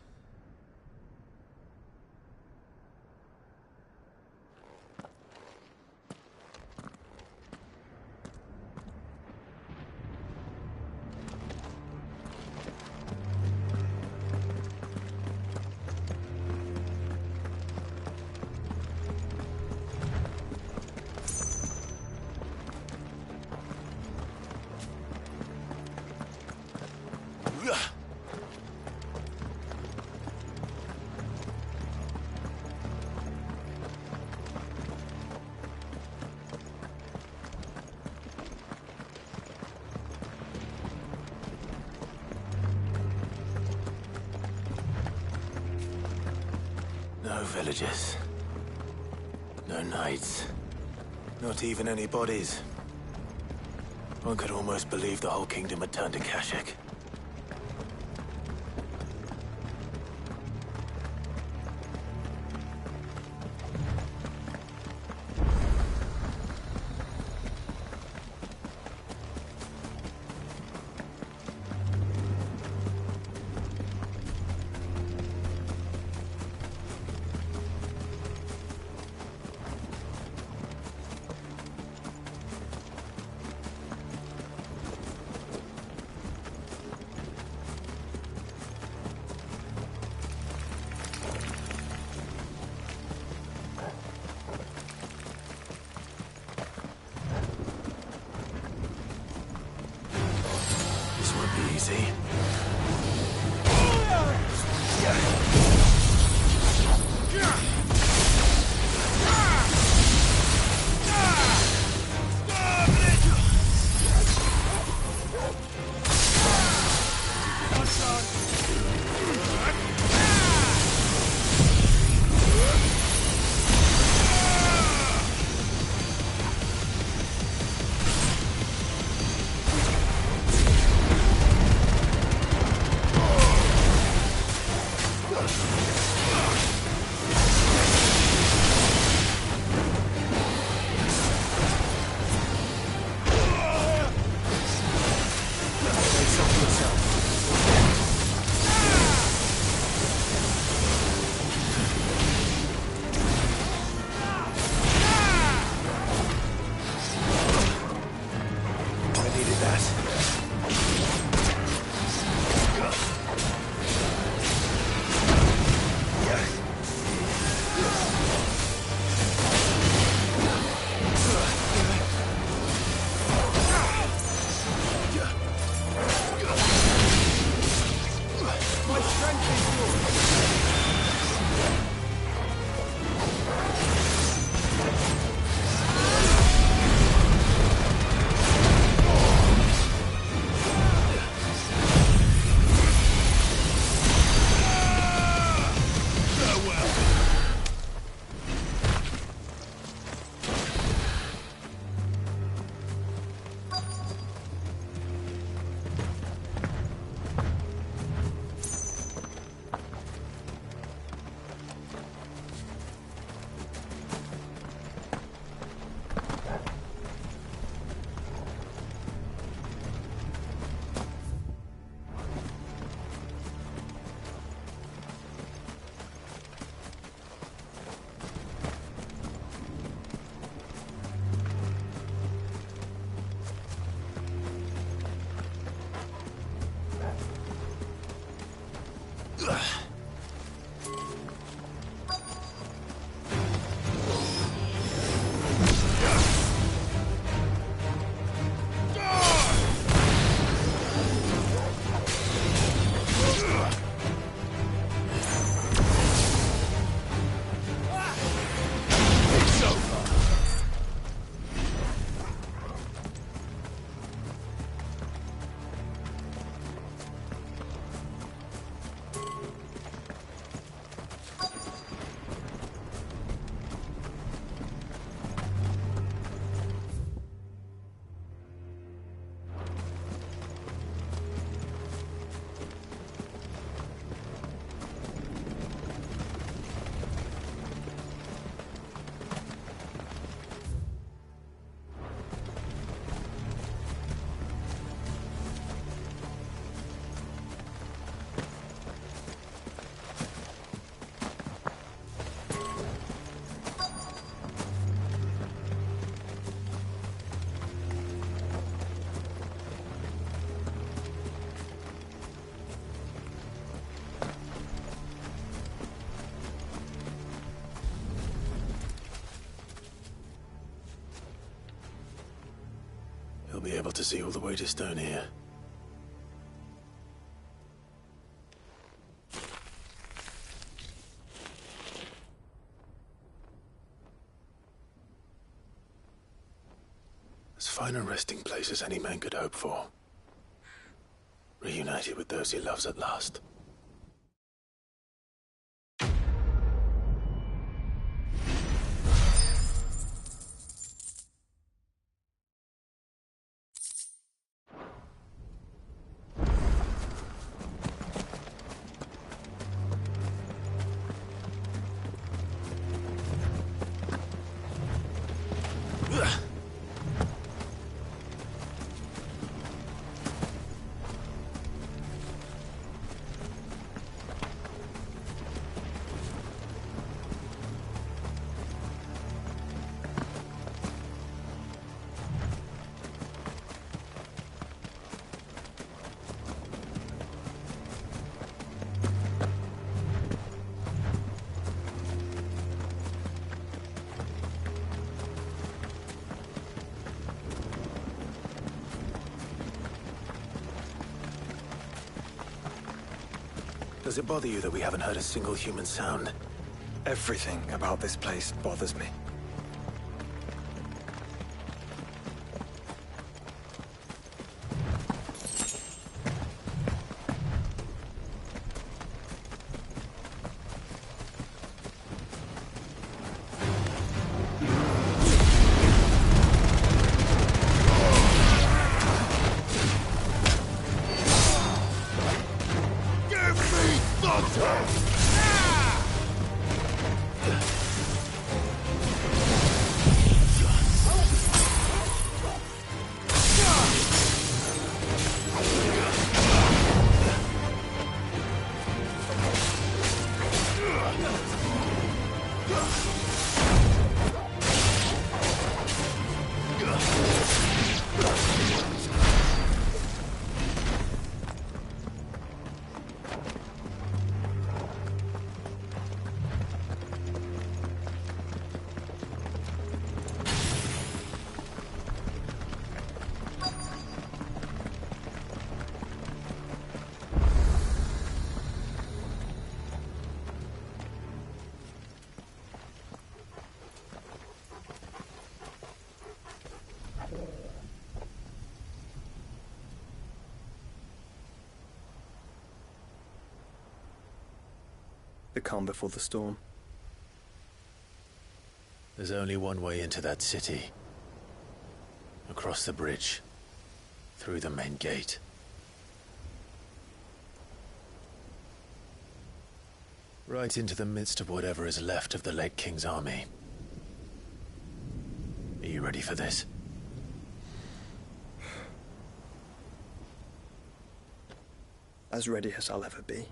No villagers. No knights. Not even any bodies. One could almost believe the whole kingdom had turned to Kashyyyk. Easy. You'll be able to see all the way to Stone here. As fine a resting place as any man could hope for. Reunited with those he loves at last. Does it bother you that we haven't heard a single human sound? Everything about this place bothers me. The calm before the storm. There's only one way into that city. Across the bridge. Through the main gate. Right into the midst of whatever is left of the late King's army. Are you ready for this? As ready as I'll ever be.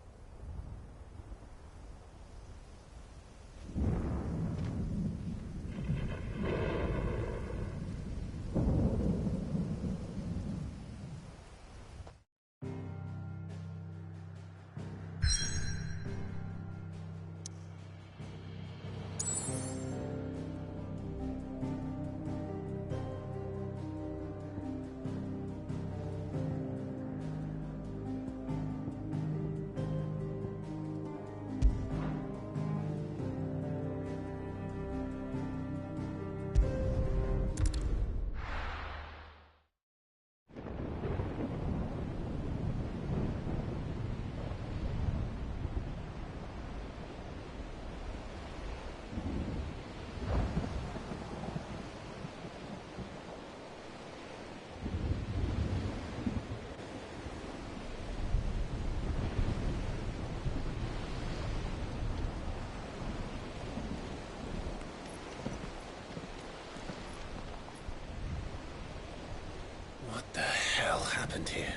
What the hell happened here?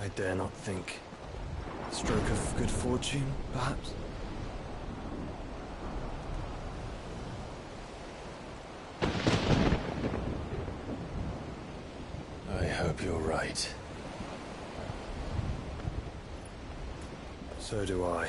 I dare not think. Stroke of good fortune, perhaps? I hope you're right. So do I.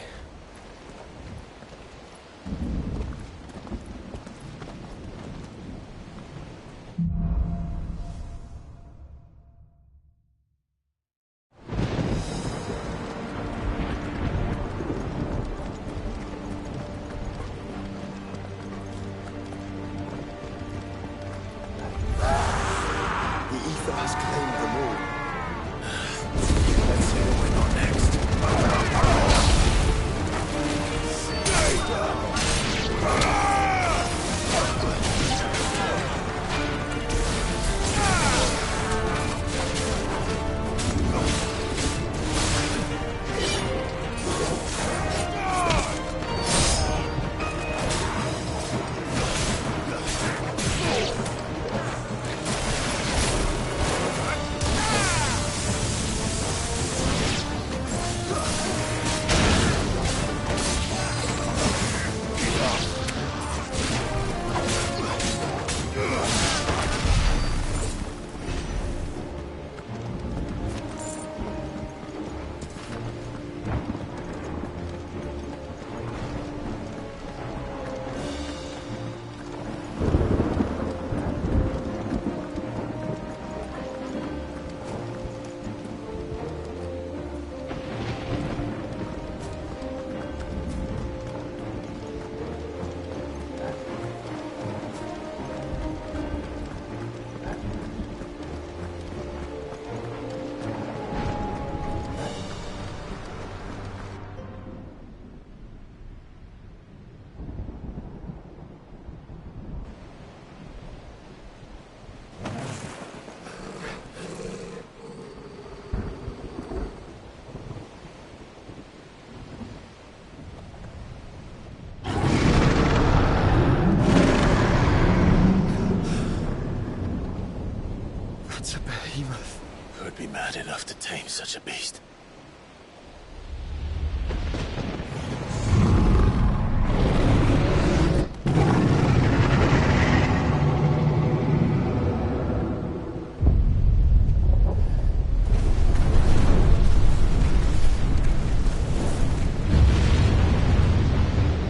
such a beast.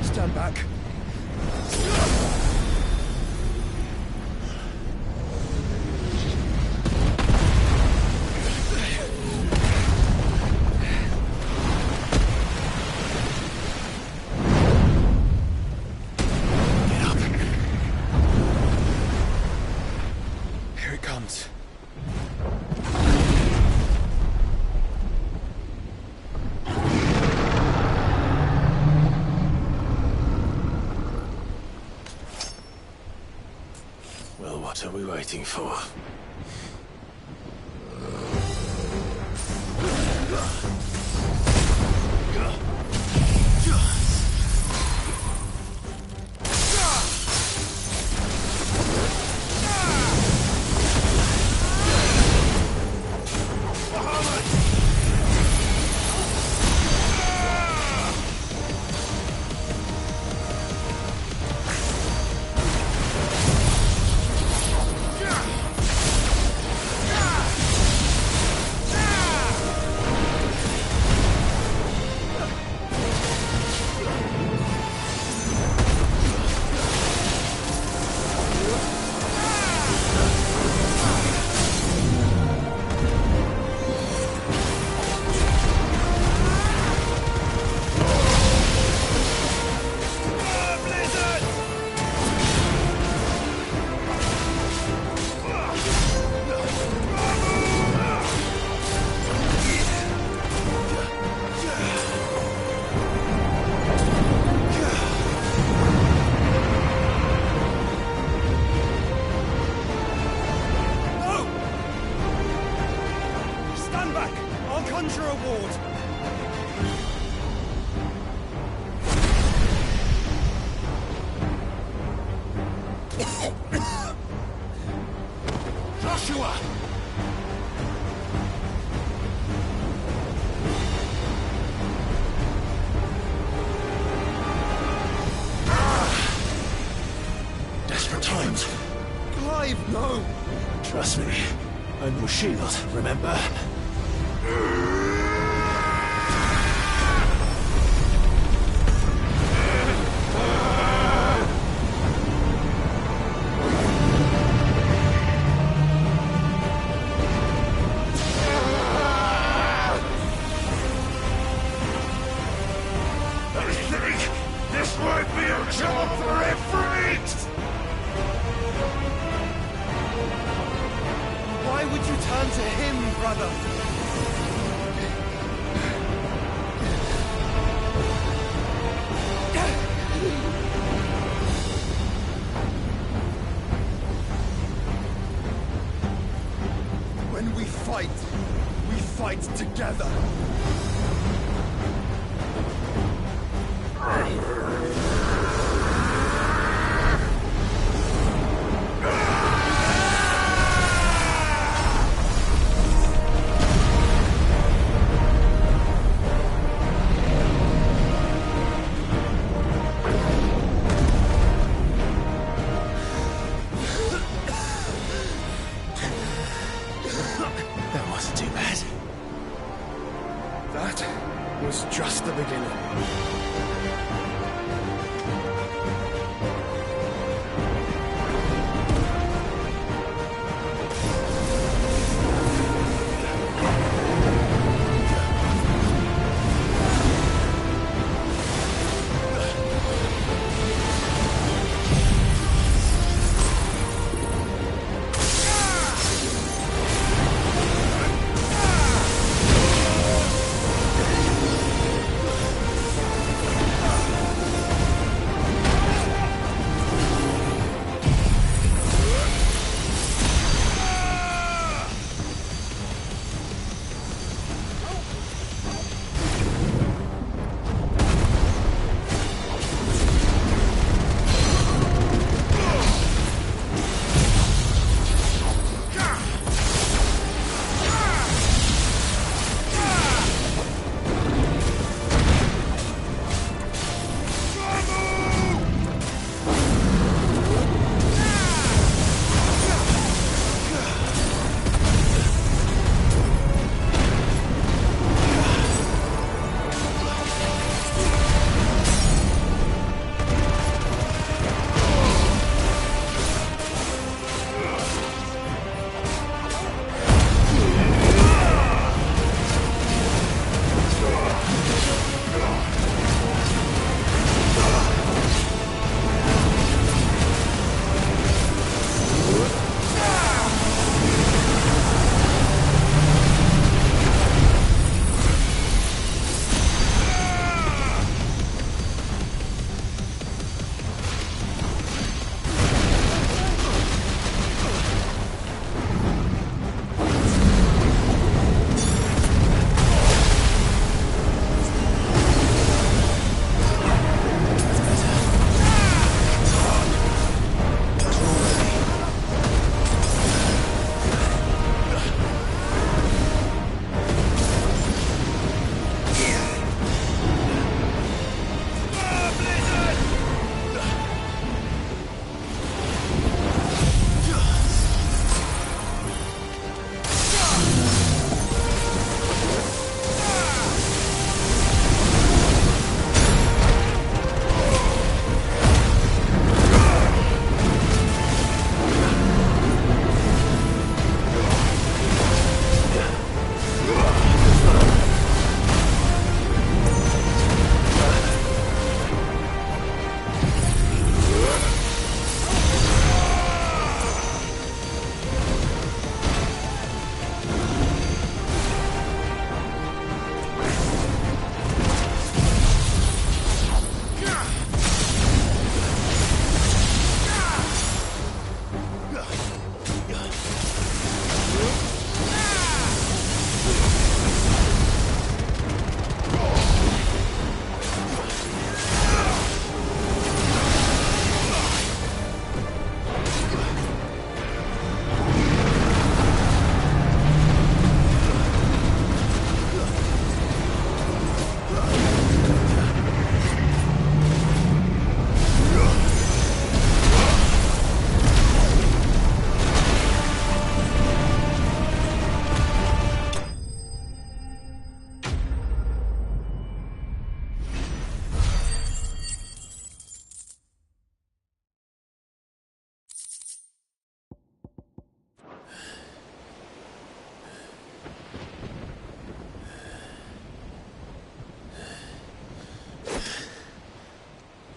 Stand back. Here it comes. Well, what are we waiting for? No! Trust me. I'm your shield, remember? This might be a job for Ifrit! Why would you turn to him, brother? When we fight together. That wasn't too bad.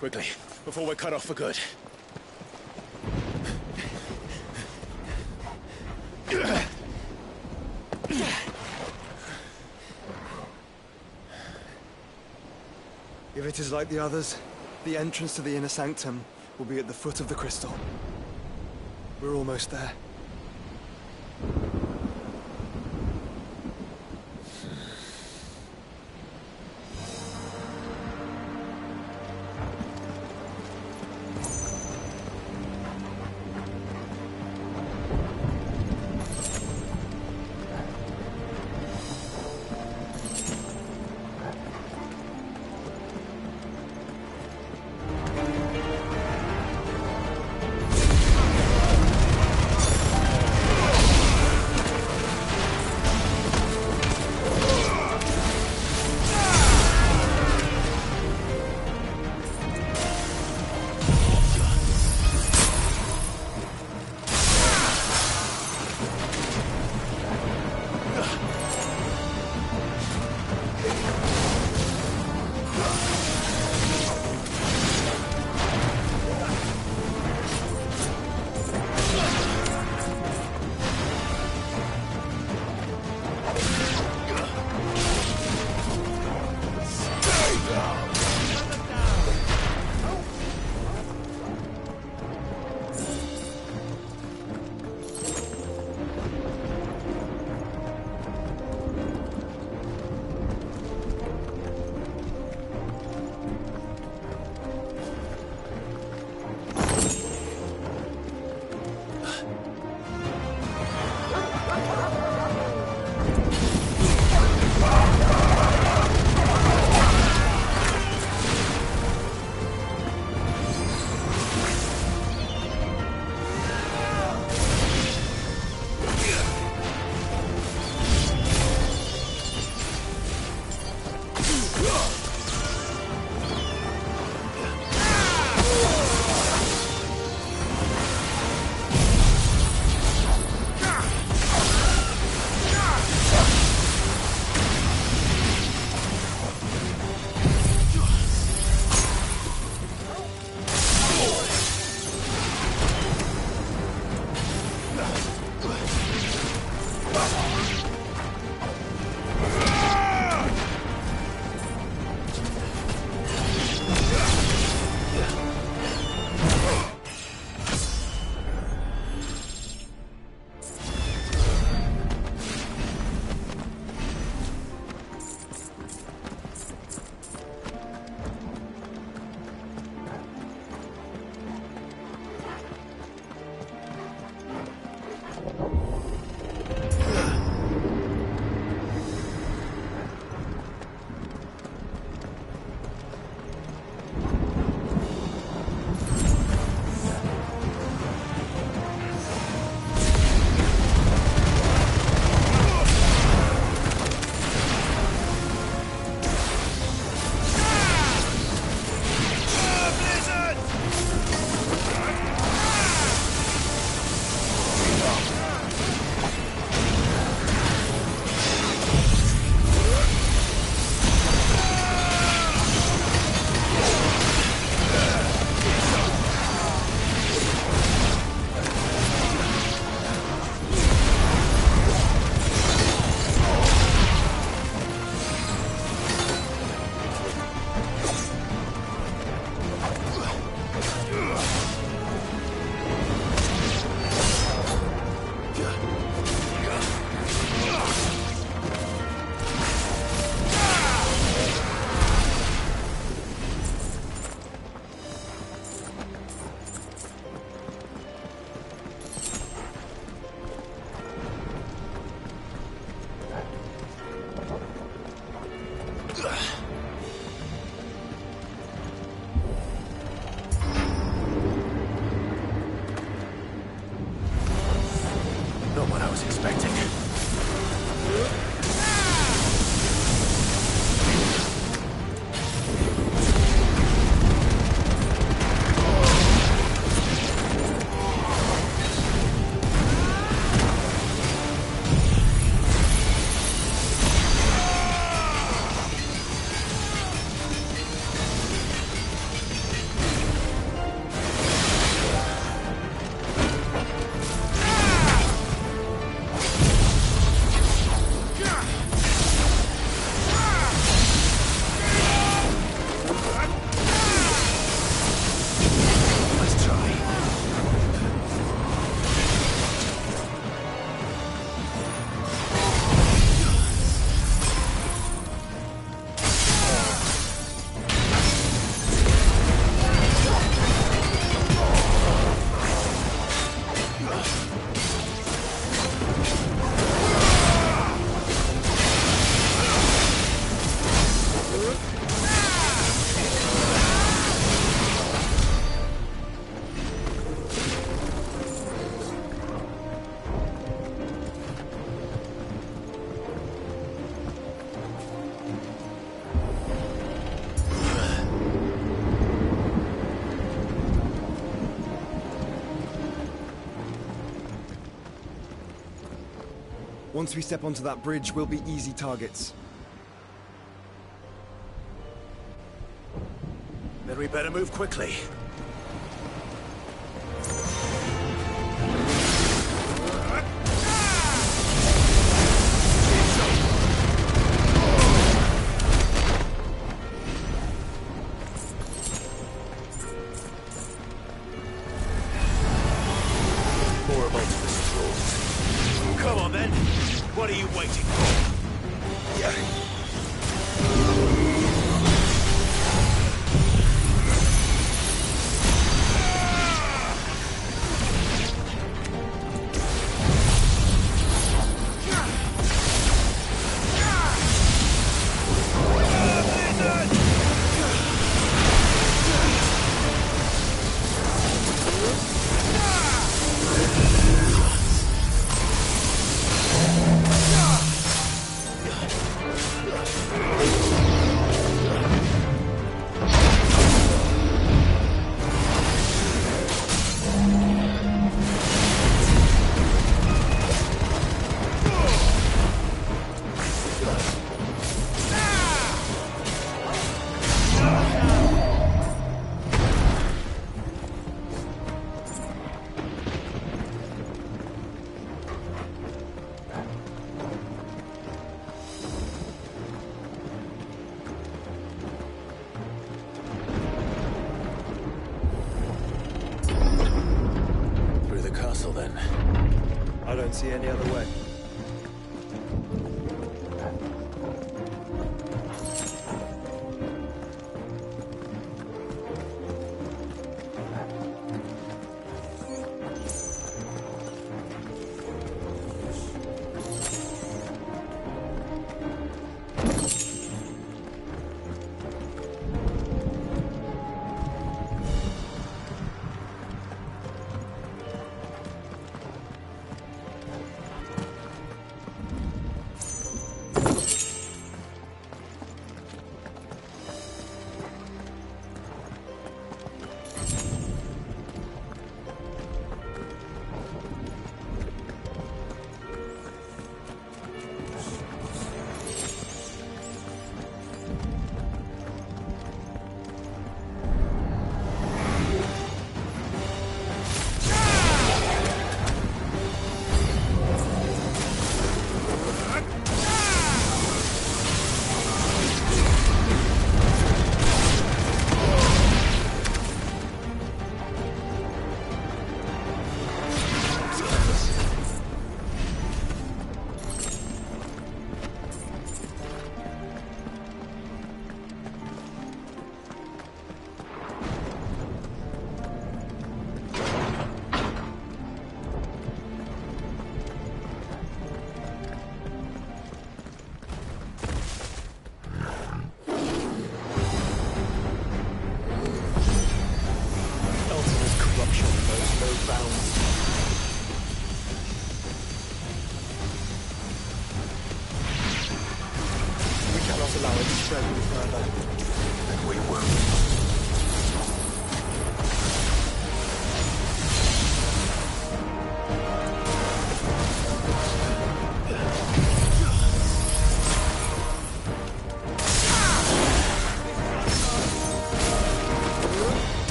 Quickly, before we're cut off for good. If it is like the others, the entrance to the inner sanctum will be at the foot of the crystal. We're almost there. Once we step onto that bridge, we'll be easy targets. Then we better move quickly. More of Ultimus trolls. Come on then. What are you waiting for? Then I don't see any other way.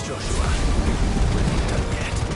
Joshua. We're not done yet.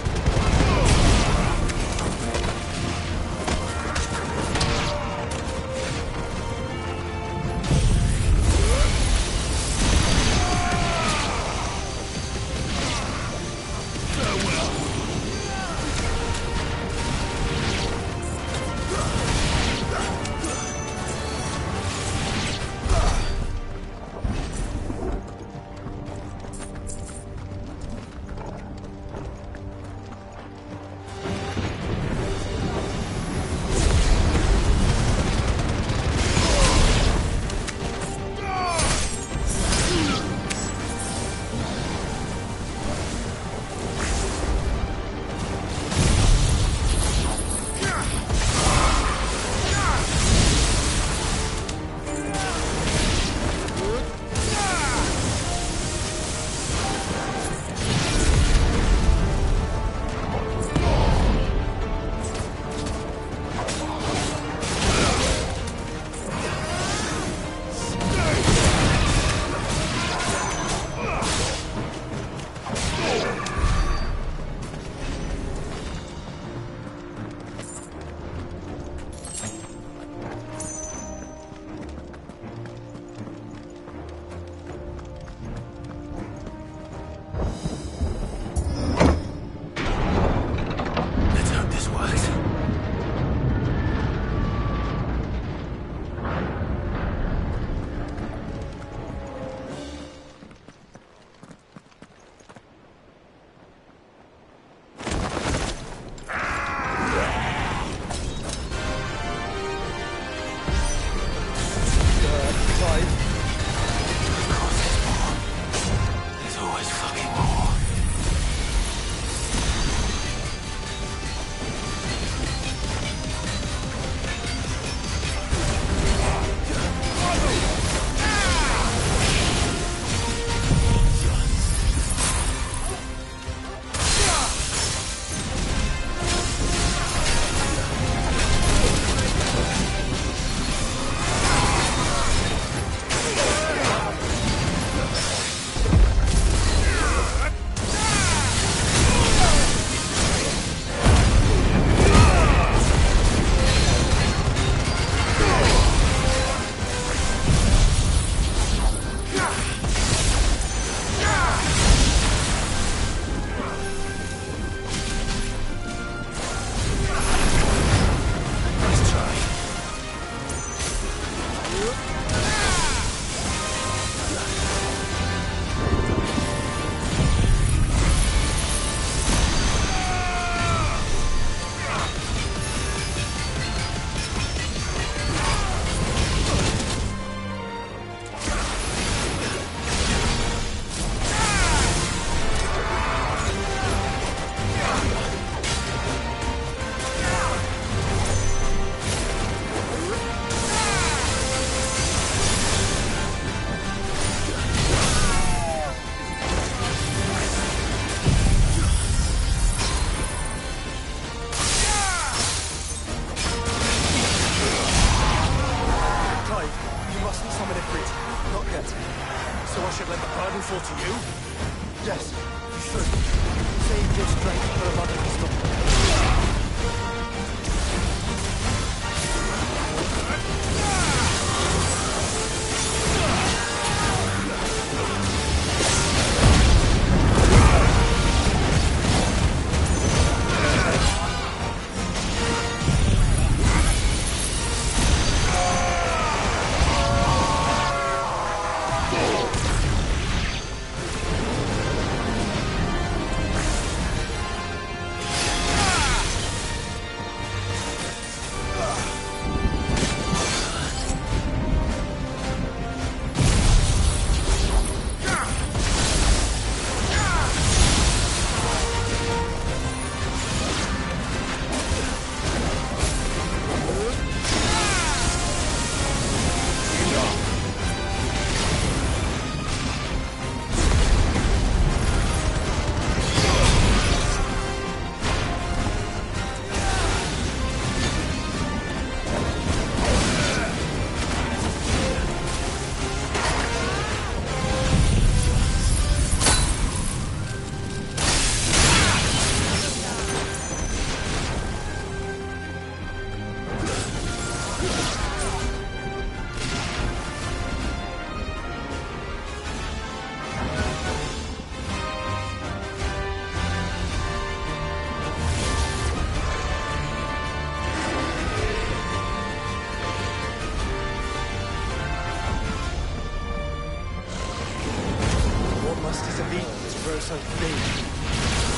so big?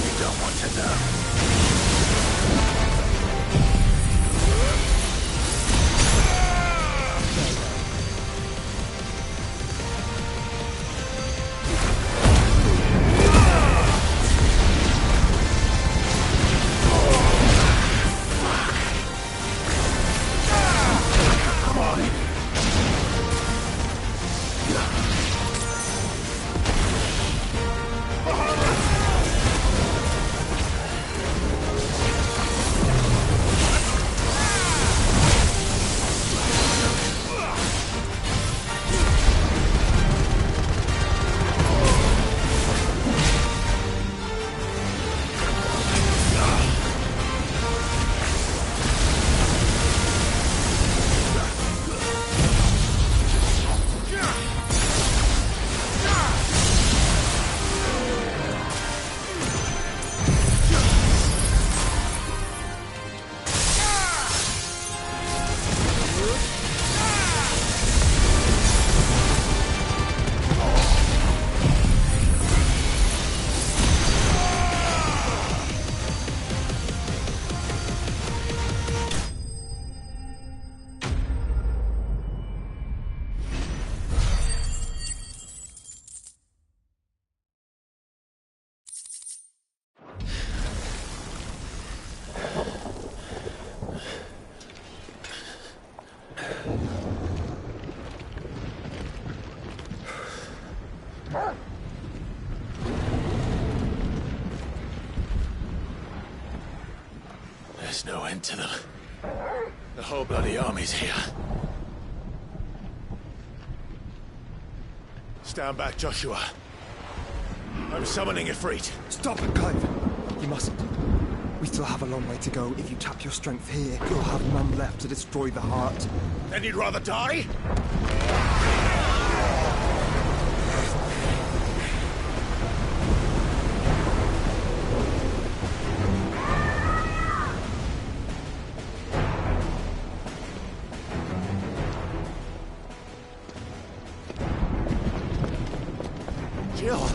You don't want to know. There's no end to them. The whole bloody army's here. Stand back, Joshua. I'm summoning Ifrit. Stop it, Clive. You mustn't. We still have a long way to go. If you tap your strength here, you'll have none left to destroy the heart. Then you'd rather die? Jill!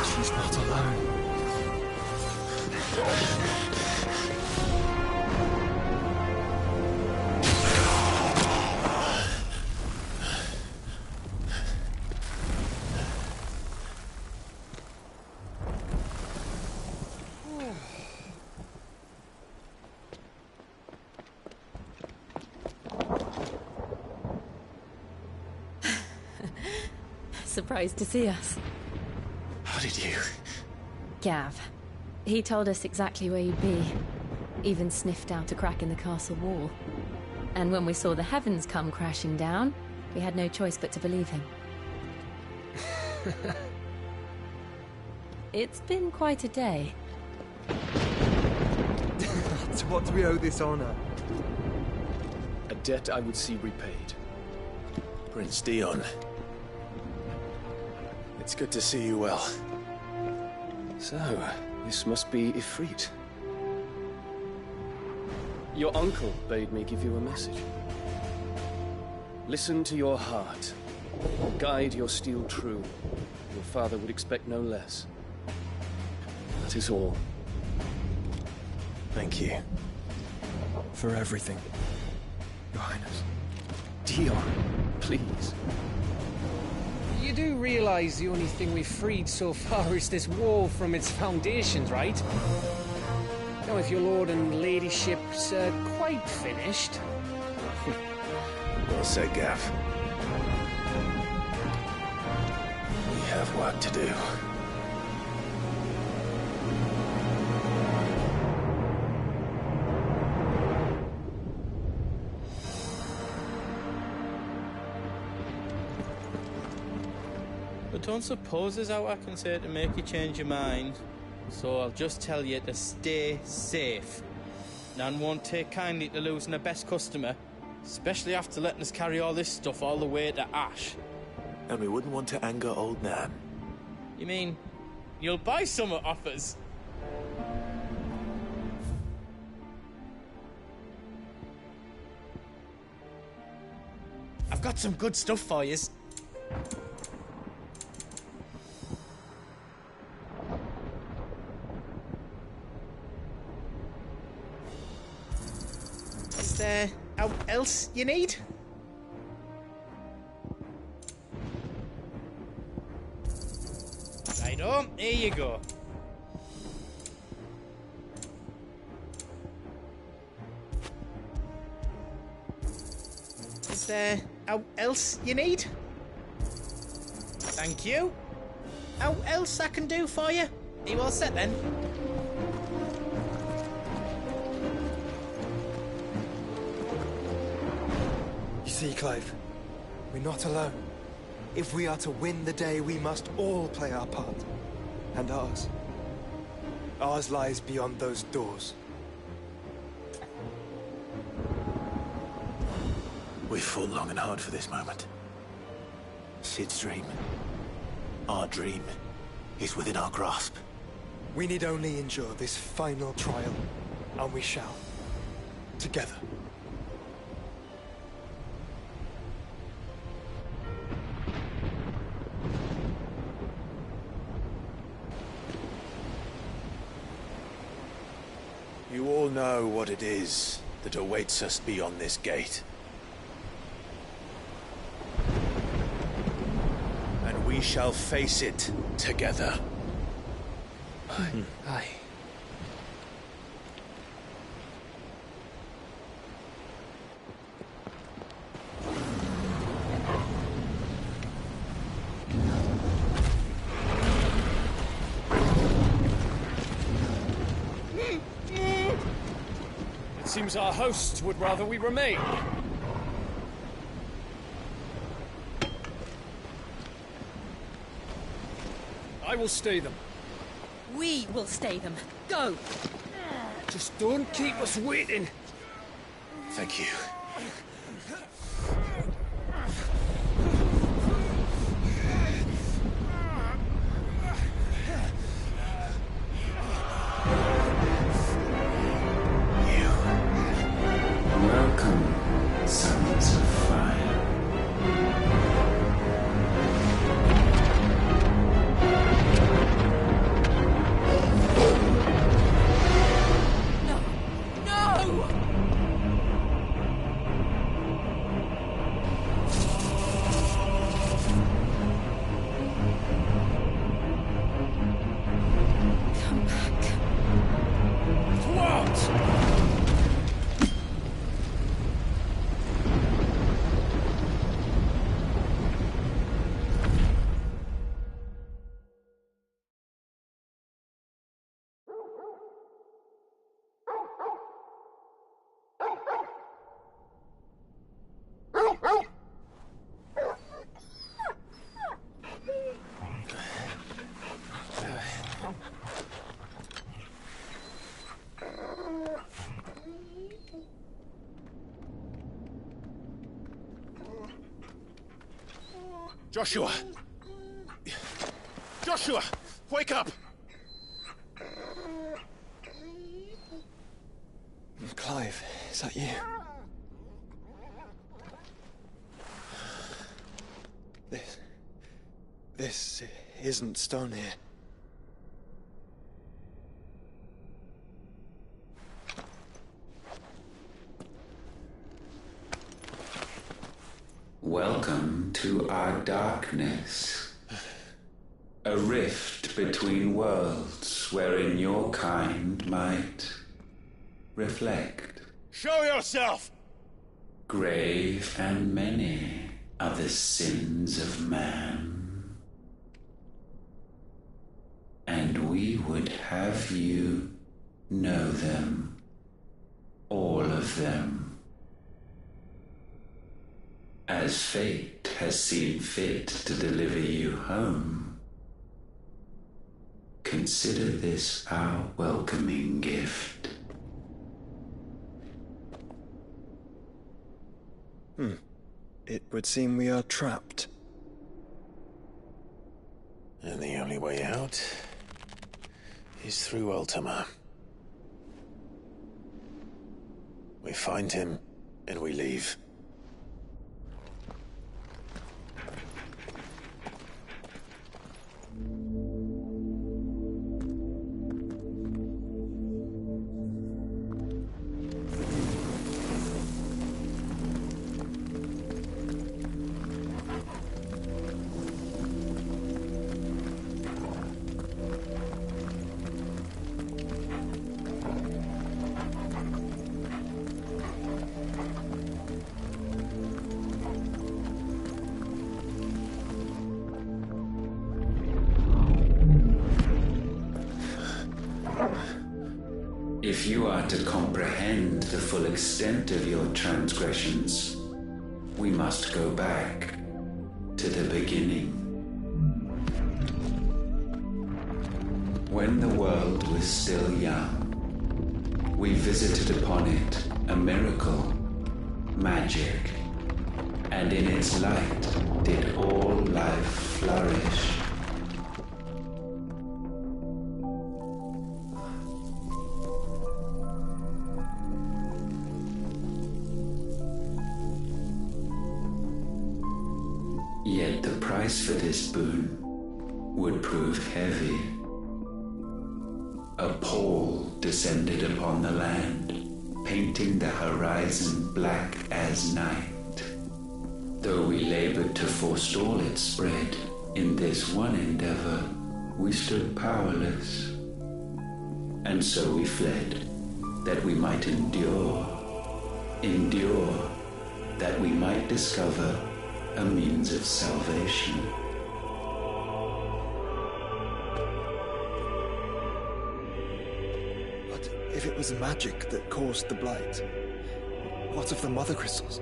She's not alone. Surprised to see us. How did you? Gav. He told us exactly where you'd be. Even sniffed out a crack in the castle wall. And when we saw the heavens come crashing down, we had no choice but to believe him. It's been quite a day. To what do we owe this honor? A debt I would see repaid. Prince Dion. It's good to see you well. So, this must be Ifrit. Your uncle bade me give you a message. Listen to your heart. Guide your steel true. Your father would expect no less. That is all. Thank you. For everything, Your Highness. Dion, please. You do realize the only thing we've freed so far is this wall from its foundations, right? Now, if your lord and ladyship's quite finished... Well said, Gav. We have work to do. But don't suppose there's out I can say to make you change your mind. So I'll just tell you to stay safe. Nan won't take kindly to losing her best customer, especially after letting us carry all this stuff all the way to Ash. And we wouldn't want to anger old Nan. You mean you'll buy some off us? I've got some good stuff for yous. Is there out else you need? Righto, here you go. Is there out else you need? Thank you. Out else I can do for you? Are you all set then? You see, Clive, we're not alone. If we are to win the day, we must all play our part. And ours. Ours lies beyond those doors. We've fought long and hard for this moment. Sid's dream, our dream, is within our grasp. We need only endure this final trial, and we shall. Together. You all know what it is that awaits us beyond this gate. And we shall face it together. Aye. It seems our hosts would rather we remain. I will stay them. We will stay them. Go! Just don't keep us waiting. Thank you. Welcome, sons of fire. No! Come back. What? Joshua! Joshua! Wake up! Clive, is that you? This isn't stone here. Welcome to our darkness. A rift between worlds wherein your kind might reflect. Show yourself! Grave and many are the sins of man. And we would have you know them. All of them. As fate has seen fit to deliver you home, consider this our welcoming gift. It would seem we are trapped. And the only way out is through Ultima. We find him, and we leave. If you are to comprehend the full extent of your transgressions, we must go back to the beginning. When the world was still young, we visited upon it a miracle, magic, and in its light did all life flourish. Yet the price for this boon would prove heavy. A pall descended upon the land, painting the horizon black as night. Though we labored to forestall its spread, in this one endeavor we stood powerless. And so we fled, that we might endure, that we might discover a means of salvation. But if it was magic that caused the blight, what of the mother crystals?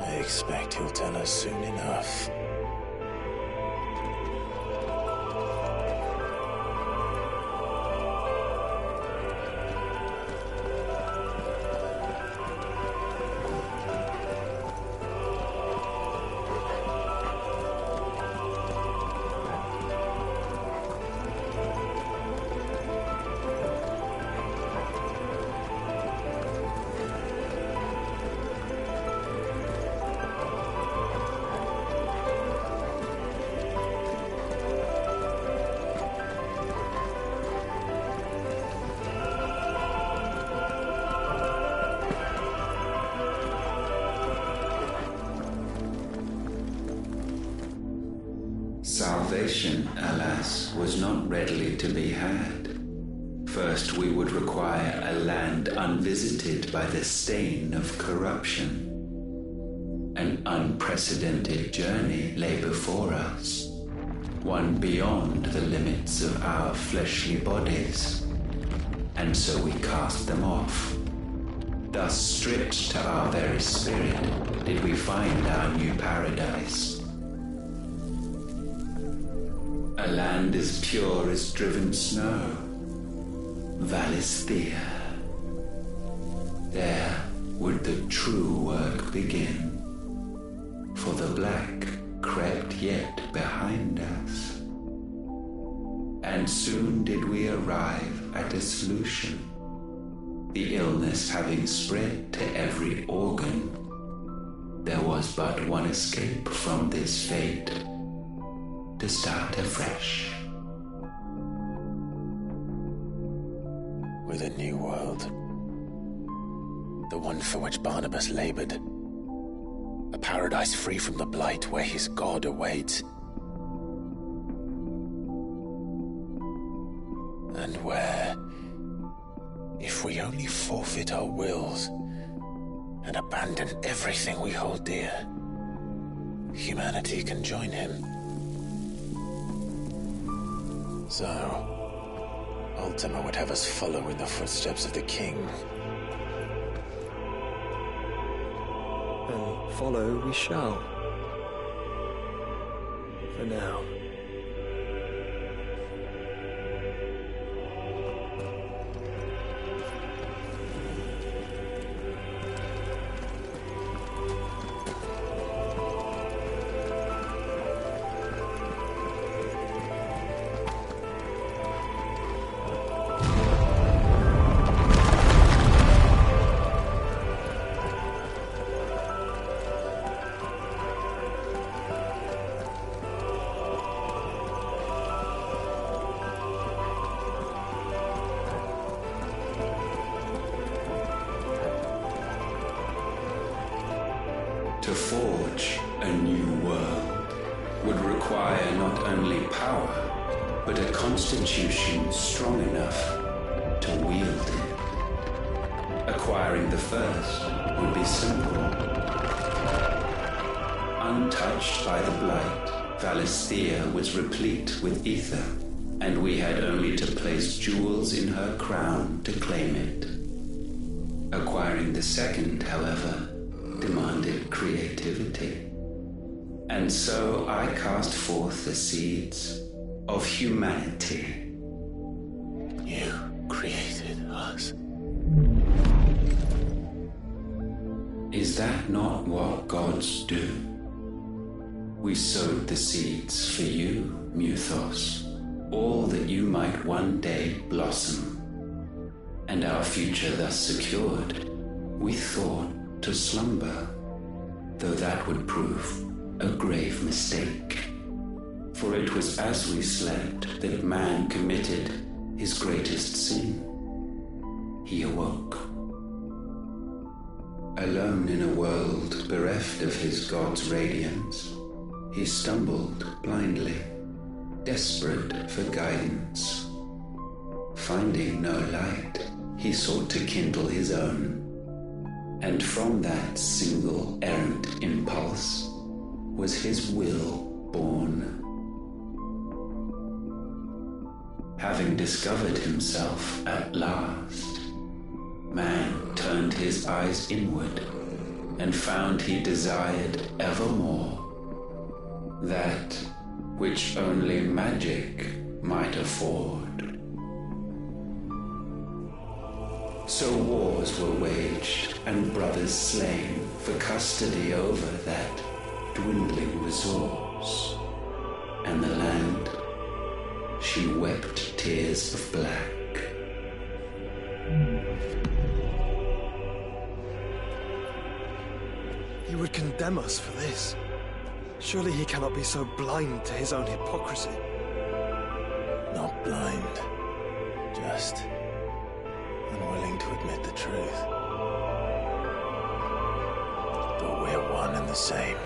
I expect he'll tell us soon enough. Salvation, alas, was not readily to be had. First, we would require a land unvisited by the stain of corruption. An unprecedented journey lay before us, one beyond the limits of our fleshly bodies. And so we cast them off. Thus, stripped to our very spirit, did we find our new paradise. A land as pure as driven snow, Valisthea. There would the true work begin, for the black crept yet behind us. And soon did we arrive at a solution, the illness having spread to every organ. There was but one escape from this fate, to start afresh. With a new world. The one for which Barnabas labored. A paradise free from the blight where his God awaits. And where, if we only forfeit our wills and abandon everything we hold dear, humanity can join him. So, Ultima would have us follow in the footsteps of the king. And follow we shall. For now. forge a new world would require not only power, but a constitution strong enough to wield it. Acquiring the first would be simple. Untouched by the blight, Valisthea was replete with ether, and we had only to place jewels in her crown to claim it. Acquiring the second, however, demanded creativity. And so I cast forth the seeds of humanity. You created us. Is that not what gods do? We sowed the seeds for you, Muthos, all that you might one day blossom. And our future thus secured, we thought to slumber, though that would prove a grave mistake. For it was as we slept that man committed his greatest sin. He awoke. Alone in a world bereft of his god's radiance, he stumbled blindly, desperate for guidance. Finding no light, he sought to kindle his own. And from that single errant impulse was his will born. Having discovered himself at last, man turned his eyes inward and found he desired evermore that which only magic might afford. So wars were waged and brothers slain for custody over that dwindling resource, and the land, she wept tears of black. He would condemn us for this. Surely he cannot be so blind to his own hypocrisy. Not blind, just unwilling to admit the truth. But we're one and the same.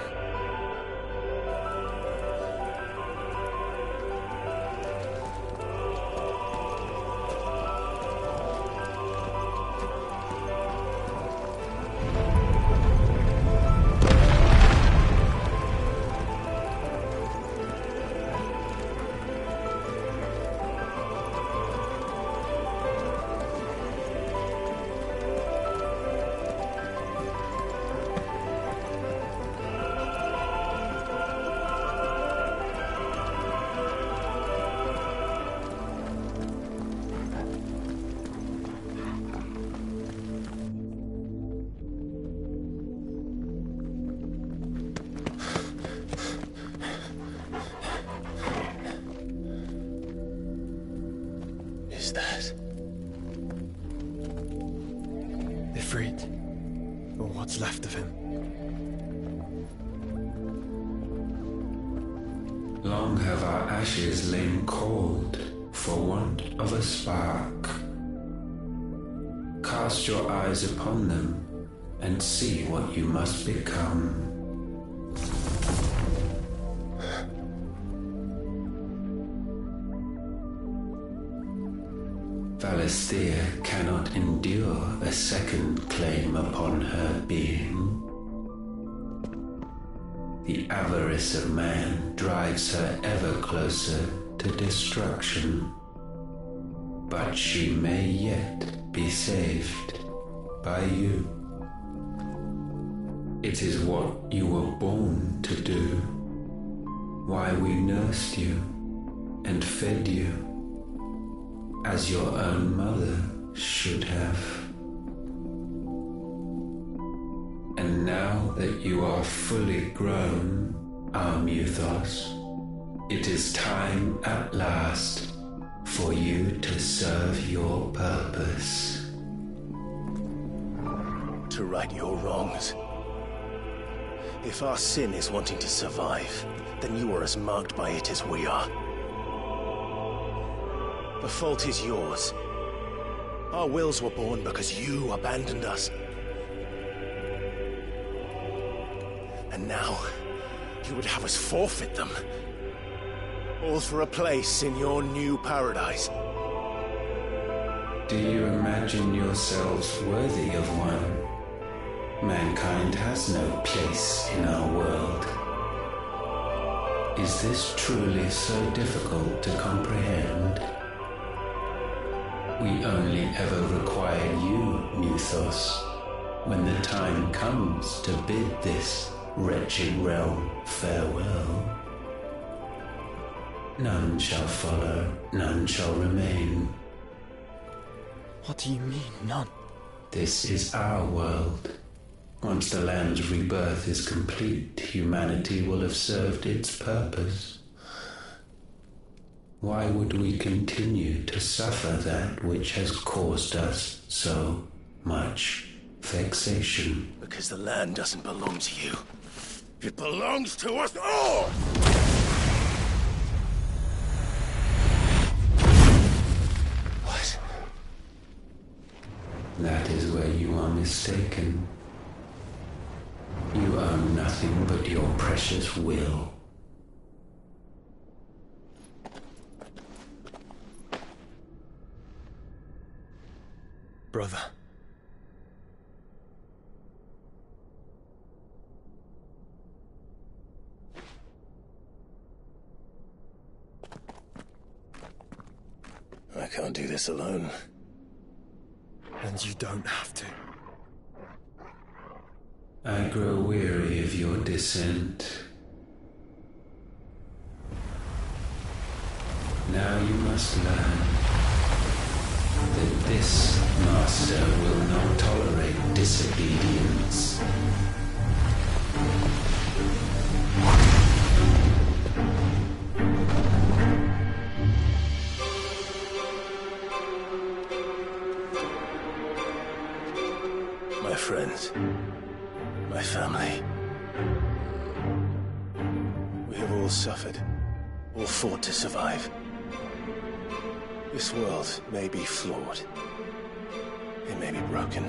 That Ifrit, or what's left of him. Long have our ashes lain cold for want of a spark. Cast your eyes upon them and see what you must become. Valisthea cannot endure a second claim upon her being. The avarice of man drives her ever closer to destruction. But she may yet be saved by you. It is what you were born to do, why we nursed you and fed you, as your own mother should have. And now that you are fully grown, our Muthos, it is time at last for you to serve your purpose. To right your wrongs. If our sin is wanting to survive, then you are as marked by it as we are. The fault is yours. Our wills were born because you abandoned us. And now, you would have us forfeit them. All for a place in your new paradise. Do you imagine yourselves worthy of one? Mankind has no place in our world. Is this truly so difficult to comprehend? We only ever require you, Muthos, when the time comes to bid this wretched realm farewell. None shall follow, none shall remain. What do you mean, none? This is our world. Once the land's rebirth is complete, humanity will have served its purpose. Why would we continue to suffer that which has caused us so much vexation? Because the land doesn't belong to you. It belongs to us all! What? That is where you are mistaken. You own nothing but your precious will. Brother. I can't do this alone. And you don't have to. I grow weary of your dissent. Now you must learn that this master will not tolerate disobedience. My friends, my family. We have all suffered, all fought to survive. This world may be flawed. It may be broken.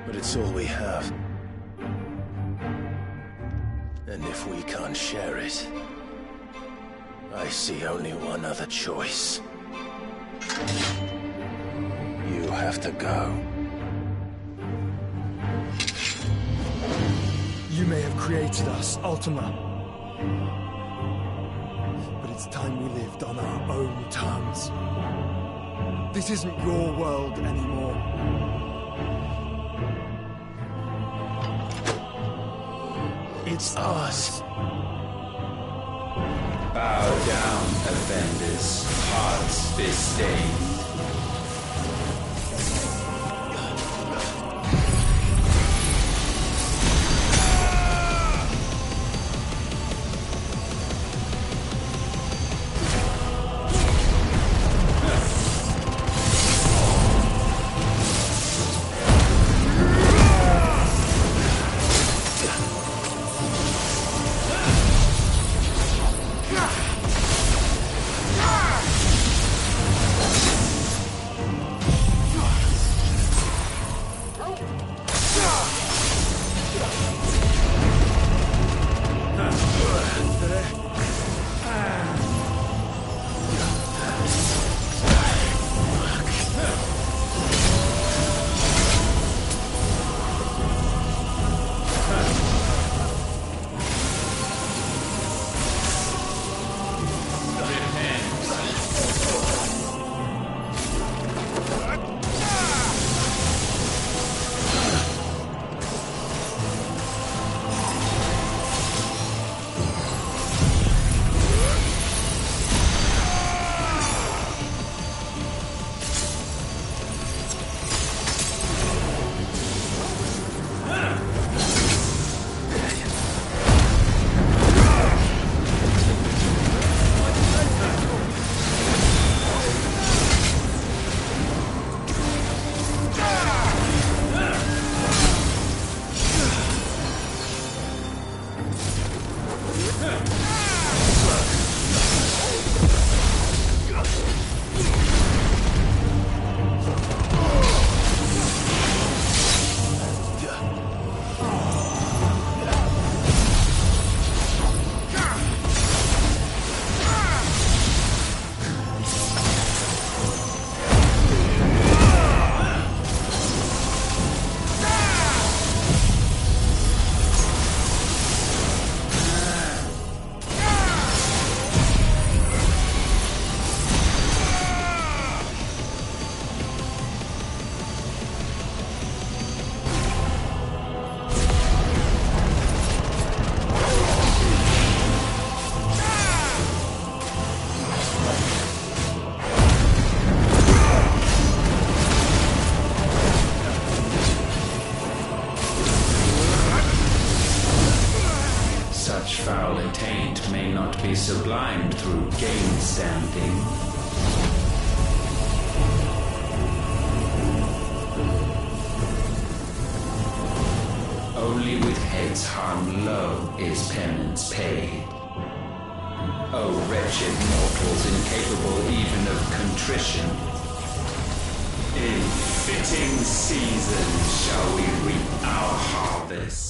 But it's all we have. And if we can't share it, I see only one other choice. You have to go. You may have created us, Ultima. But it's time we lived on our own terms. This isn't your world anymore. It's ours. Bow down, offenders, hearts disdained. be sublimed through game standing. Only with heads hung low is penance paid. O wretched mortals incapable even of contrition, in fitting season shall we reap our harvest.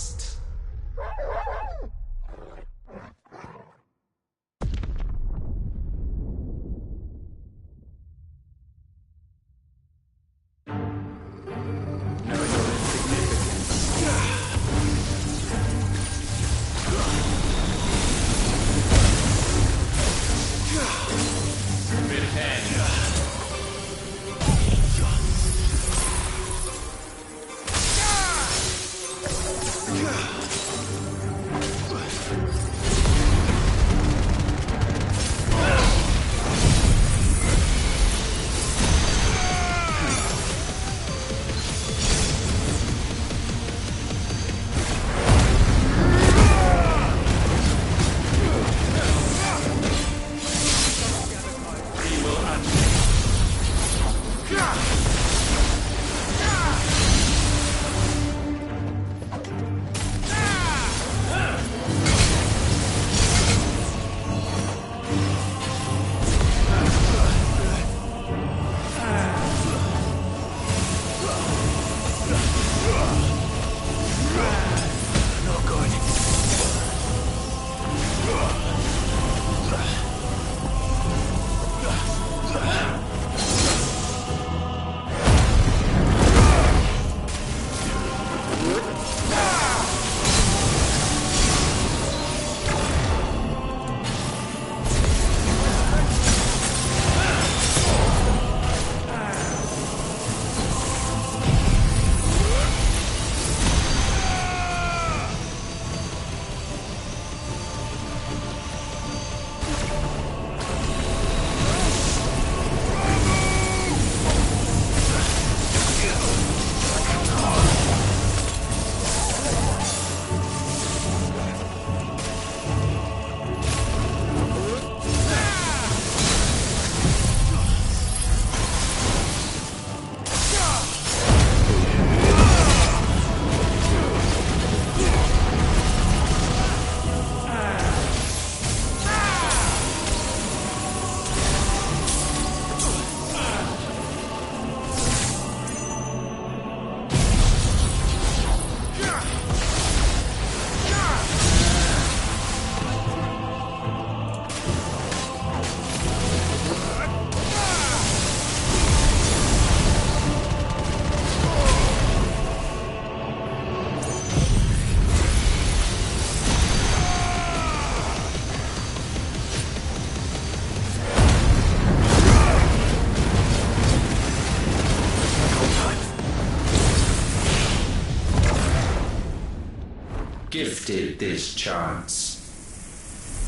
Gifted this chance,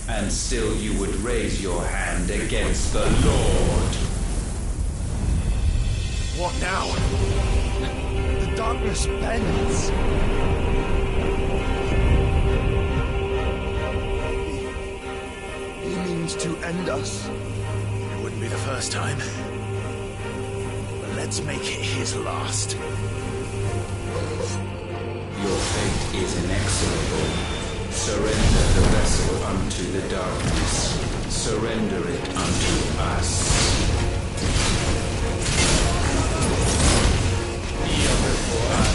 and still you would raise your hand against the Lord. What now? The darkness bends. He means to end us. It wouldn't be the first time. But let's make it his last. Your fate is inexorable. Surrender the vessel unto the darkness. Surrender it unto us. Kneel before us.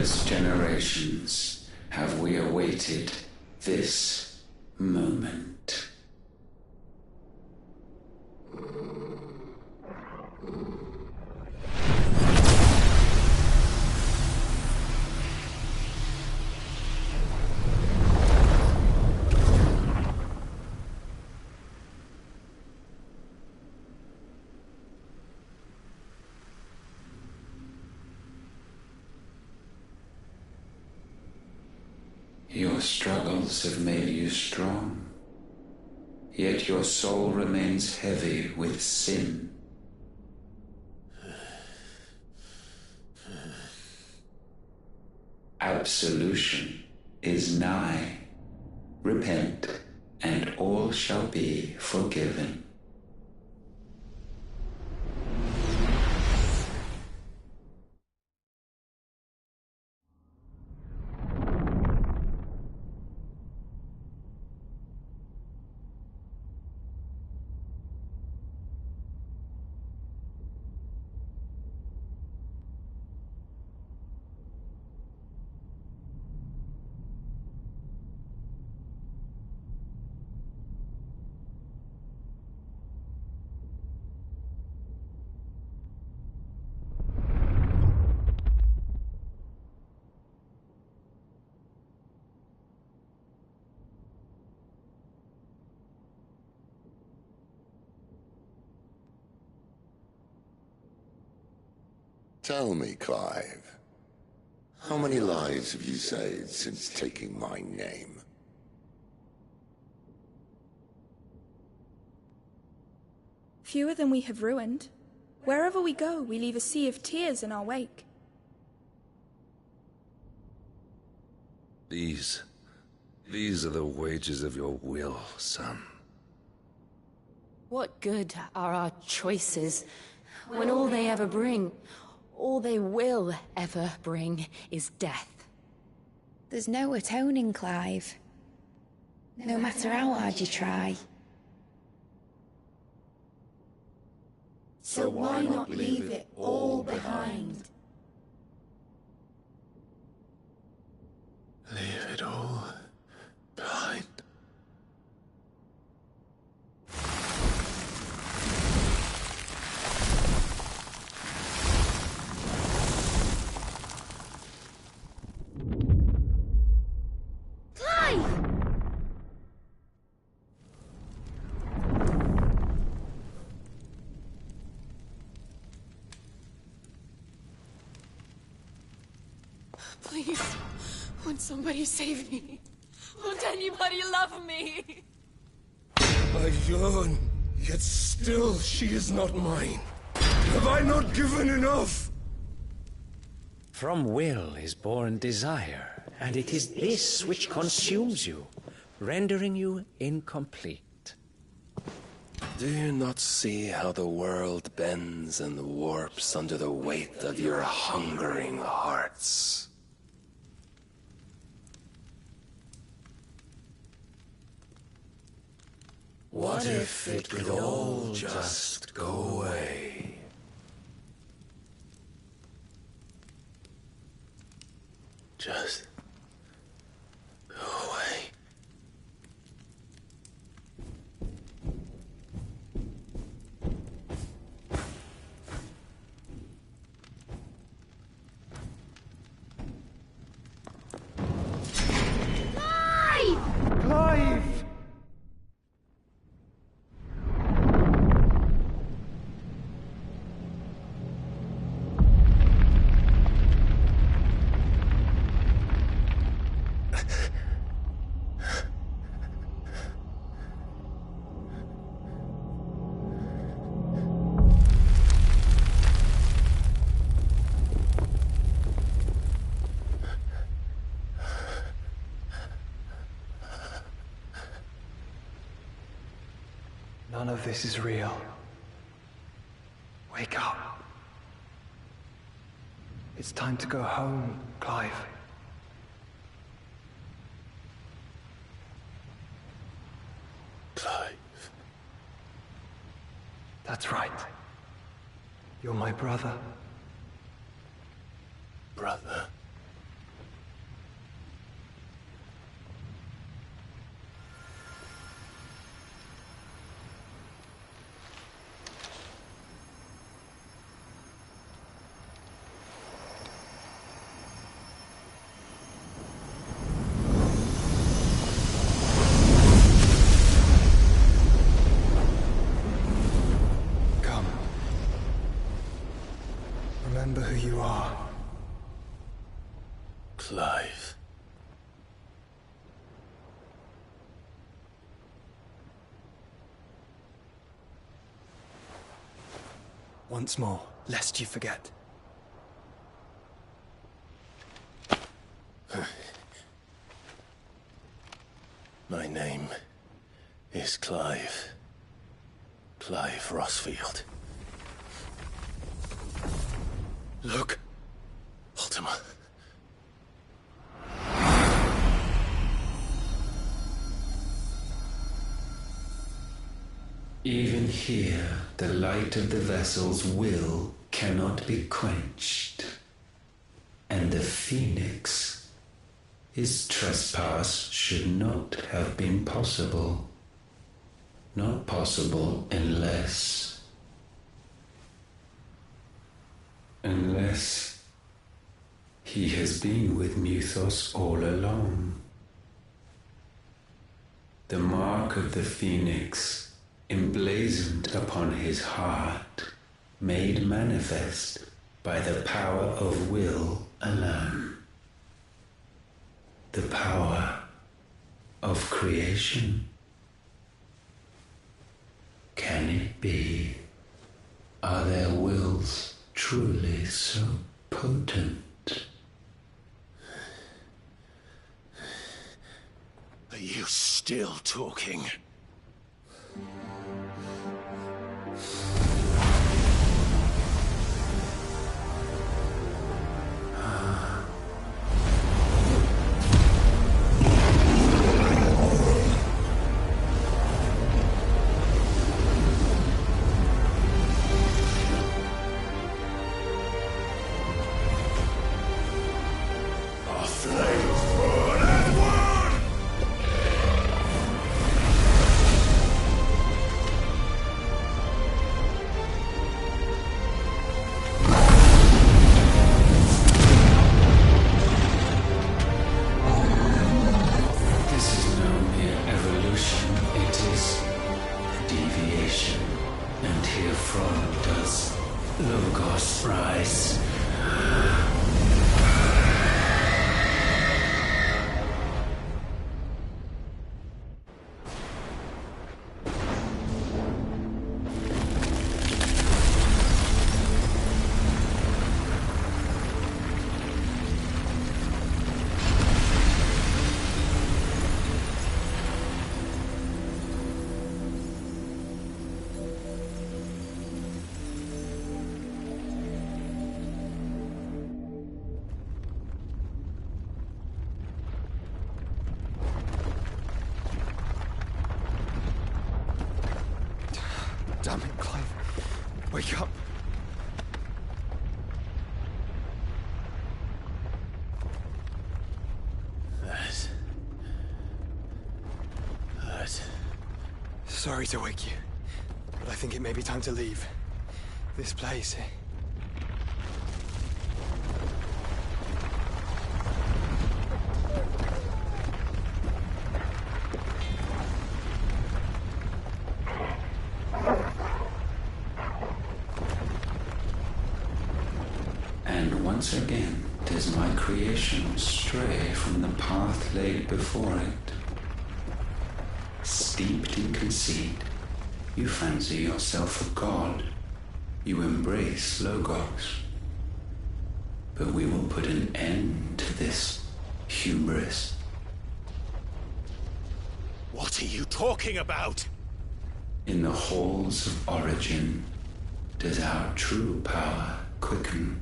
countless generations have we awaited this moment. Your struggles have made you strong, yet your soul remains heavy with sin. Absolution is nigh. Repent, and all shall be forgiven. Tell me, Clive, how many lives have you saved since taking my name? Fewer than we have ruined. Wherever we go, we leave a sea of tears in our wake. These are the wages of your will, son. What good are our choices when all they ever bring, all they will ever bring, is death? There's no atoning, Clive. No matter how hard you try. So why not leave it all behind? Leave it all behind. Please, won't somebody save me? Won't anybody love me? I yearn, yet still she is not mine. Have I not given enough? From will is born desire, and it is this which consumes you, rendering you incomplete. Do you not see how the world bends and warps under the weight of your hungering hearts? What if it could all just go away? Just go away. Clive! None of this is real. Wake up. It's time to go home, Clive. Clive. That's right. You're my brother. Brother. Once more, lest you forget. My name is Clive. Clive Rossfield. Look. Ultima. Even here, the light of the vessel's will cannot be quenched. And the Phoenix, his trespass should not have been possible. Not possible unless he has been with Mythos all along. The mark of the Phoenix, emblazoned upon his heart, made manifest by the power of will alone. The power of creation. Can it be? Are their wills truly so potent? Are you still talking? Damn it, Clive. Wake up. That. Sorry to wake you, but I think it may be time to leave. This place. Once again does my creation stray from the path laid before it. Steeped in conceit, you fancy yourself a god. You embrace Logos. But we will put an end to this hubris. What are you talking about? In the halls of origin does our true power quicken.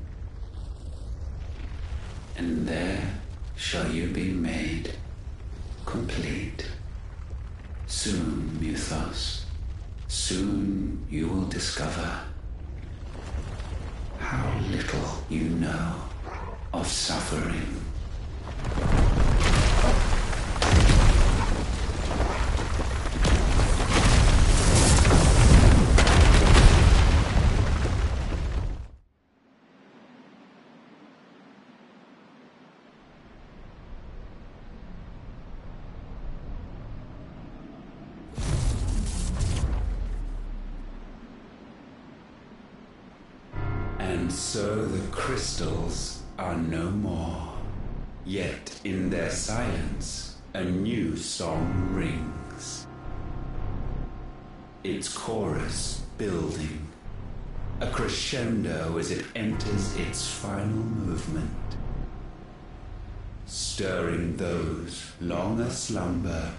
And there shall you be made complete. Soon, Mythos, soon you will discover how little you know of suffering. And so the crystals are no more. Yet in their silence, a new song rings. Its chorus building, a crescendo as it enters its final movement, stirring those long aslumber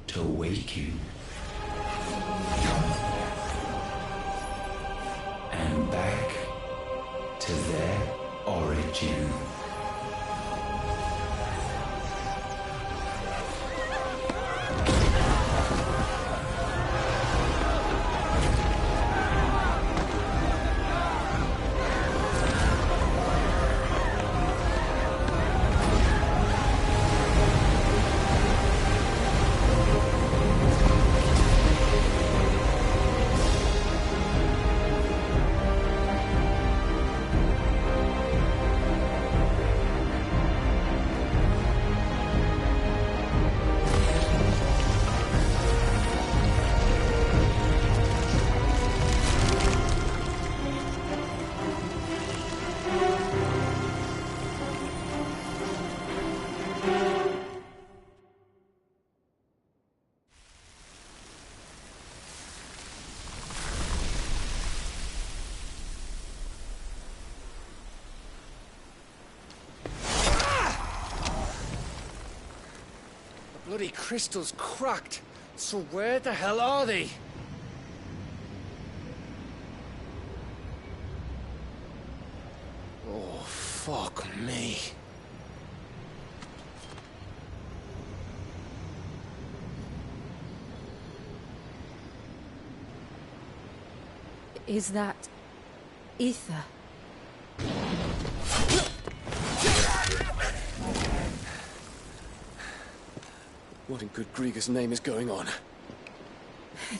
to waking, and back to their origin. Bloody crystal's cracked. So where the hell are they? Oh, fuck me. Is that ether? What in good Grieger's name is going on?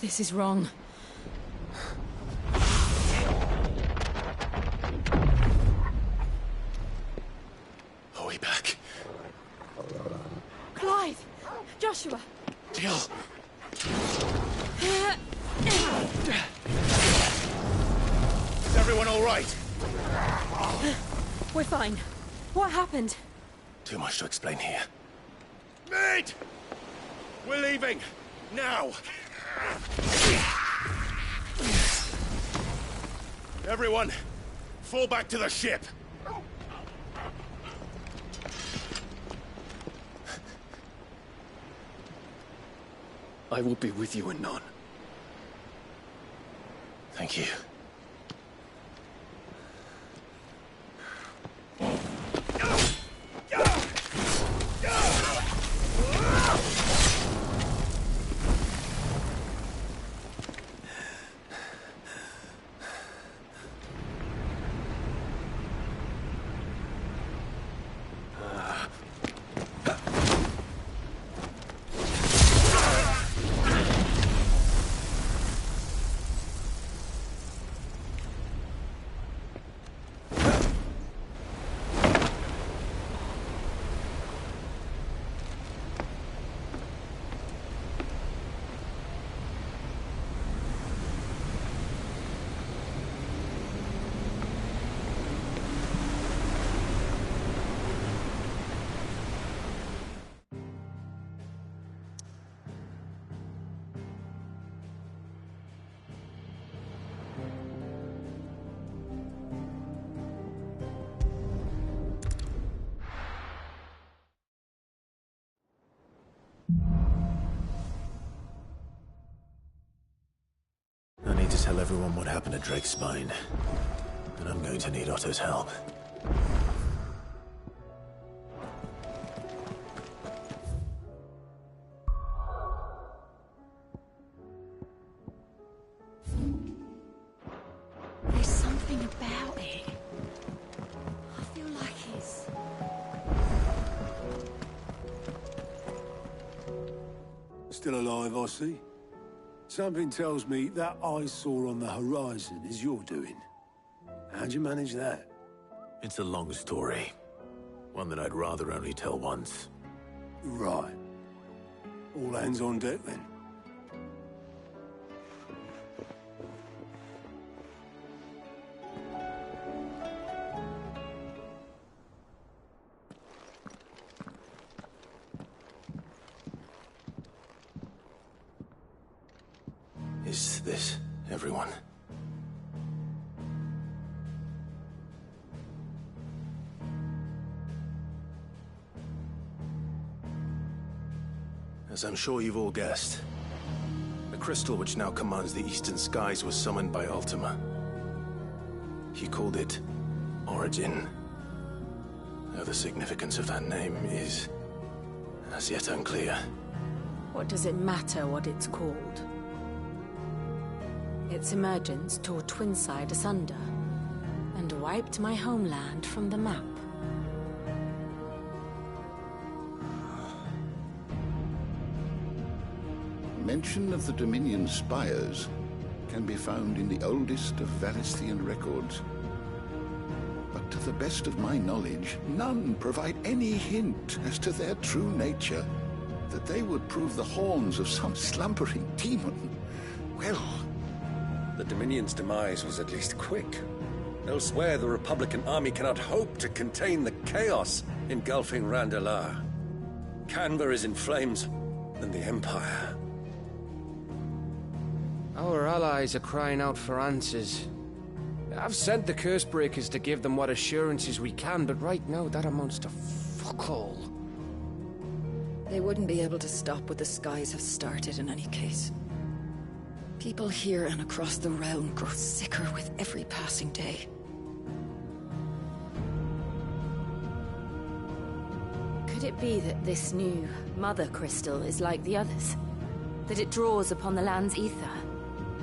This is wrong. Are we back? Clive! Joshua! Jill! Is everyone all right? We're fine. What happened? Too much to explain here. Mate! We're leaving! Now! Everyone, fall back to the ship! I will be with you anon. Thank you. I need to tell everyone what happened at Drake's Spine, and I'm going to need Otto's help. There's something about it. I feel like it's... Still alive, I see. Something tells me that I saw on the horizon is your doing. How'd you manage that? It's a long story. One that I'd rather only tell once. Right. All hands on deck, then. Is this everyone? As I'm sure you've all guessed, the crystal which now commands the eastern skies was summoned by Ultima. He called it Origin. Though the significance of that name is as yet unclear. What does it matter what it's called? Its emergence tore Twinside asunder and wiped my homeland from the map. Mention of the Dominion spires can be found in the oldest of Valisthian records. But to the best of my knowledge, none provide any hint as to their true nature. That they would prove the horns of some slumbering demon. Well... The Dominion's demise was at least quick. Elsewhere, the Republican army cannot hope to contain the chaos engulfing Randalar. Canva is in flames, and the Empire... Our allies are crying out for answers. I've sent the Cursebreakers to give them what assurances we can, but right now that amounts to fuck all. They wouldn't be able to stop what the skies have started in any case. People here and across the realm grow sicker with every passing day. Could it be that this new Mother Crystal is like the others? That it draws upon the land's ether?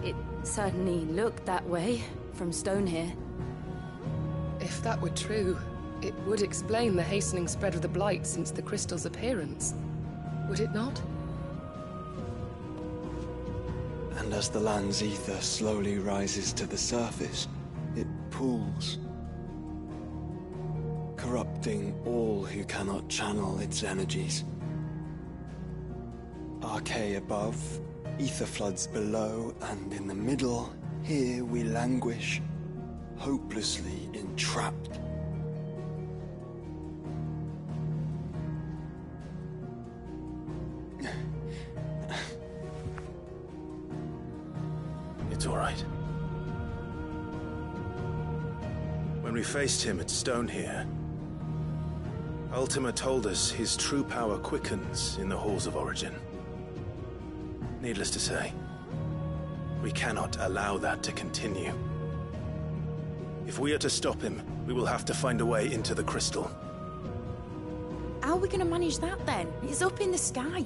It certainly looked that way from stone here. If that were true, it would explain the hastening spread of the Blight since the crystal's appearance. Would it not? And as the land's ether slowly rises to the surface, it pools, corrupting all who cannot channel its energies. Archay above, ether floods below, and in the middle, here we languish, hopelessly entrapped. It's all right. When we faced him at Stone here, Ultima told us his true power quickens in the halls of Origin. Needless to say, we cannot allow that to continue. If we are to stop him, we will have to find a way into the crystal. How are we going to manage that then? It's up in the sky.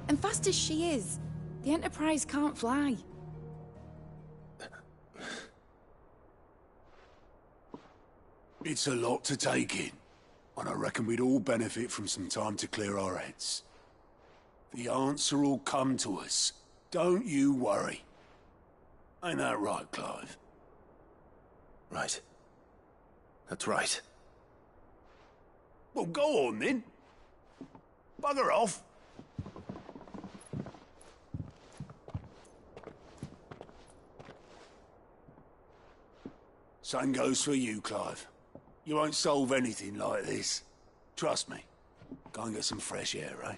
And fast as she is, the Enterprise can't fly. It's a lot to take in, and I reckon we'd all benefit from some time to clear our heads. The answer will come to us. Don't you worry. Ain't that right, Clive? Right. That's right. Well, go on then. Bugger off. Same goes for you, Clive. You won't solve anything like this. Trust me. Go and get some fresh air, eh?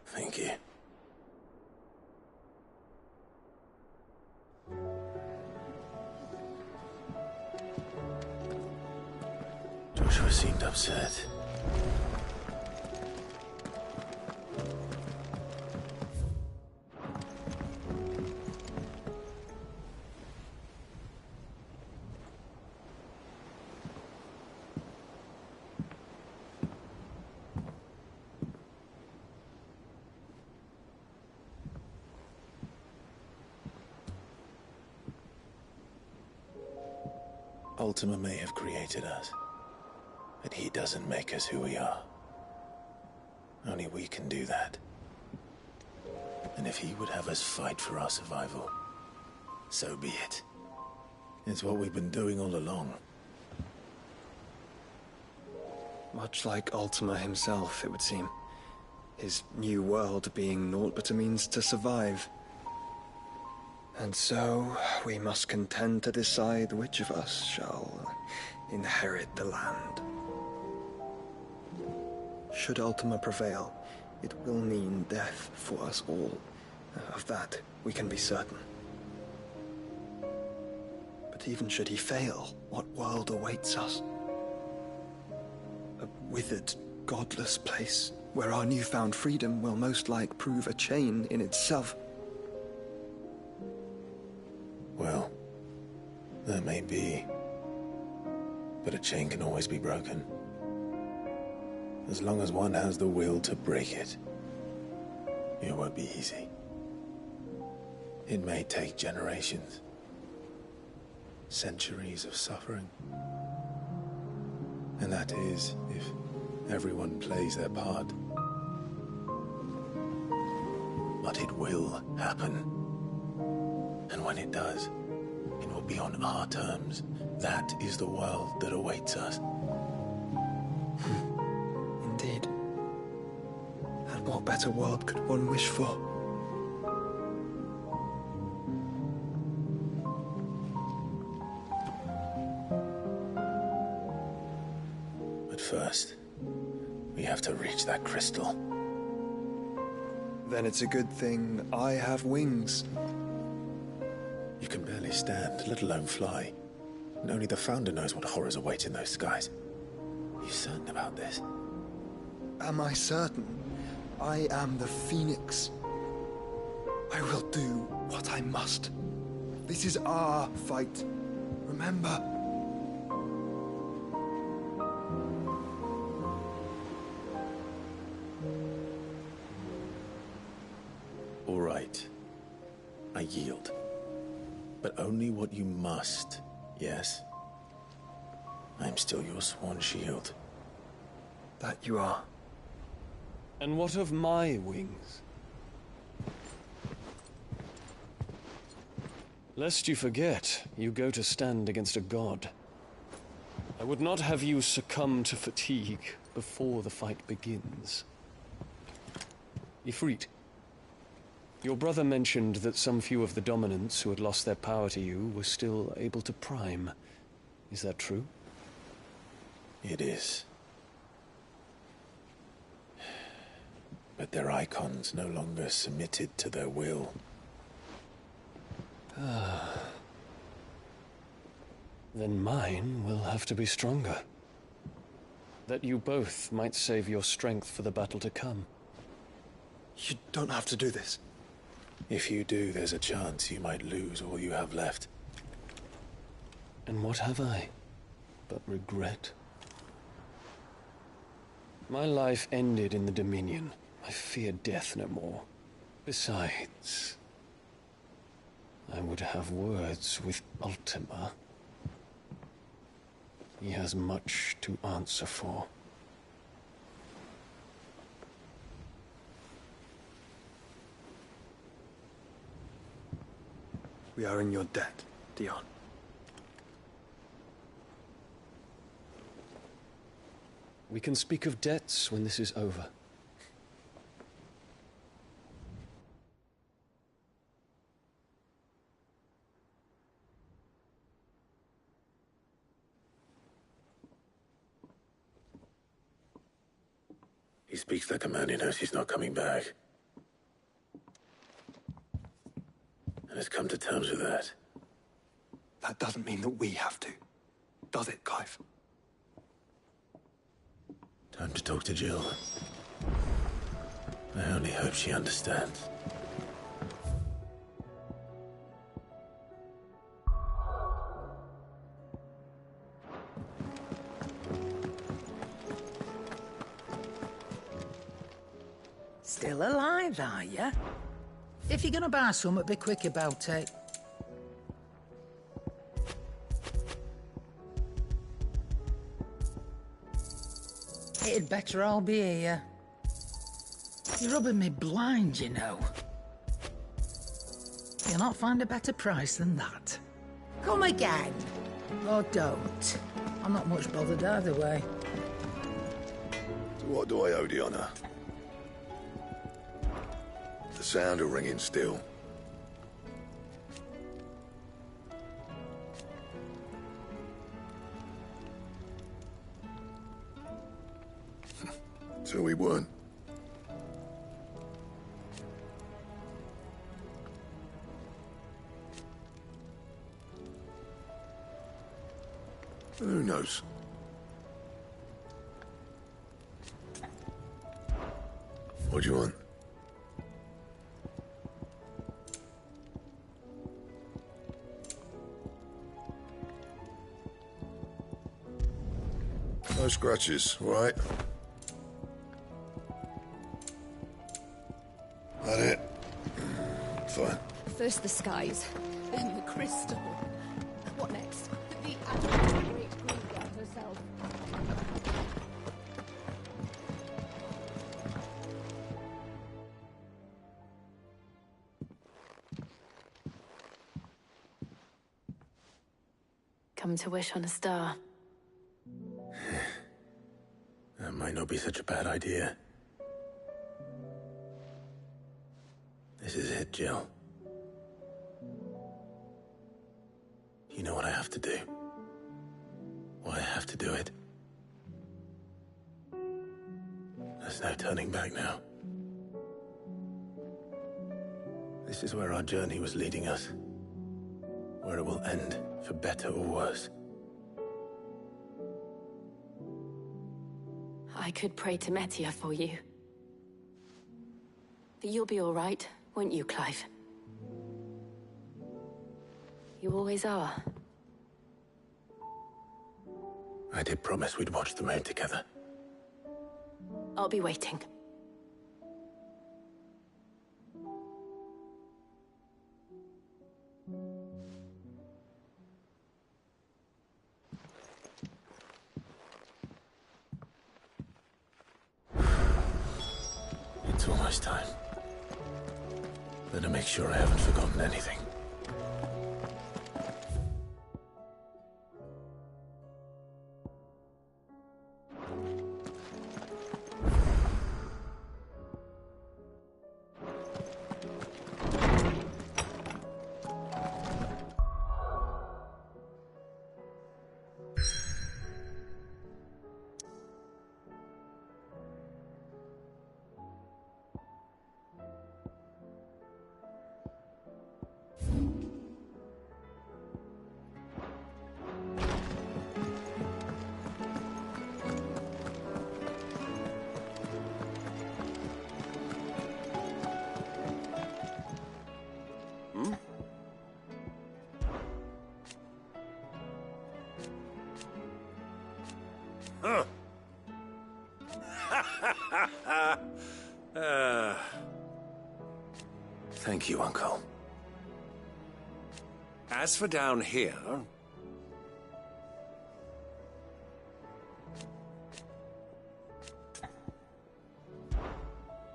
Thank you. Joshua seemed upset. Ultima may have created us, but he doesn't make us who we are. Only we can do that. And if he would have us fight for our survival, so be it. It's what we've been doing all along. Much like Ultima himself, it would seem. His new world being naught but a means to survive. And so, we must contend to decide which of us shall inherit the land. Should Ultima prevail, it will mean death for us all. Of that, we can be certain. But even should he fail, what world awaits us? withered, godless place where our newfound freedom will most like prove a chain in itself. Well, that may be. But a chain can always be broken. As long as one has the will to break it. It won't be easy. It may take generations. Centuries of suffering. And that is if everyone plays their part. But it will happen. And when it does, it will be on our terms. That is the world that awaits us. Indeed. And what better world could one wish for? But first, we have to reach that crystal. Then it's a good thing I have wings. You can barely stand, let alone fly. And only the Founder knows what horrors await in those skies. Are you certain about this? Am I certain? I am the Phoenix. I will do what I must. This is our fight. Remember? All right. I yield. But only what you must, yes? I'm still your sworn shield. That you are. And what of my wings? Lest you forget, you go to stand against a god. I would not have you succumb to fatigue before the fight begins. Ifrit, your brother mentioned that some few of the dominants who had lost their power to you were still able to prime. Is that true? It is. But their icons no longer submitted to their will. Then mine will have to be stronger. That you both might save your strength for the battle to come. You don't have to do this. If you do, there's a chance you might lose all you have left. And what have I but regret? My life ended in the Dominion. I fear death no more. Besides, I would have words with Ultima. He has much to answer for. We are in your debt, Dion. We can speak of debts when this is over. He speaks like a man who knows he's not coming back. And has come to terms with that. That doesn't mean that we have to, does it, Clive? Time to talk to Jill. I only hope she understands. Still alive, are you? If you're gonna buy something, be quick about it. It'd better all be here. You're rubbing me blind, you know. You'll not find a better price than that. Come again. Or don't. I'm not much bothered either way. So what do I owe the honour? The sound of ringing still. So we weren't. Who knows? What do you want? No scratches, all right? That it? Fine. First the skies, then the crystal. What next? The admirable great graveyard herself. Come to wish on a star. That might not be such a bad idea. This is it, Jill. You know what I have to do. Why I have to do it. There's no turning back now. This is where our journey was leading us. Where it will end, for better or worse. I could pray to Metia for you. But you'll be all right, won't you, Clive? You always are. I did promise we'd watch the moon together. I'll be waiting. It's almost time. Better make sure I haven't forgotten anything. Thank you, Uncle. As for down here...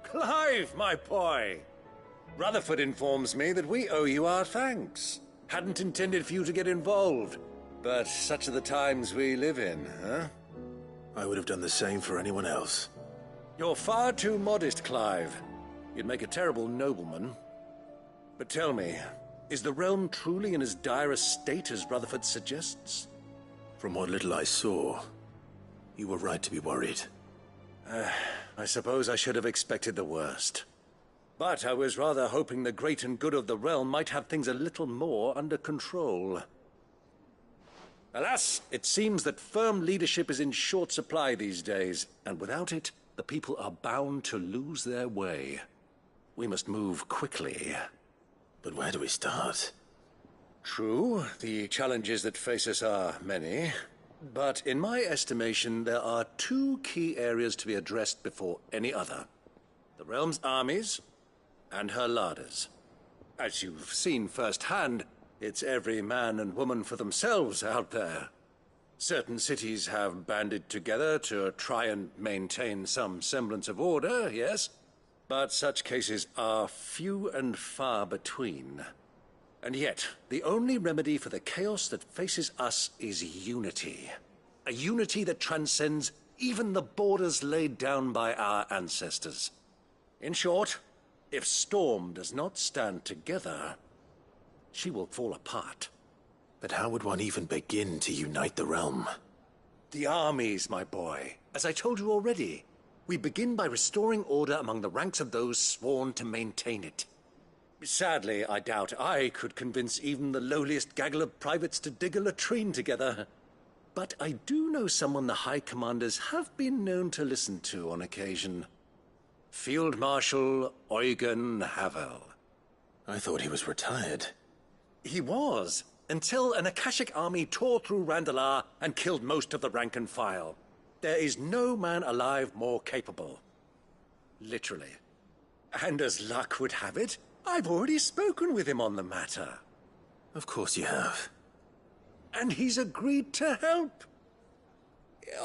Clive, my boy! Rutherford informs me that we owe you our thanks. Hadn't intended for you to get involved, but such are the times we live in, huh? I would have done the same for anyone else. You're far too modest, Clive. You'd make a terrible nobleman. But tell me, is the realm truly in as dire a state as Rutherford suggests? From what little I saw, you were right to be worried. I suppose I should have expected the worst. But I was rather hoping the great and good of the realm might have things a little more under control. Alas, it seems that firm leadership is in short supply these days, and without it, the people are bound to lose their way. We must move quickly. But where do we start? True, the challenges that face us are many. But in my estimation, there are two key areas to be addressed before any other. The realm's armies and her larders. As you've seen firsthand, it's every man and woman for themselves out there. Certain cities have banded together to try and maintain some semblance of order, yes? But such cases are few and far between. And yet, the only remedy for the chaos that faces us is unity. A unity that transcends even the borders laid down by our ancestors. In short, if Storm does not stand together, she will fall apart. But how would one even begin to unite the realm? The armies, my boy. As I told you already, we begin by restoring order among the ranks of those sworn to maintain it. Sadly, I doubt I could convince even the lowliest gaggle of privates to dig a latrine together. But I do know someone the High Commanders have been known to listen to on occasion. Field Marshal Eugen Havel. I thought he was retired. He was, until an Akashic army tore through Randalar and killed most of the rank and file. There is no man alive more capable. Literally. And as luck would have it, I've already spoken with him on the matter. Of course you have. And he's agreed to help.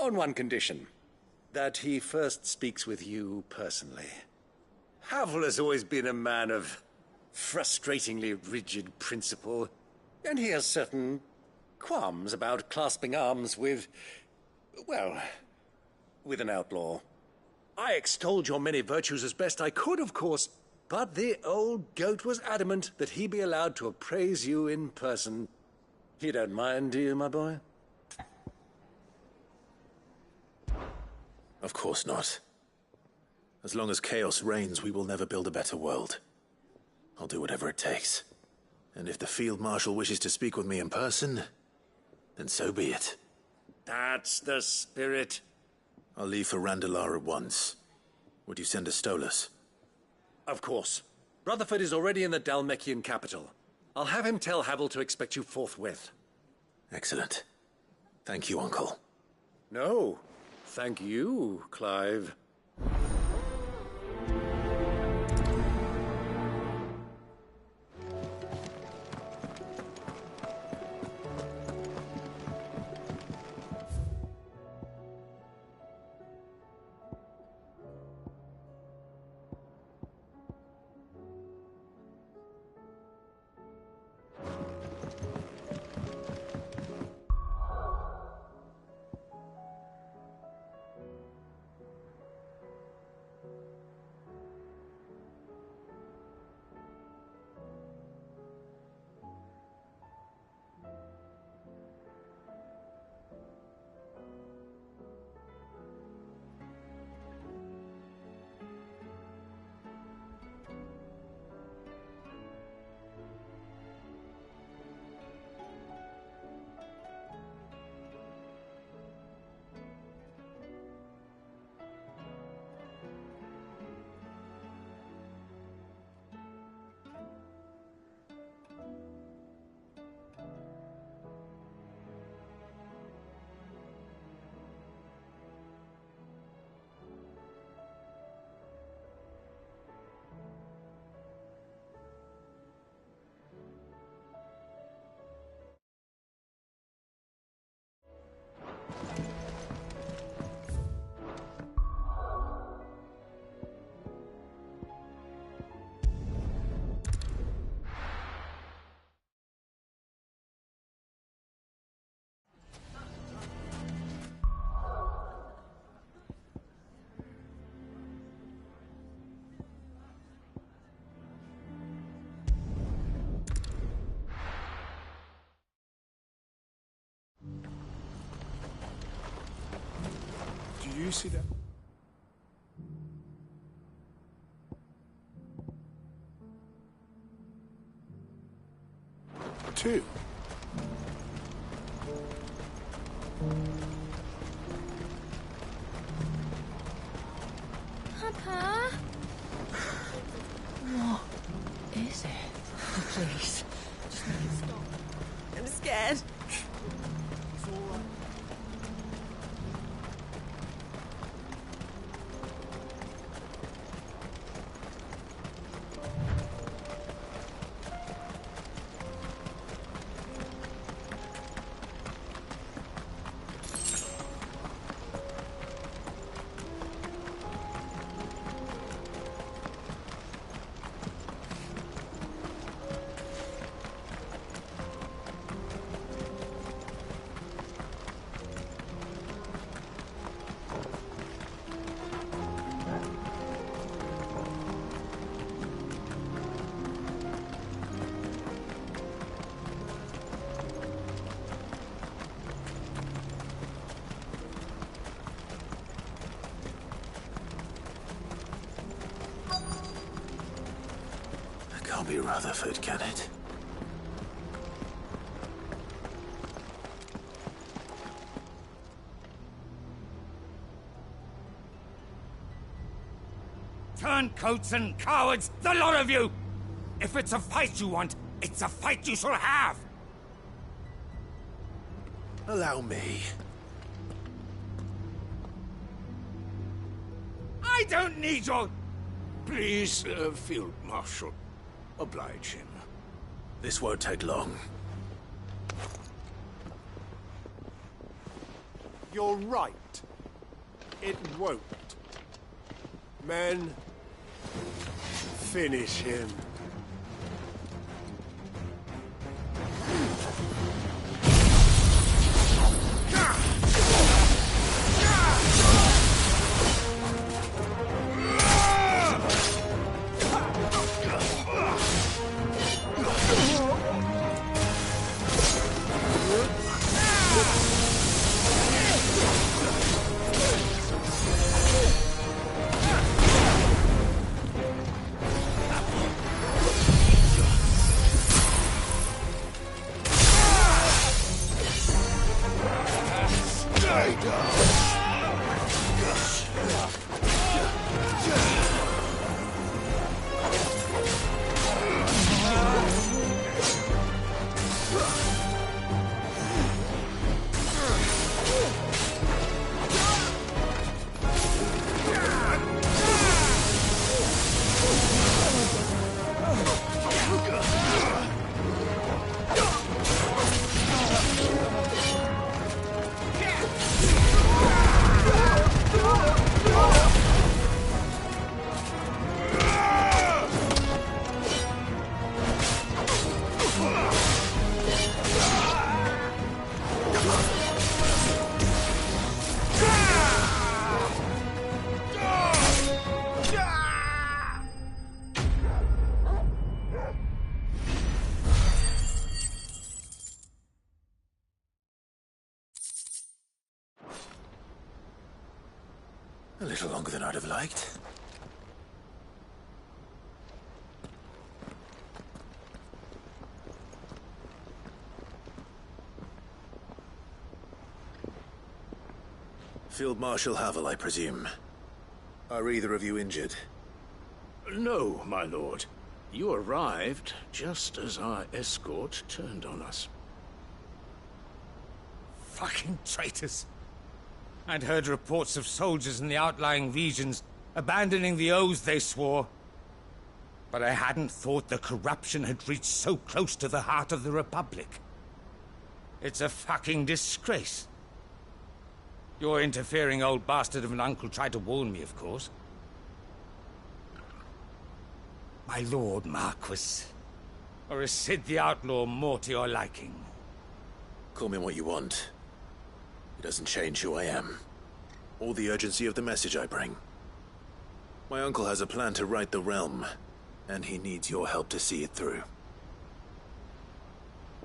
On one condition. That he first speaks with you personally. Havel has always been a man of frustratingly rigid principle, and he has certain qualms about clasping arms with, well, with an outlaw. I extolled your many virtues as best I could, of course, but the old goat was adamant that he be allowed to appraise you in person. You don't mind, do you, my boy? Of course not. As long as chaos reigns, we will never build a better world. I'll do whatever it takes. And if the Field Marshal wishes to speak with me in person, then so be it. That's the spirit. I'll leave for Randalar at once. Would you send a Stolas? Of course. Rutherford is already in the Dalmekian capital. I'll have him tell Havel to expect you forthwith. Excellent. Thank you, Uncle. No. Thank you, Clive. Do you see that? Two. Papa? What is it? Please. Stop. I'm scared. It's all right. Can't be Rutherford, can it? turncoats and cowards, the lot of you! If it's a fight you want, it's a fight you shall have! Allow me. I don't need your... Please, Field Marshal. Oblige him. This won't take long. You're right. It won't. Men, finish him. A little longer than I'd have liked. Field Marshal Havel, I presume. Are either of you injured? No, my lord. You arrived just as our escort turned on us. Fucking traitors. I'd heard reports of soldiers in the outlying regions abandoning the oaths they swore. But I hadn't thought the corruption had reached so close to the heart of the Republic. It's a fucking disgrace. Your interfering old bastard of an uncle tried to warn me, of course. My lord Marquis. Or is Sid the Outlaw more to your liking? Call me what you want. It doesn't change who I am, or the urgency of the message I bring. My uncle has a plan to right the realm, and he needs your help to see it through.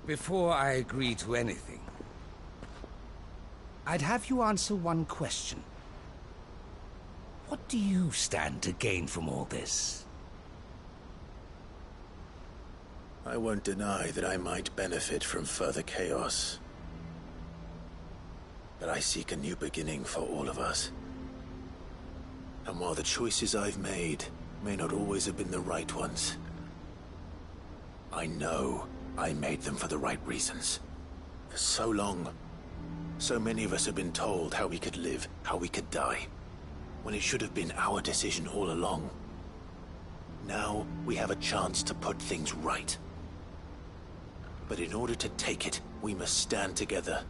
Before I agree to anything, I'd have you answer one question. What do you stand to gain from all this? I won't deny that I might benefit from further chaos. But I seek a new beginning for all of us. And while the choices I've made may not always have been the right ones, I know I made them for the right reasons. For so long, so many of us have been told how we could live, how we could die, when it should have been our decision all along. Now we have a chance to put things right. But in order to take it, we must stand together.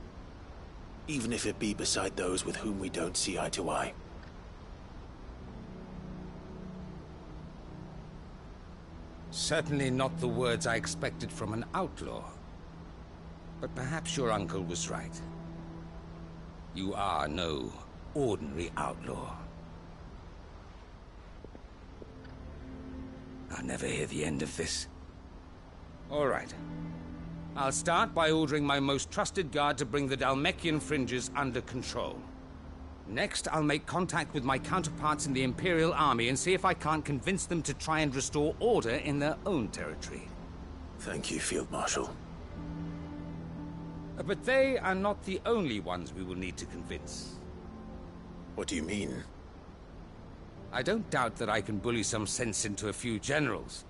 Even if it be beside those with whom we don't see eye to eye. Certainly not the words I expected from an outlaw. But perhaps your uncle was right. You are no ordinary outlaw. I'll never hear the end of this. All right. I'll start by ordering my most trusted guard to bring the Dhalmekian fringes under control. Next, I'll make contact with my counterparts in the Imperial Army and see if I can't convince them to try and restore order in their own territory. Thank you, Field Marshal. But they are not the only ones we will need to convince. What do you mean? I don't doubt that I can bully some sense into a few generals.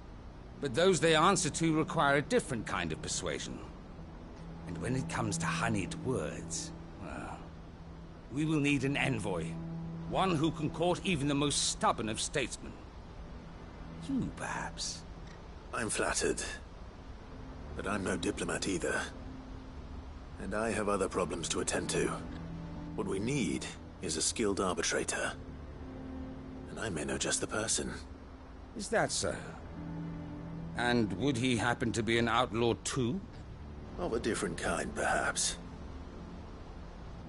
But those they answer to require a different kind of persuasion. And when it comes to honeyed words, well, we will need an envoy. One who can court even the most stubborn of statesmen. You, perhaps? I'm flattered. But I'm no diplomat either. And I have other problems to attend to. What we need is a skilled arbitrator. And I may know just the person. Is that so? And would he happen to be an outlaw too? Of a different kind, perhaps.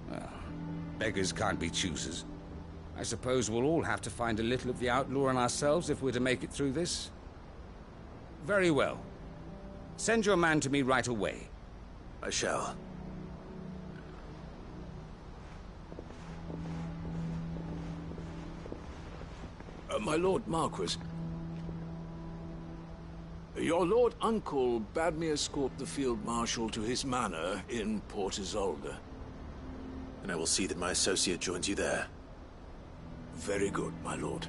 Well, beggars can't be choosers. I suppose we'll all have to find a little of the outlaw in ourselves if we're to make it through this. Very well. Send your man to me right away. I shall. My Lord Marquis. Your Lord Uncle bade me escort the Field Marshal to his manor in Port Isolde. And I will see that my associate joins you there. Very good, my lord.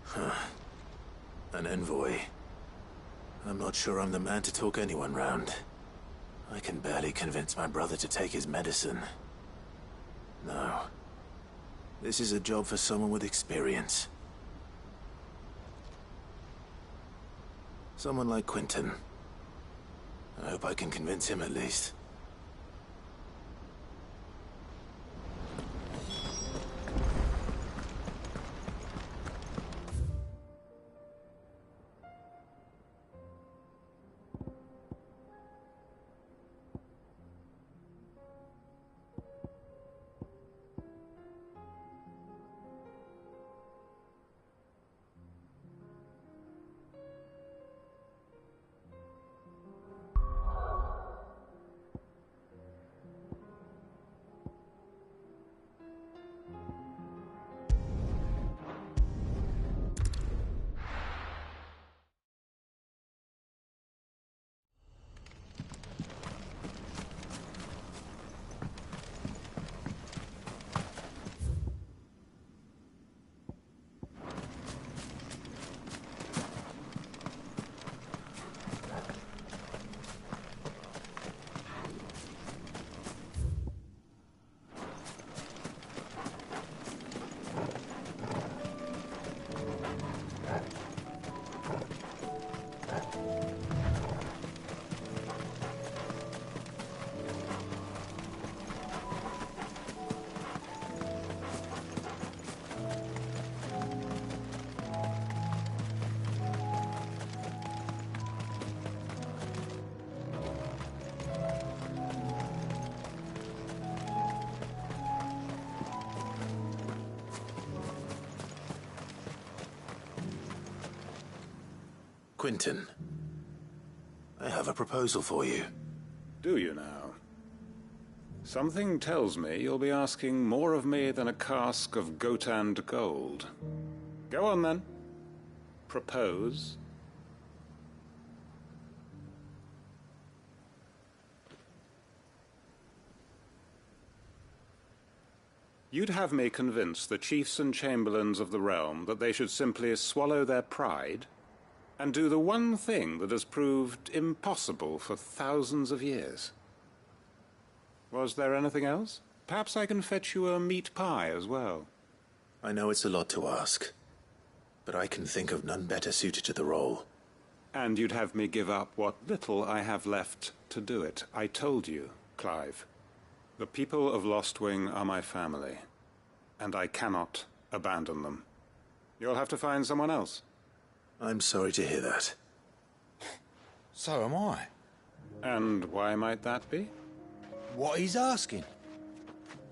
Huh. An envoy. I'm not sure I'm the man to talk anyone round. I can barely convince my brother to take his medicine. No. This is a job for someone with experience. Someone like Quentin. I hope I can convince him at least. Quentin, I have a proposal for you. Do you now? Something tells me you'll be asking more of me than a cask of Gotand gold. Go on then. Propose. You'd have me convince the chiefs and chamberlains of the realm that they should simply swallow their pride and do the one thing that has proved impossible for thousands of years. Was there anything else? Perhaps I can fetch you a meat pie as well. I know it's a lot to ask, but I can think of none better suited to the role. And you'd have me give up what little I have left to do it. I told you, Clive. The people of Lostwing are my family, and I cannot abandon them. You'll have to find someone else. I'm sorry to hear that. So am I. And why might that be? What he's asking.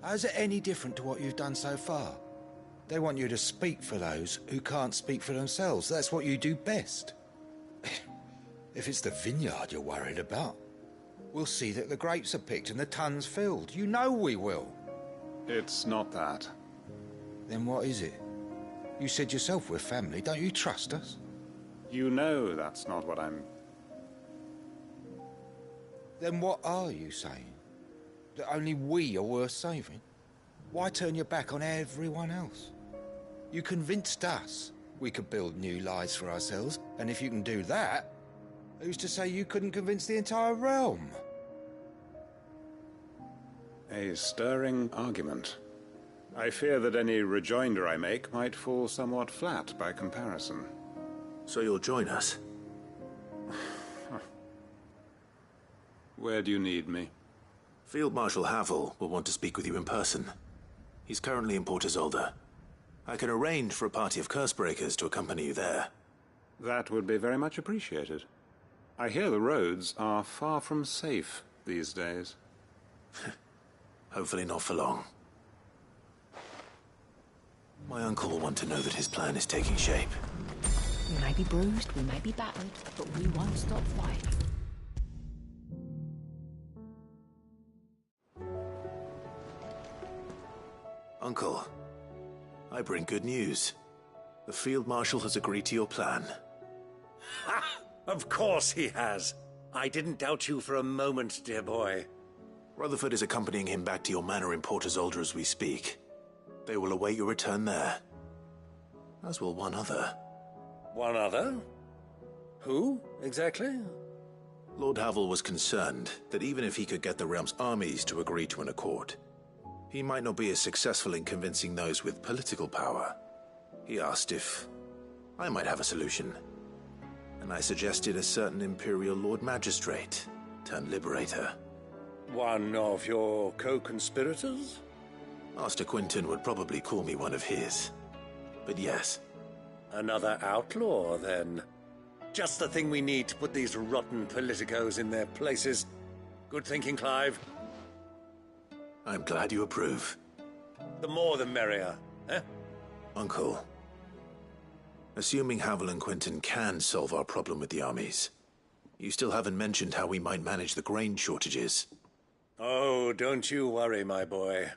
How's it any different to what you've done so far? They want you to speak for those who can't speak for themselves. That's what you do best. If it's the vineyard you're worried about, we'll see that the grapes are picked and the tons filled. You know we will. It's not that. Then what is it? You said yourself we're family. Don't you trust us? You know that's not what I'm... Then what are you saying? That only we are worth saving? Why turn your back on everyone else? You convinced us we could build new lives for ourselves, and if you can do that, who's to say you couldn't convince the entire realm? A stirring argument. I fear that any rejoinder I make might fall somewhat flat by comparison. So you'll join us? Where do you need me? Field Marshal Havel will want to speak with you in person. He's currently in Port Isolde. I can arrange for a party of Cursebreakers to accompany you there. That would be very much appreciated. I hear the roads are far from safe these days. Hopefully not for long. My uncle will want to know that his plan is taking shape. We may be bruised, we may be battered, but we won't stop fighting. Uncle, I bring good news. The Field Marshal has agreed to your plan. Ha! Of course he has. I didn't doubt you for a moment, dear boy. Rutherford is accompanying him back to your manor in Port Isolde as we speak. They will await your return there. As will one other. One other? Who, exactly? Lord Havel was concerned that even if he could get the realm's armies to agree to an accord, he might not be as successful in convincing those with political power. He asked if I might have a solution, and I suggested a certain Imperial Lord Magistrate turned Liberator. One of your co-conspirators? Master Quinton would probably call me one of his, but yes. Another outlaw, then. Just the thing we need to put these rotten politicos in their places. Good thinking, Clive. I'm glad you approve. The more the merrier, eh? Uncle, assuming Havel and Quinton can solve our problem with the armies, you still haven't mentioned how we might manage the grain shortages. Oh, don't you worry, my boy.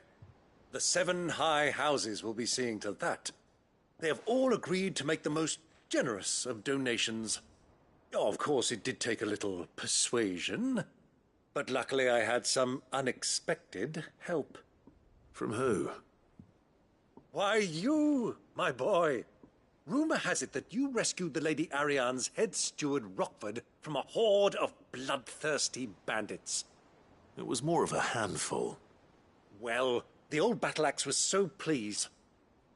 The 7 high houses will be seeing to that. They have all agreed to make the most generous of donations. Oh, of course, it did take a little persuasion. But luckily I had some unexpected help. From who? Why, you, my boy. Rumor has it that you rescued the Lady Ariane's head steward Rockford from a horde of bloodthirsty bandits. It was more of a handful. Well, the old battle-axe was so pleased.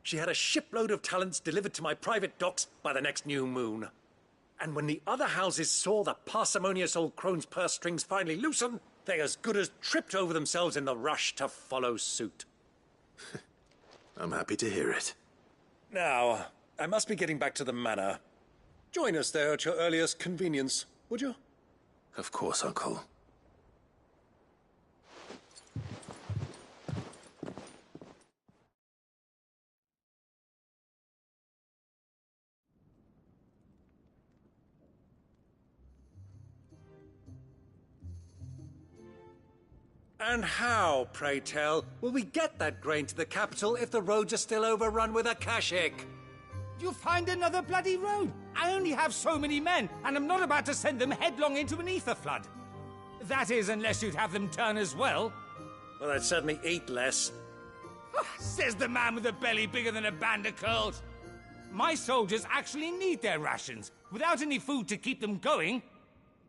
She had a shipload of talents delivered to my private docks by the next new moon. And when the other houses saw the parsimonious old crone's purse strings finally loosen, they as good as tripped over themselves in the rush to follow suit. I'm happy to hear it. Now, I must be getting back to the manor. Join us there at your earliest convenience, would you? Of course, Uncle. And how, pray tell, will we get that grain to the capital if the roads are still overrun with Akashic? You'll find another bloody road. I only have so many men, and I'm not about to send them headlong into an ether flood. That is, unless you'd have them turn as well. Well, I'd certainly eat less. Says the man with a belly bigger than a band of curls. My soldiers actually need their rations. Without any food to keep them going,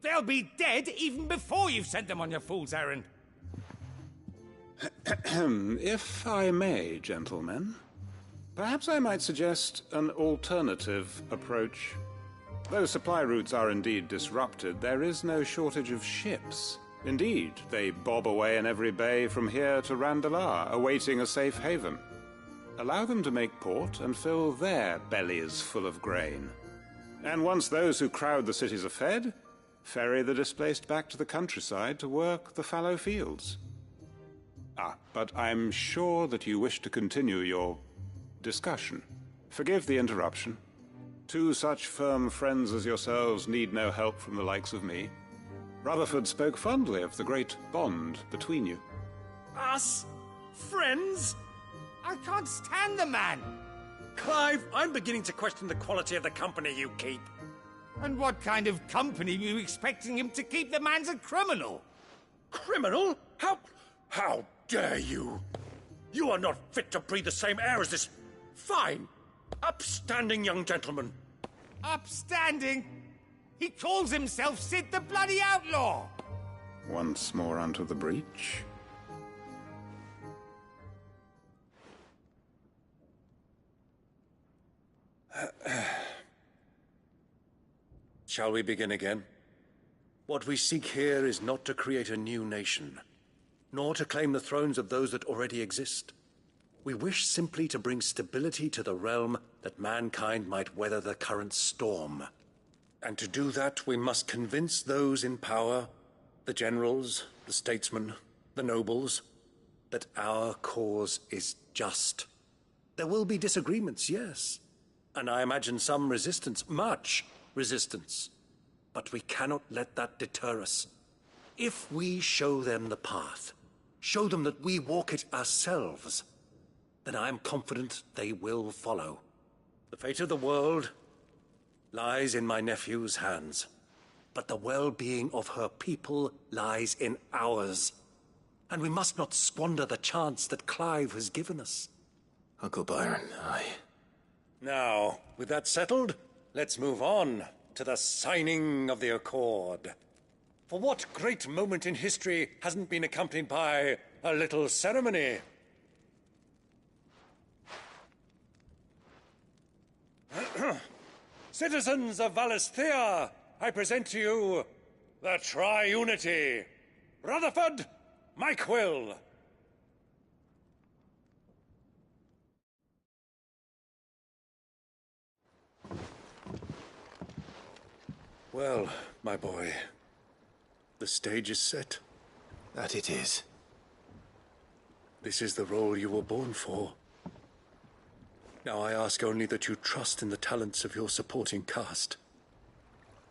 they'll be dead even before you've sent them on your fool's errand. If I may, gentlemen, perhaps I might suggest an alternative approach. Though supply routes are indeed disrupted, there is no shortage of ships. Indeed, they bob away in every bay from here to Randalar, awaiting a safe haven. Allow them to make port and fill their bellies full of grain. And once those who crowd the cities are fed, ferry the displaced back to the countryside to work the fallow fields. But I'm sure that you wish to continue your discussion. Forgive the interruption. 2 such firm friends as yourselves need no help from the likes of me. Rutherford spoke fondly of the great bond between you. Us? Friends? I can't stand the man! Clive, I'm beginning to question the quality of the company you keep. And what kind of company were you expecting him to keep? The man's a criminal! Criminal? How dare you? You are not fit to breathe the same air as this fine, upstanding young gentleman. Upstanding? He calls himself Sid the Bloody Outlaw! Once more onto the breach. Shall we begin again? What we seek here is not to create a new nation, nor to claim the thrones of those that already exist. We wish simply to bring stability to the realm that mankind might weather the current storm. And to do that, we must convince those in power, the generals, the statesmen, the nobles, that our cause is just. There will be disagreements, yes, and I imagine some resistance, much resistance. But we cannot let that deter us. If we show them the path, show them that we walk it ourselves, then I am confident they will follow. The fate of the world lies in my nephew's hands, but the well-being of her people lies in ours. And we must not squander the chance that Clive has given us. Uncle Byron, Now, with that settled, let's move on to the signing of the Accord. For what great moment in history hasn't been accompanied by a little ceremony? Citizens of Valisthea, I present to you the Triunity. Rutherford, Mike Will. Well, my boy, the stage is set. That it is. This is the role you were born for. Now I ask only that you trust in the talents of your supporting cast.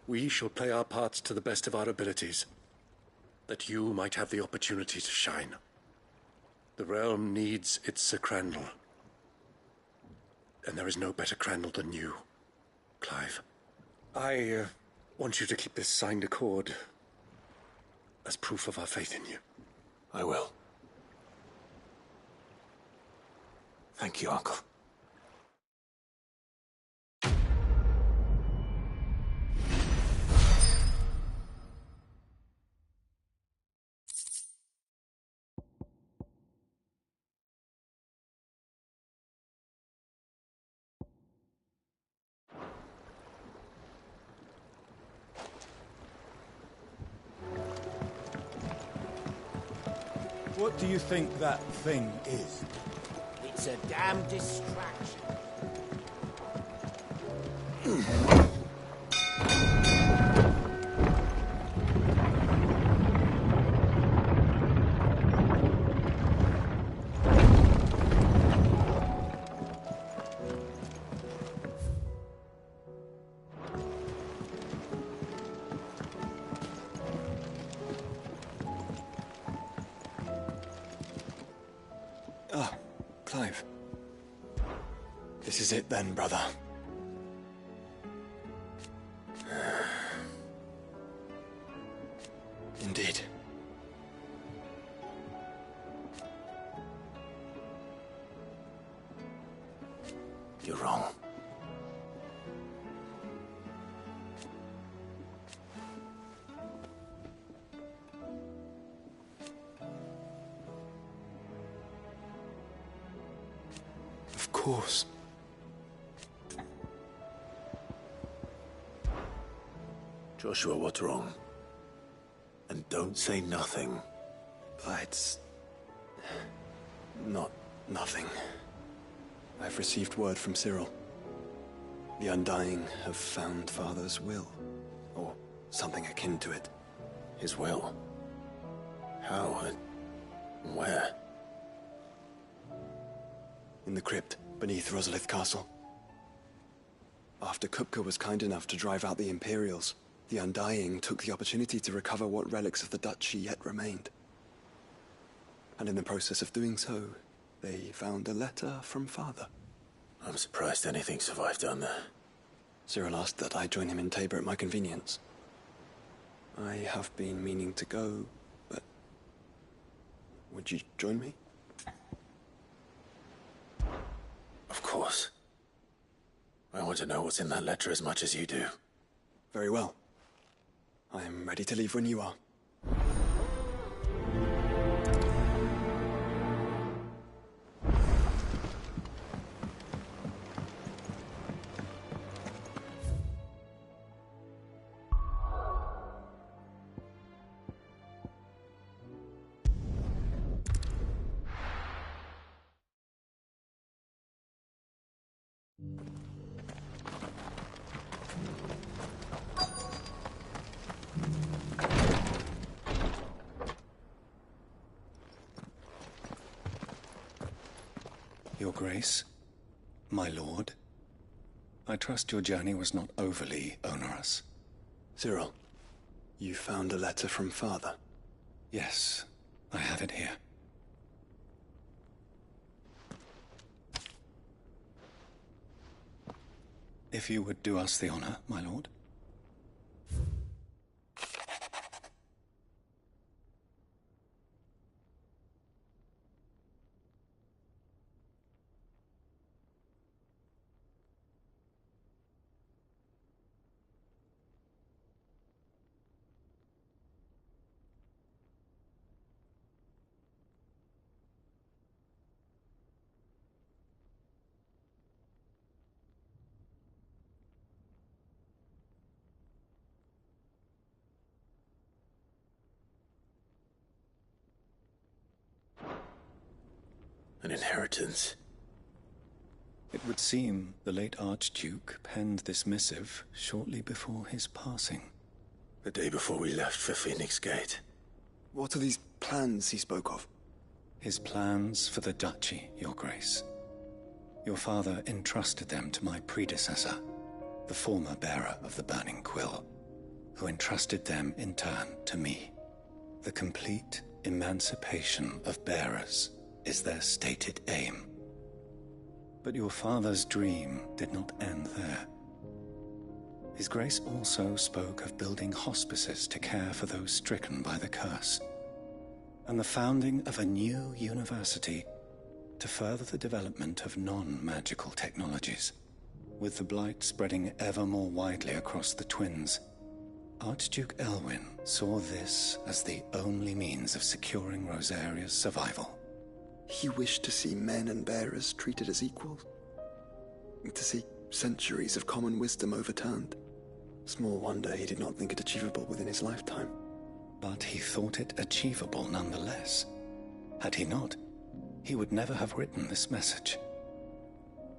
We shall play our parts to the best of our abilities, that you might have the opportunity to shine. The realm needs its Sir Crandall. And there is no better Crandall than you, Clive. I want you to keep this signed accord as proof of our faith in you. I will. Thank you, Uncle. What do you think that thing is? It's a damn distraction. Clive. This is it then, brother. Indeed. You're wrong. Of course. Joshua, what's wrong? And don't say nothing. It's not nothing. I've received word from Cyril. The Undying have found Father's will, or something akin to it. His will? How and where? In the crypt beneath Rosalith Castle. After Kupka was kind enough to drive out the Imperials, the Undying took the opportunity to recover what relics of the Duchy yet remained. And in the process of doing so, they found a letter from Father. I'm surprised anything survived down there. Cyril asked that I join him in Tabor at my convenience. I have been meaning to go, but Would you join me? Of course. I want to know what's in that letter as much as you do. Very well. I am ready to leave when you are. Your Grace, my lord, I trust your journey was not overly onerous. Cyril, you found a letter from Father? Yes, I have it here. If you would do us the honor, my lord. An inheritance. It would seem the late Archduke penned this missive shortly before his passing. The day before we left for Phoenix Gate. What are these plans he spoke of? His plans for the duchy, Your Grace. Your father entrusted them to my predecessor, the former bearer of the Burning Quill, who entrusted them in turn to me. The complete emancipation of bearers is their stated aim. But your father's dream did not end there. His Grace also spoke of building hospices to care for those stricken by the curse, and the founding of a new university to further the development of non-magical technologies. With the blight spreading ever more widely across the twins, Archduke Elwyn saw this as the only means of securing Rosaria's survival. He wished to see men and bearers treated as equals. To see centuries of common wisdom overturned. Small wonder he did not think it achievable within his lifetime. But he thought it achievable nonetheless. Had he not, he would never have written this message.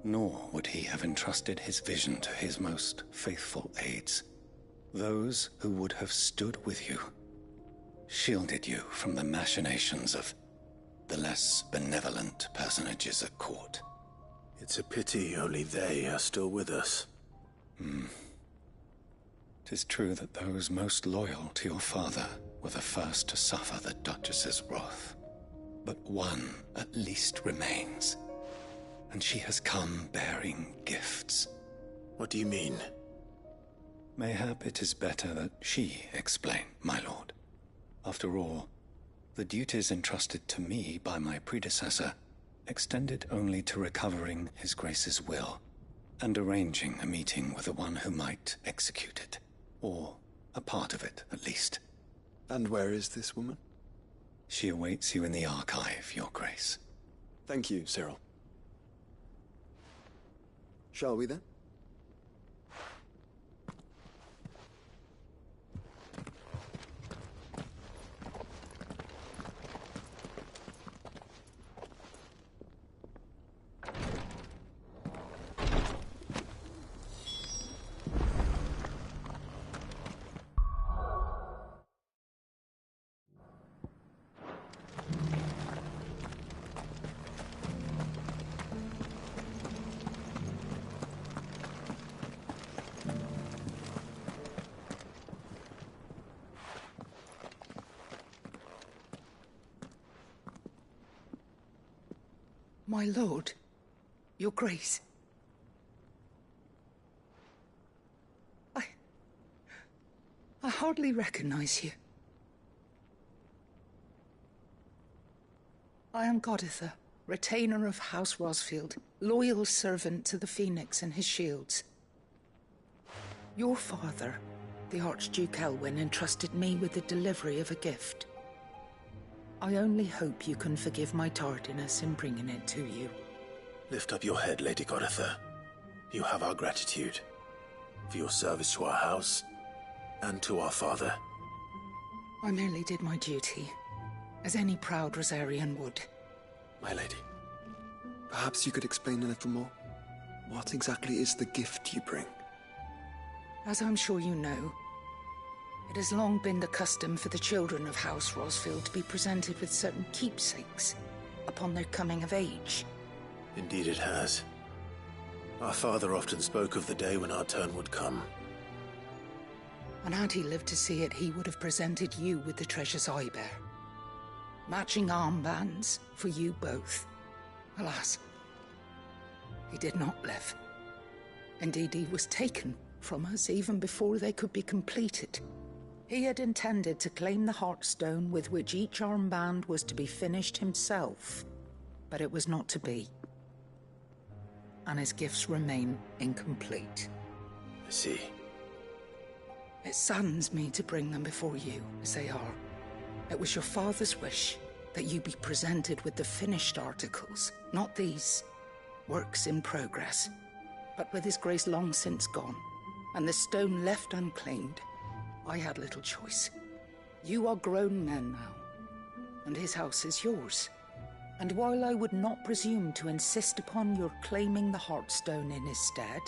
Nor would he have entrusted his vision to his most faithful aides. Those who would have stood with you, shielded you from the machinations of the less benevolent personages at court. It's a pity only they are still with us. 'Tis true that those most loyal to your father were the first to suffer the Duchess's wrath. But one at least remains, and she has come bearing gifts. What do you mean? Mayhap it is better that she explain, my lord. After all, the duties entrusted to me by my predecessor extended only to recovering His Grace's will and arranging a meeting with the one who might execute it, or a part of it at least. And where is this woman? She awaits you in the archive, Your Grace. Thank you, Cyril. Shall we then? My lord, Your Grace. I hardly recognize you. I am Goditha, retainer of House Rosfield, loyal servant to the Phoenix and his shields. Your father, the Archduke Elwyn, entrusted me with the delivery of a gift. I only hope you can forgive my tardiness in bringing it to you. Lift up your head, Lady Goditha. You have our gratitude for your service to our house and to our father. I merely did my duty, as any proud Rosarian would. My lady, perhaps you could explain a little more? What exactly is the gift you bring? As I'm sure you know, it has long been the custom for the children of House Rosfield to be presented with certain keepsakes upon their coming of age. Indeed it has. Our father often spoke of the day when our turn would come. And had he lived to see it, he would have presented you with the treasures I bear. Matching armbands for you both. Alas, he did not live. Indeed, he was taken from us even before they could be completed. He had intended to claim the Heartstone with which each armband was to be finished himself, but it was not to be. And his gifts remain incomplete. I see. It saddens me to bring them before you, as they are. It was your father's wish that you be presented with the finished articles, not these works in progress. But with his grace long since gone, and the stone left unclaimed, I had little choice. You are grown men now, and his house is yours. And while I would not presume to insist upon your claiming the Heartstone in his stead,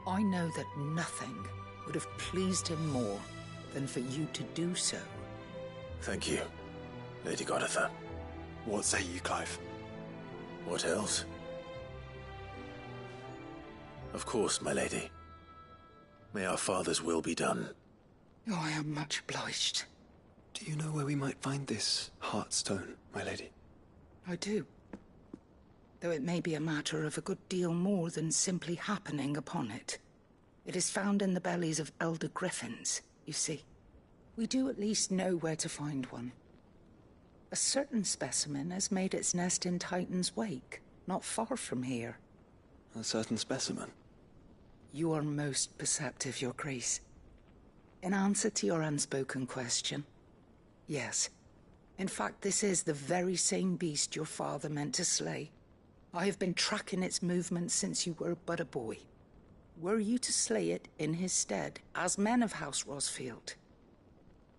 I know that nothing would have pleased him more than for you to do so. Thank you, Lady Goditha. What say you, Clive? What else? Of course, my lady. May our father's will be done. Oh, I am much obliged. Do you know where we might find this Heartstone, my lady? I do. Though it may be a matter of a good deal more than simply happening upon it. It is found in the bellies of elder griffins, you see. We do at least know where to find one. A certain specimen has made its nest in Titan's Wake, not far from here. A certain specimen? You are most perceptive, Your Grace. In answer to your unspoken question, yes. In fact, this is the very same beast your father meant to slay. I have been tracking its movements since you were but a boy. Were you to slay it in his stead, as men of House Rosfield,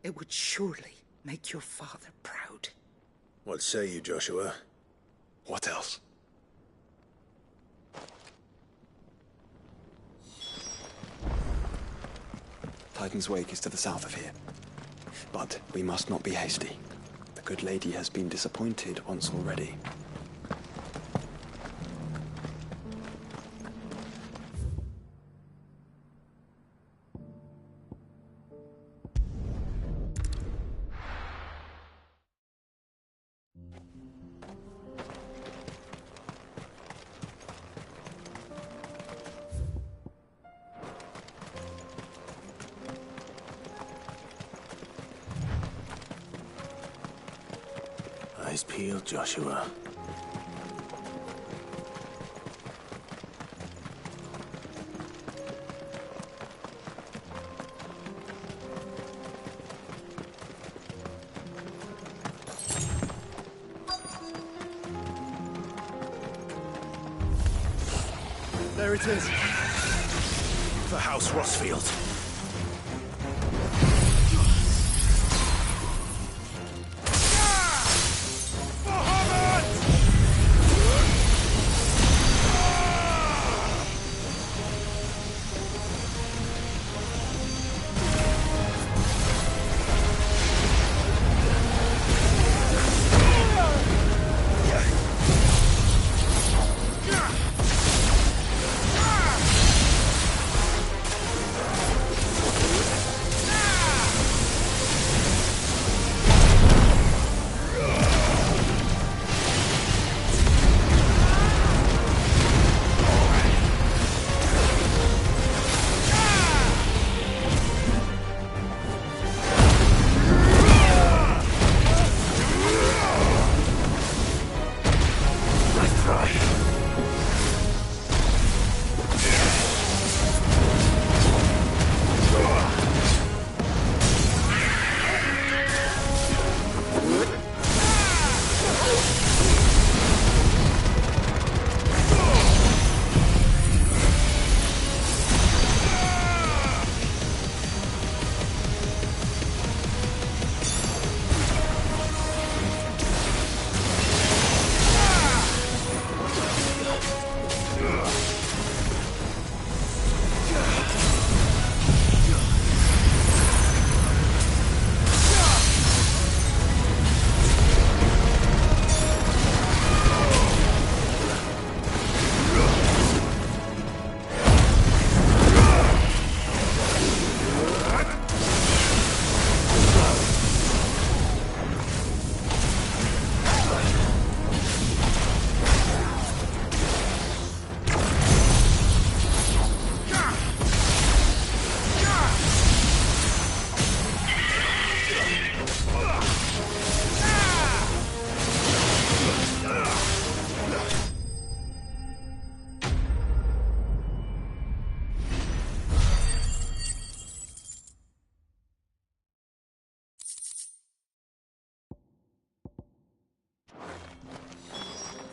it would surely make your father proud. What say you, Joshua? What else? Titan's Wake is to the south of here. But we must not be hasty. The good lady has been disappointed once already. Eyes peeled, Joshua. There it is. For House Rosfield. try.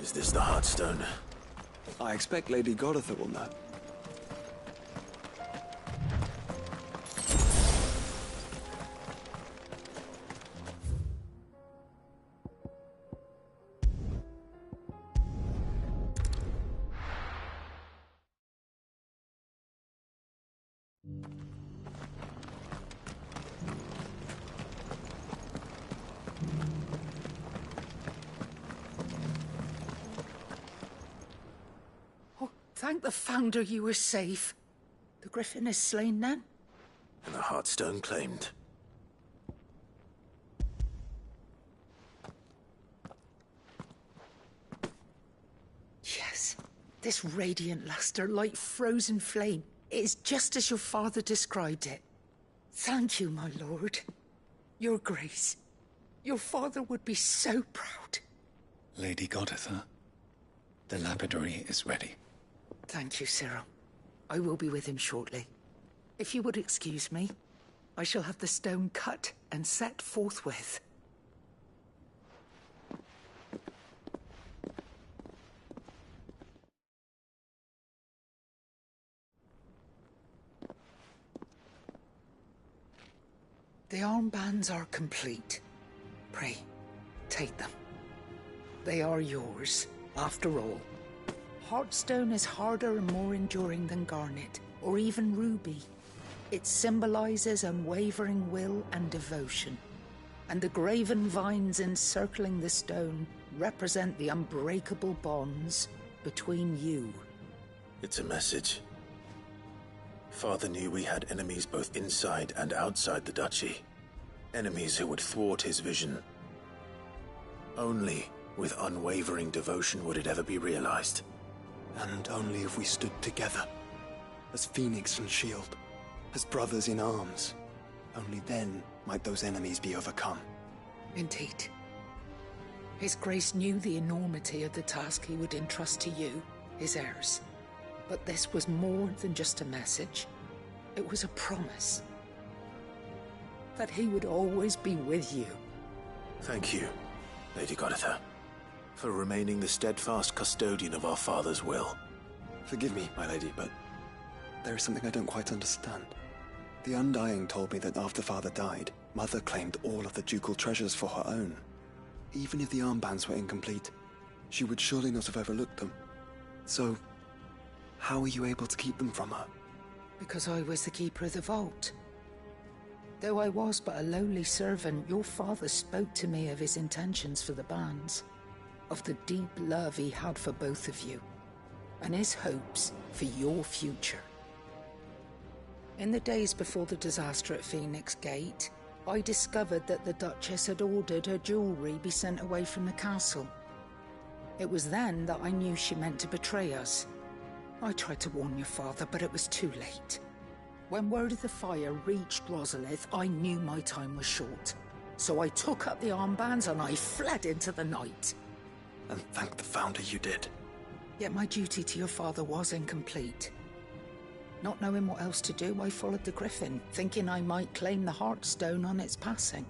Is this the Heartstone? I expect Lady Goditha will know. Thank the Founder you were safe. The Griffin is slain then? And the Heartstone claimed. Yes. This radiant luster, like frozen flame, it is just as your father described it. Thank you, my lord. Your grace. Your father would be so proud. Lady Goditha, the lapidary is ready. Thank you, Cyril. I will be with him shortly. If you would excuse me, I shall have the stone cut and set forthwith. The armbands are complete. Pray, take them. They are yours, after all. Heartstone is harder and more enduring than garnet, or even ruby. It symbolizes unwavering will and devotion. And the graven vines encircling the stone represent the unbreakable bonds between you. It's a message. Father knew we had enemies both inside and outside the duchy. Enemies who would thwart his vision. Only with unwavering devotion would it ever be realized. And only if we stood together, as Phoenix and Shield, as brothers in arms. Only then might those enemies be overcome. Indeed. His Grace knew the enormity of the task he would entrust to you, his heirs. But this was more than just a message. It was a promise. That he would always be with you. Thank you, Lady Goditha, for remaining the steadfast custodian of our father's will. Forgive me, my lady, but there is something I don't quite understand. The Undying told me that after Father died, Mother claimed all of the ducal treasures for her own. Even if the armbands were incomplete, she would surely not have overlooked them. So, how were you able to keep them from her? Because I was the keeper of the vault. Though I was but a lowly servant, your father spoke to me of his intentions for the bands, of the deep love he had for both of you, and his hopes for your future. In the days before the disaster at Phoenix Gate, I discovered that the Duchess had ordered her jewelry be sent away from the castle. It was then that I knew she meant to betray us. I tried to warn your father, but it was too late. When word of the fire reached Rosalith, I knew my time was short. So I took up the armbands and I fled into the night. And thank the Founder you did. Yet my duty to your father was incomplete. Not knowing what else to do, I followed the griffin, thinking I might claim the Heartstone on its passing.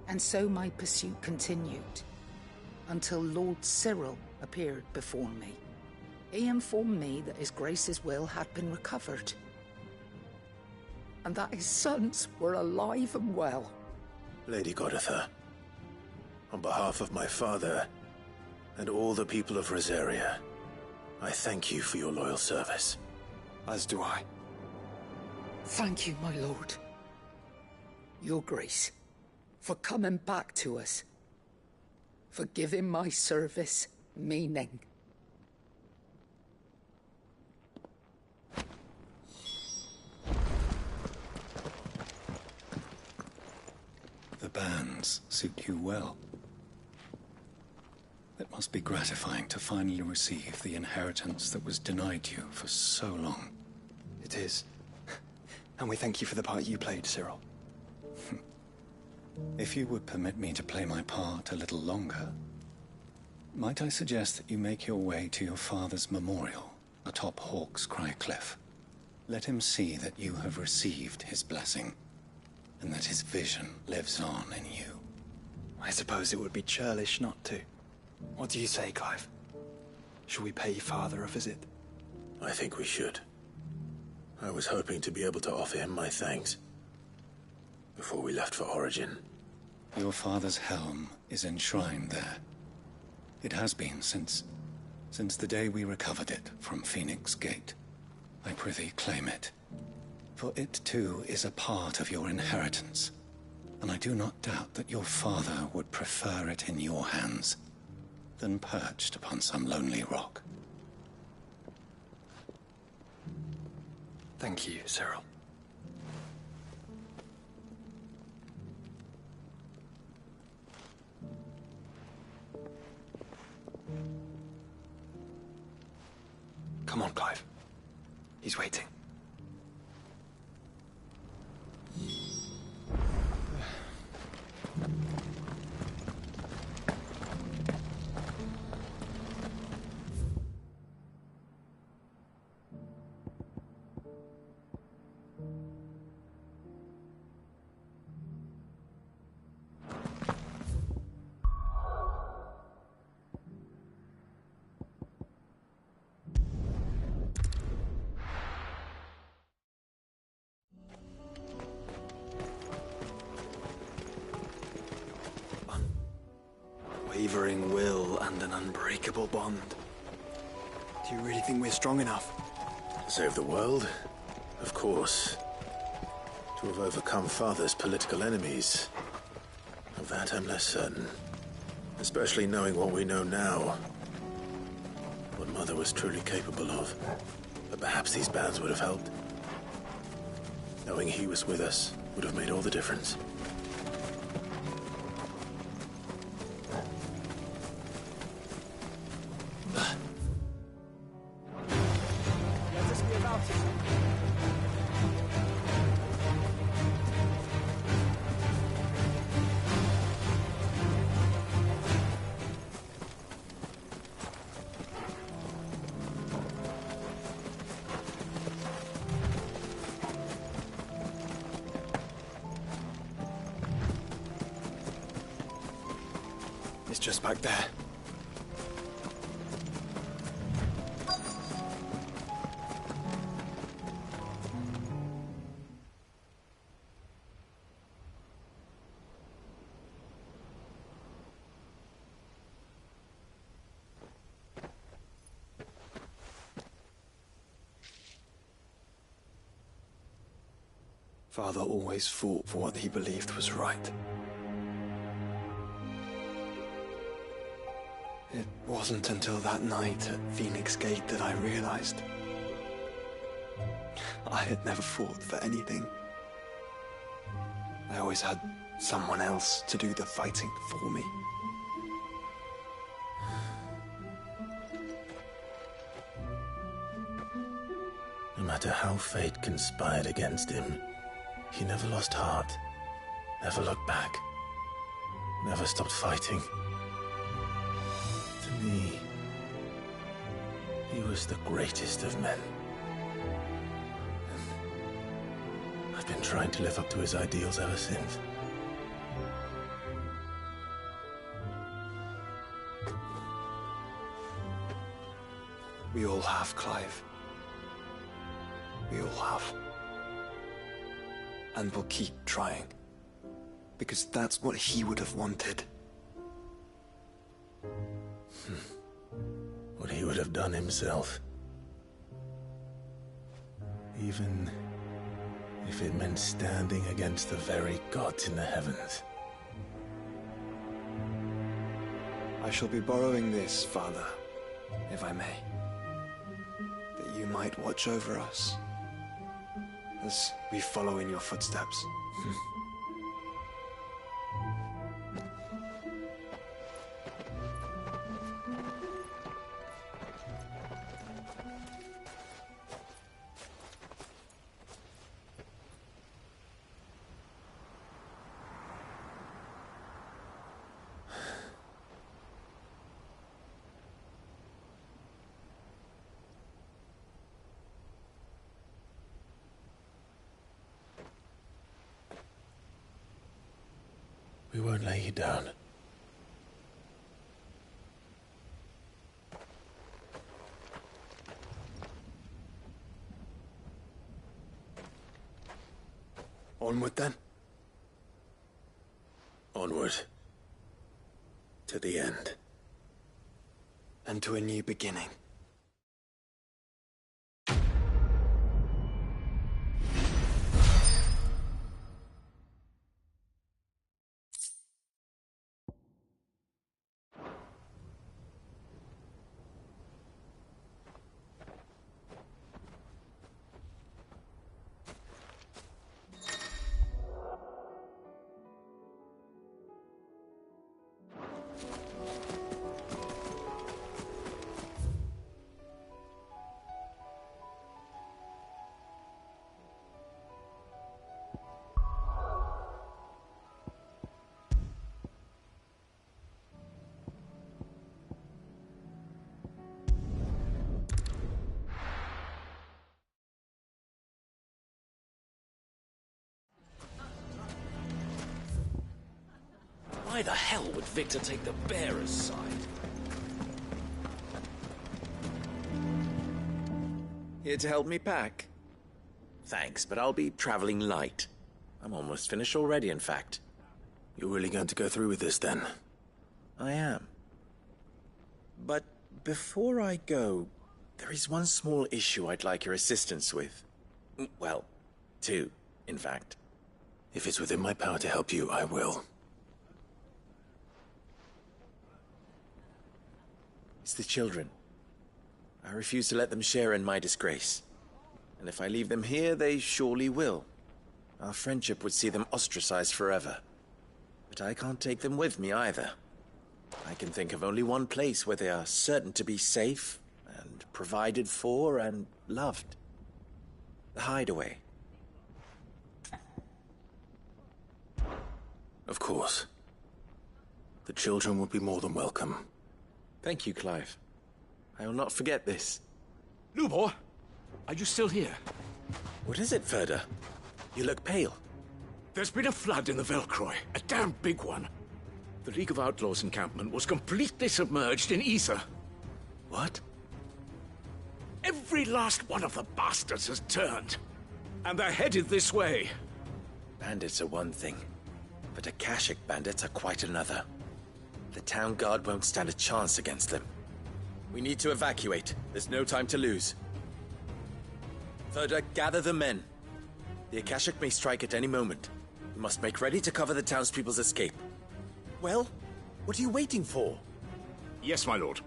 And so my pursuit continued, until Lord Cyril appeared before me. He informed me that His Grace's will had been recovered, and that his sons were alive and well. Lady Goditha, on behalf of my father and all the people of Rosaria, I thank you for your loyal service. As do I. Thank you, my lord. Your Grace, for coming back to us, for giving my service meaning. The bands suit you well. It must be gratifying to finally receive the inheritance that was denied you for so long. It is. And we thank you for the part you played, Cyril. If you would permit me to play my part a little longer, might I suggest that you make your way to your father's memorial atop Hawk's Cry Cliff? Let him see that you have received his blessing, and that his vision lives on in you. I suppose it would be churlish not to. What do you say, Clive? Shall we pay Father a visit? I think we should. I was hoping to be able to offer him my thanks before we left for Origin. Your father's helm is enshrined there. It has been since the day we recovered it from Phoenix Gate. I prithee claim it, for it too is a part of your inheritance, and I do not doubt that your father would prefer it in your hands than perched upon some lonely rock. Thank you, Cyril. Come on, Clive. He's waiting. Wavering will and an unbreakable bond. Do you really think we're strong enough? To save the world? Of course. To have overcome Father's political enemies? Of that I'm less certain. Especially knowing what we know now. What Mother was truly capable of. But perhaps these bands would have helped. Knowing he was with us would have made all the difference. It's just back there. Father always fought for what he believed was right. It wasn't until that night at Phoenix Gate that I realized I had never fought for anything. I always had someone else to do the fighting for me. No matter how fate conspired against him, he never lost heart, never looked back, never stopped fighting. To me, He was the greatest of men. I've been trying to live up to his ideals ever since. We all have, Clive. We all have. And we'll keep trying. Because that's what he would have wanted. What he would have done himself. Even if it meant standing against the very gods in the heavens. I shall be borrowing this, Father, if I may. That you might watch over us as we follow in your footsteps. We won't lay you down. Onward, then? Onward. To the end. And to a new beginning. Why the hell would Victor take the bearer's side? Here to help me pack? Thanks, but I'll be traveling light. I'm almost finished already, in fact. You're really going to go through with this, then? I am. But before I go, there is one small issue I'd like your assistance with. Well, two, in fact. If it's within my power to help you, I will. It's the children. I refuse to let them share in my disgrace. And if I leave them here, they surely will. Our friendship would see them ostracized forever. But I can't take them with me either. I can think of only one place where they are certain to be safe, and provided for, and loved. The Hideaway. Of course. The children would be more than welcome. Thank you, Clive. I will not forget this. Lubor, are you still here? What is it, Ferda? You look pale. There's been a flood in the Velcroy, a damn big one. The League of Outlaws encampment was completely submerged in ether. What? Every last one of the bastards has turned, and they're headed this way. Bandits are one thing, but Akashic bandits are quite another. The town guard won't stand a chance against them. We need to evacuate. There's no time to lose. Ferda, gather the men. The Akashic may strike at any moment. We must make ready to cover the townspeople's escape. Well, what are you waiting for? Yes, my lord.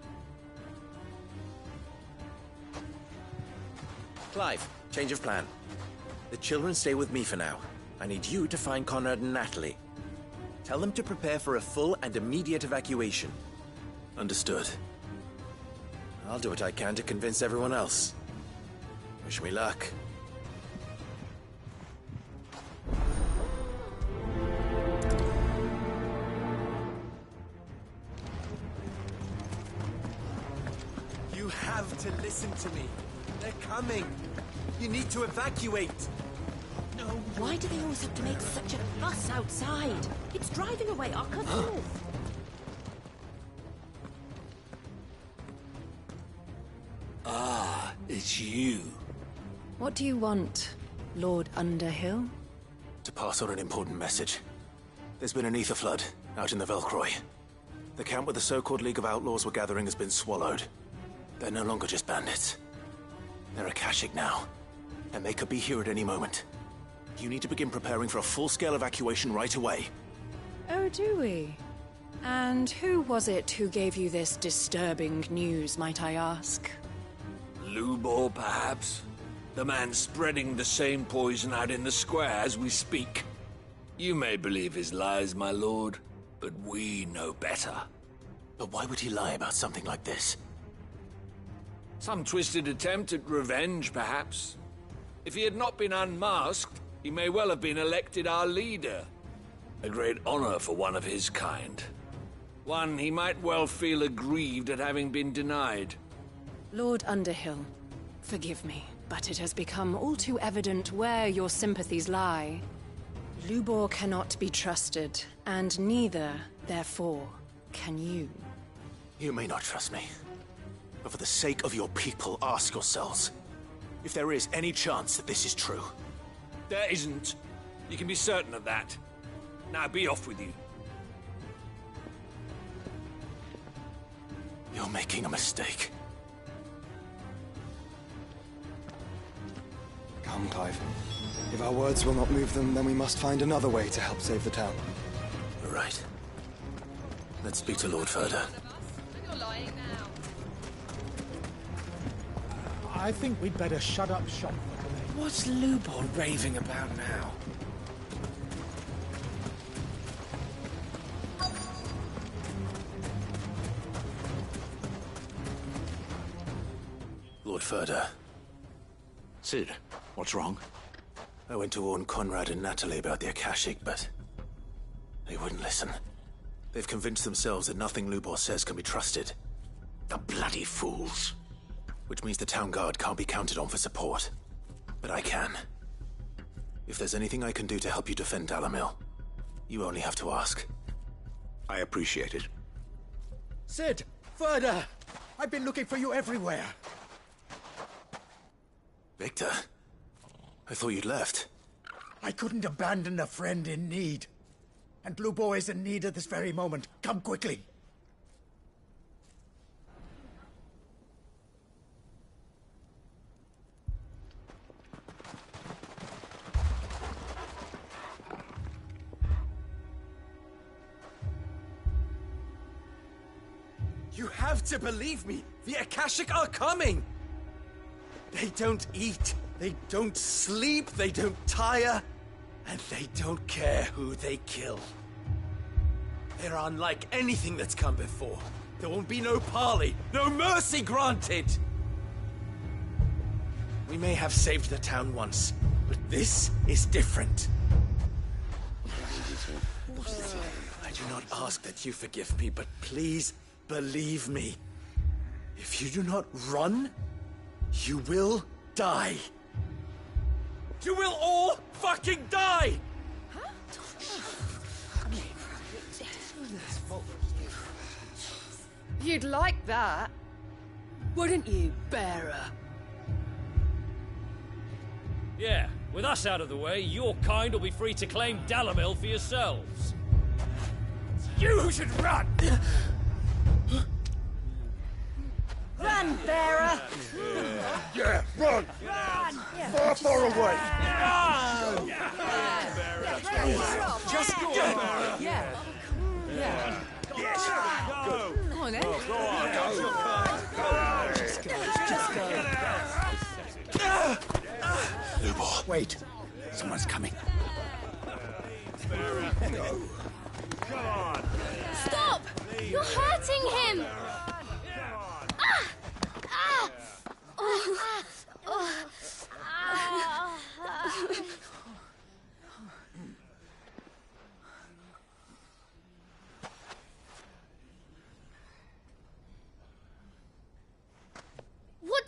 Clive, change of plan. The children stay with me for now. I need you to find Conrad and Natalie. Tell them to prepare for a full and immediate evacuation. Understood. I'll do what I can to convince everyone else. Wish me luck. You have to listen to me. They're coming. You need to evacuate. No. Why do they always have to make such a fuss outside? It's driving away our customers. Ah, it's you. What do you want, Lord Underhill? To pass on an important message. There's been an ether flood out in the Velcroy. The camp where the so-called League of Outlaws were gathering has been swallowed. They're no longer just bandits. They're Akashic now, and they could be here at any moment. You need to begin preparing for a full-scale evacuation right away. Oh, do we? And who was it who gave you this disturbing news, might I ask? Lubor, perhaps? The man spreading the same poison out in the square as we speak. You may believe his lies, my lord, but we know better. But why would he lie about something like this? Some twisted attempt at revenge, perhaps. If he had not been unmasked, he may well have been elected our leader. A great honor for one of his kind. One he might well feel aggrieved at having been denied. Lord Underhill, forgive me, but it has become all too evident where your sympathies lie. Lubor cannot be trusted, and neither, therefore, can you. You may not trust me, but for the sake of your people, ask yourselves if there is any chance that this is true. There isn't. You can be certain of that. Now be off with you. You're making a mistake. Come, Clive. If our words will not move them, then we must find another way to help save the town. Right. Let's speak to Lord Furder. I think we'd better shut up shop. What's Lubor raving about now? Lord Furder. Cid, what's wrong? I went to warn Conrad and Natalie about the Akashic, but they wouldn't listen. They've convinced themselves that nothing Lubor says can be trusted. The bloody fools. Which means the town guard can't be counted on for support. But I can. If there's anything I can do to help you defend Dalamil, you only have to ask. I appreciate it. Cid! Further! I've been looking for you everywhere. Victor? I thought you'd left. I couldn't abandon a friend in need. And Lubor is in need at this very moment. Come quickly. You have to believe me! The Akashic are coming! They don't eat, they don't sleep, they don't tire, and they don't care who they kill. They're unlike anything that's come before. There won't be no parley, no mercy granted! We may have saved the town once, but this is different. I do not ask that you forgive me, but please believe me. If you do not run, you will die. You will all fucking die! You'd like that, wouldn't you, bearer? Yeah, with us out of the way, your kind will be free to claim Dalamil for yourselves. You should run! Run, bearer! Yeah, run! Run! Far, far away! Run! Just go! Yeah. Yeah. Yes! Go! Come on, then. Go on! Go! Just go. Just go. Lubor. Wait. Someone's coming. Come on! Stop! You're hurting him!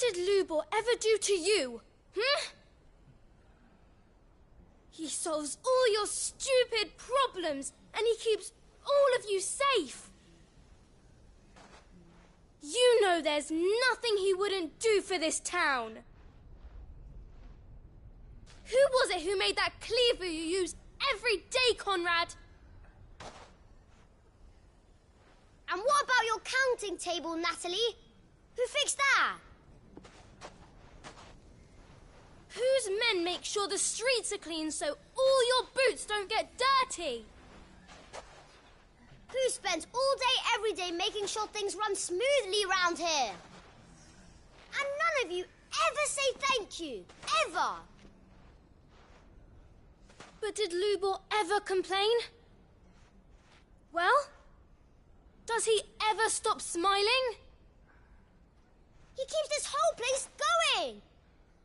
did Lubor ever do to you? He solves all your stupid problems, and he keeps all of you safe. You know there's nothing he wouldn't do for this town. Who was it who made that cleaver you use every day, Conrad? And what about your counting table, Natalie? Who fixed that? Whose men make sure the streets are clean so all your boots don't get dirty? Who spends all day, every day making sure things run smoothly around here? And none of you ever say thank you. Ever. But did Lubor ever complain? Well, does he ever stop smiling? He keeps this whole place going.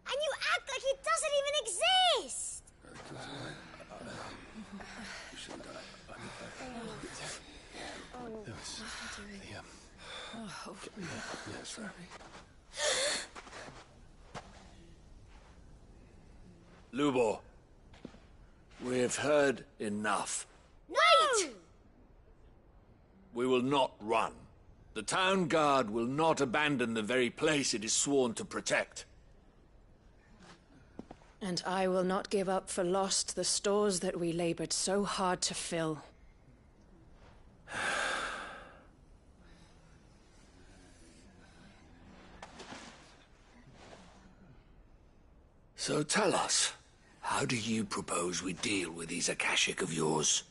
And you act like he doesn't even exist. Lubor, we've heard enough. Wait! We will not run. The town guard will not abandon the very place it is sworn to protect. And I will not give up for lost the stores that we labored so hard to fill. So tell us, how do you propose we deal with these Akashic of yours?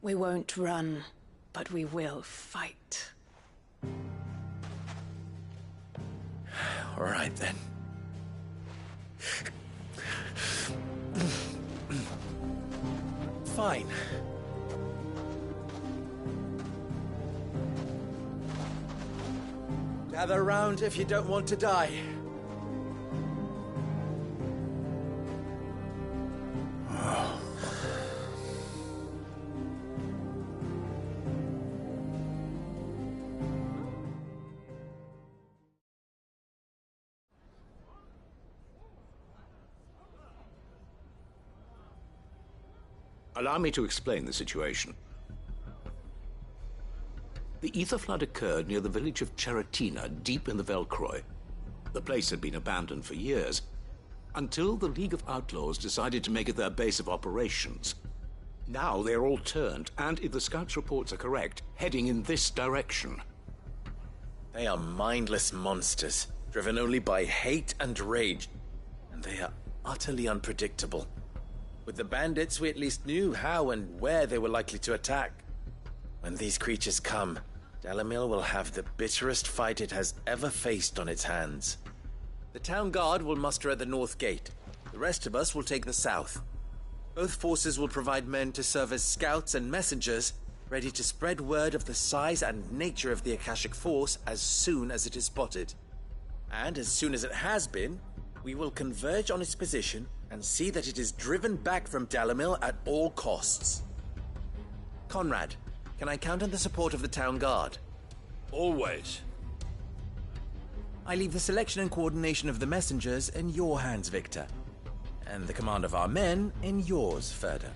We won't run, but we will fight. All right, then. Fine. Gather round if you don't want to die. Allow me to explain the situation. The ether flood occurred near the village of Cheratina, deep in the Velcroy. The place had been abandoned for years, until the League of Outlaws decided to make it their base of operations. Now they're all turned, and if the scouts' reports are correct, heading in this direction. They are mindless monsters, driven only by hate and rage, and they are utterly unpredictable. With the bandits, we at least knew how and where they were likely to attack. When these creatures come, Dalamil will have the bitterest fight it has ever faced on its hands. The town guard will muster at the north gate. The rest of us will take the south. Both forces will provide men to serve as scouts and messengers, ready to spread word of the size and nature of the Akashic force as soon as it is spotted. And as soon as it has been, we will converge on its position and see that it is driven back from Dalamil at all costs. Conrad, can I count on the support of the town guard? Always. I leave the selection and coordination of the messengers in your hands, Victor. And the command of our men in yours, Ferda.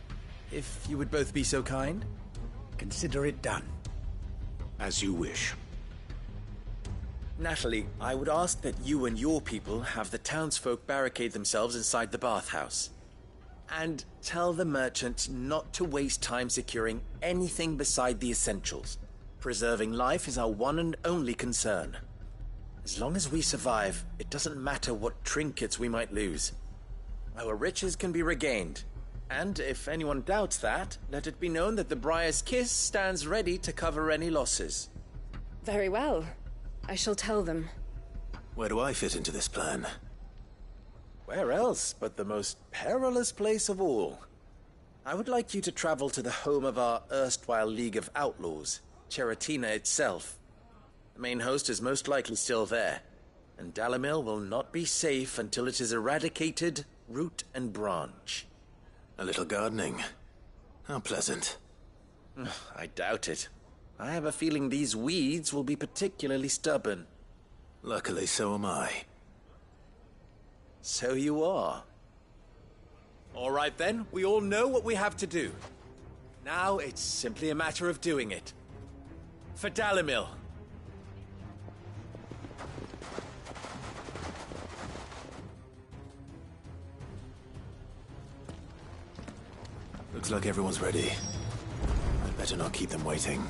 If you would both be so kind. Consider it done. As you wish. Natalie, I would ask that you and your people have the townsfolk barricade themselves inside the bathhouse. And tell the merchant not to waste time securing anything beside the essentials. Preserving life is our one and only concern. As long as we survive, it doesn't matter what trinkets we might lose. Our riches can be regained. And if anyone doubts that, let it be known that the Briar's Kiss stands ready to cover any losses. Very well. I shall tell them. Where do I fit into this plan? Where else but the most perilous place of all? I would like you to travel to the home of our erstwhile League of Outlaws, Cheratina itself. The main host is most likely still there, and Dalamil will not be safe until it is eradicated, root and branch. A little gardening. How pleasant. I doubt it. I have a feeling these weeds will be particularly stubborn. Luckily, so am I. So you are. All right then, we all know what we have to do. Now it's simply a matter of doing it. For Dalimil. Looks like everyone's ready. I'd better not keep them waiting.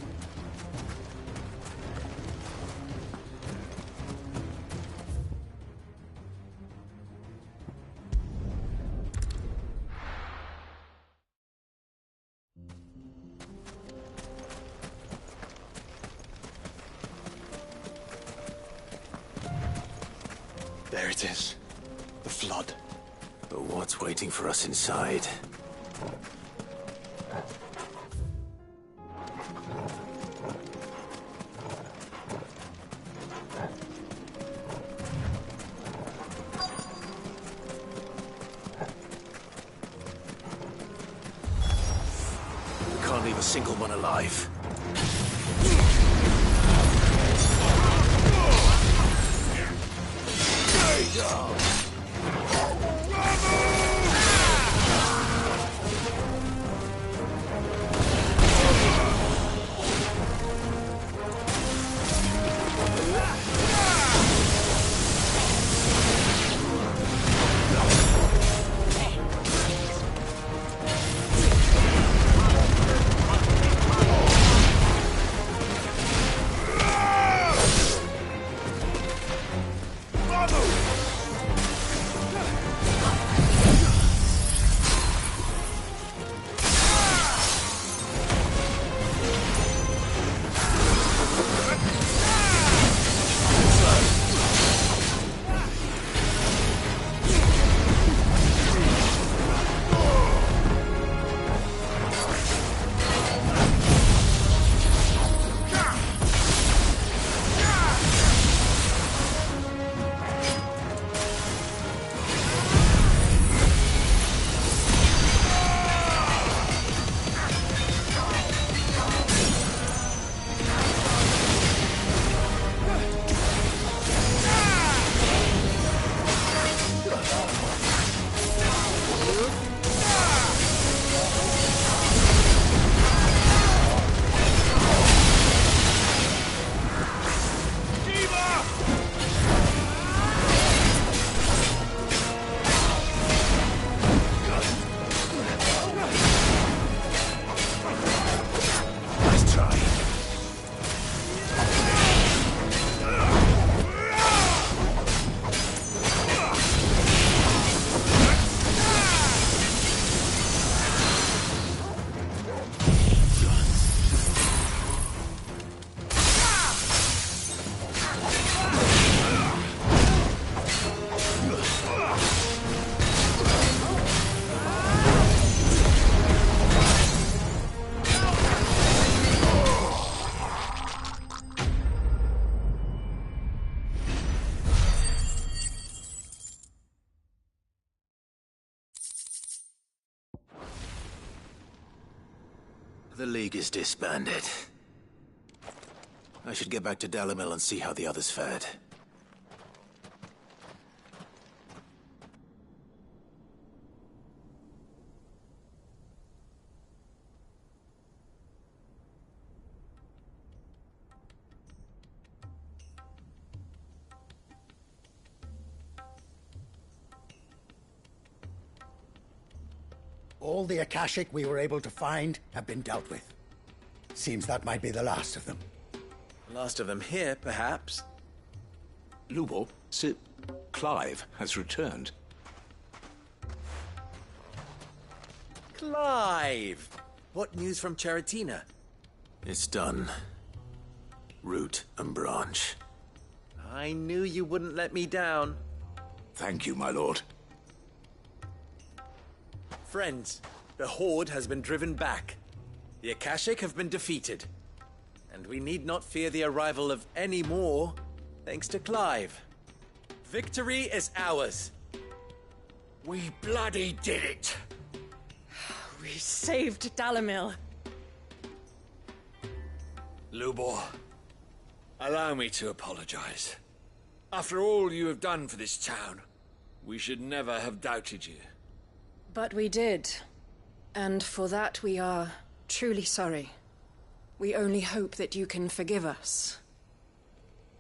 There it is. The flood. But what's waiting for us inside? We can't leave a single one alive. The League is disbanded. I should get back to Dalimil and see how the others fared. All the Akashic we were able to find have been dealt with. Seems that might be the last of them. Last of them here, perhaps. Lubor, Sir Clive has returned. Clive! What news from Charatina? It's done. Root and branch. I knew you wouldn't let me down. Thank you, my lord. Friends, the Horde has been driven back. The Akashic have been defeated. And we need not fear the arrival of any more, thanks to Clive. Victory is ours. We bloody did it! We saved Dalimil. Lubor, allow me to apologize. After all you have done for this town, we should never have doubted you. But we did. And for that we are truly sorry. We only hope that you can forgive us.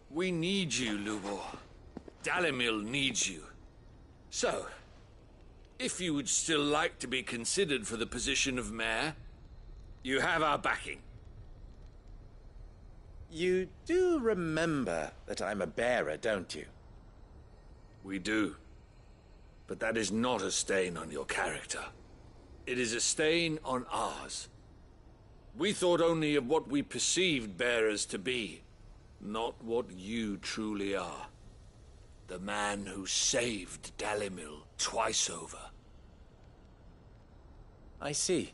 We need you, Lubor. Dalimil needs you. So, if you would still like to be considered for the position of mayor, you have our backing. You do remember that I'm a bearer, don't you? We do. But that is not a stain on your character. It is a stain on ours. We thought only of what we perceived bearers to be, not what you truly are. The man who saved Dalimil twice over. I see.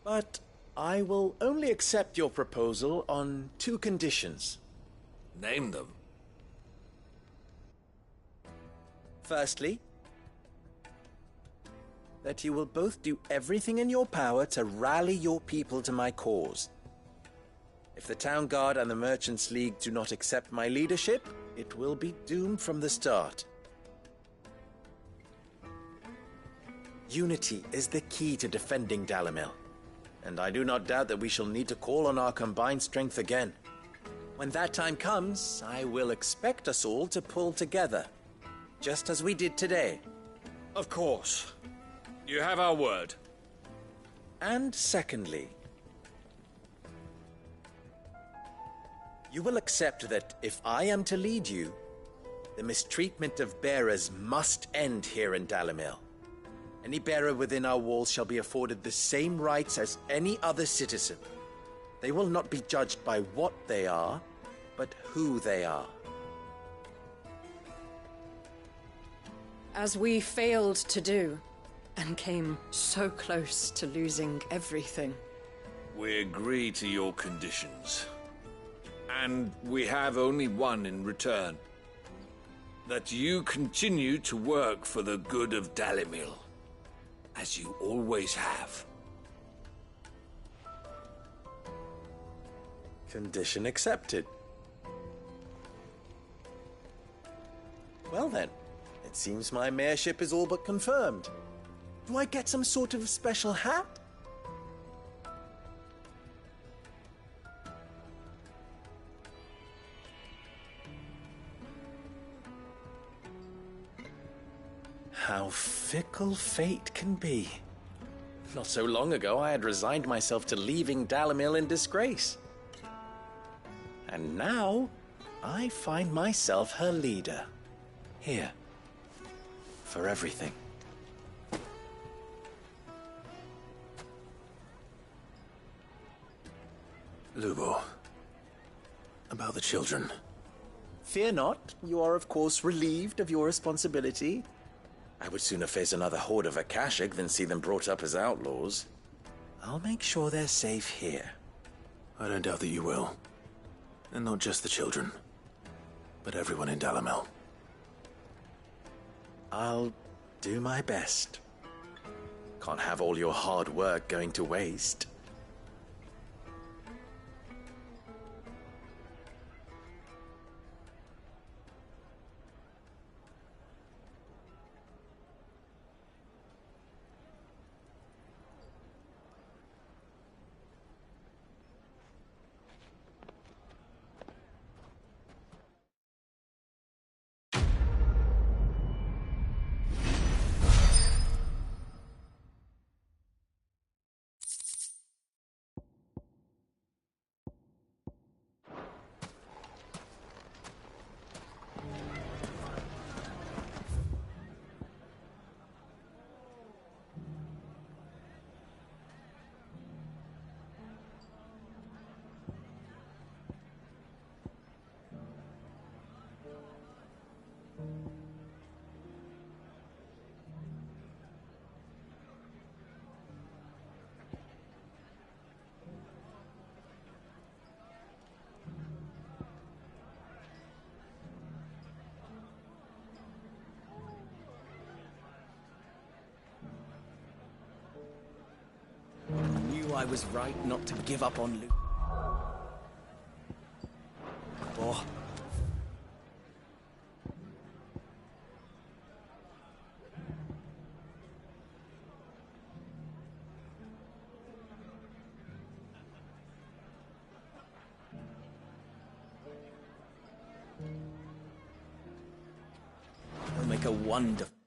But I will only accept your proposal on 2 conditions. Name them. Firstly, that you will both do everything in your power to rally your people to my cause. If the Town Guard and the Merchants League do not accept my leadership, it will be doomed from the start. Unity is the key to defending Dalimil, and I do not doubt that we shall need to call on our combined strength again. When that time comes, I will expect us all to pull together, just as we did today. Of course. You have our word. And secondly, you will accept that if I am to lead you, the mistreatment of bearers must end here in Dalimil. Any bearer within our walls shall be afforded the same rights as any other citizen. They will not be judged by what they are, but who they are. As we failed to do, and came so close to losing everything. We agree to your conditions. And we have only one in return. That you continue to work for the good of Dalimil, as you always have. Condition accepted. Well then, it seems my mayorship is all but confirmed. Do I get some sort of special hat? How fickle fate can be. Not so long ago, I had resigned myself to leaving Dalimil in disgrace. And now, I find myself her leader. Here. For everything. Lubor. About the children. Fear not. You are, of course, relieved of your responsibility. I would sooner face another horde of Akashic than see them brought up as outlaws. I'll make sure they're safe here. I don't doubt that you will. And not just the children, but everyone in Dalimil. I'll do my best. Can't have all your hard work going to waste. I was right not to give up on Luke. Oh. He'll make a wonderful...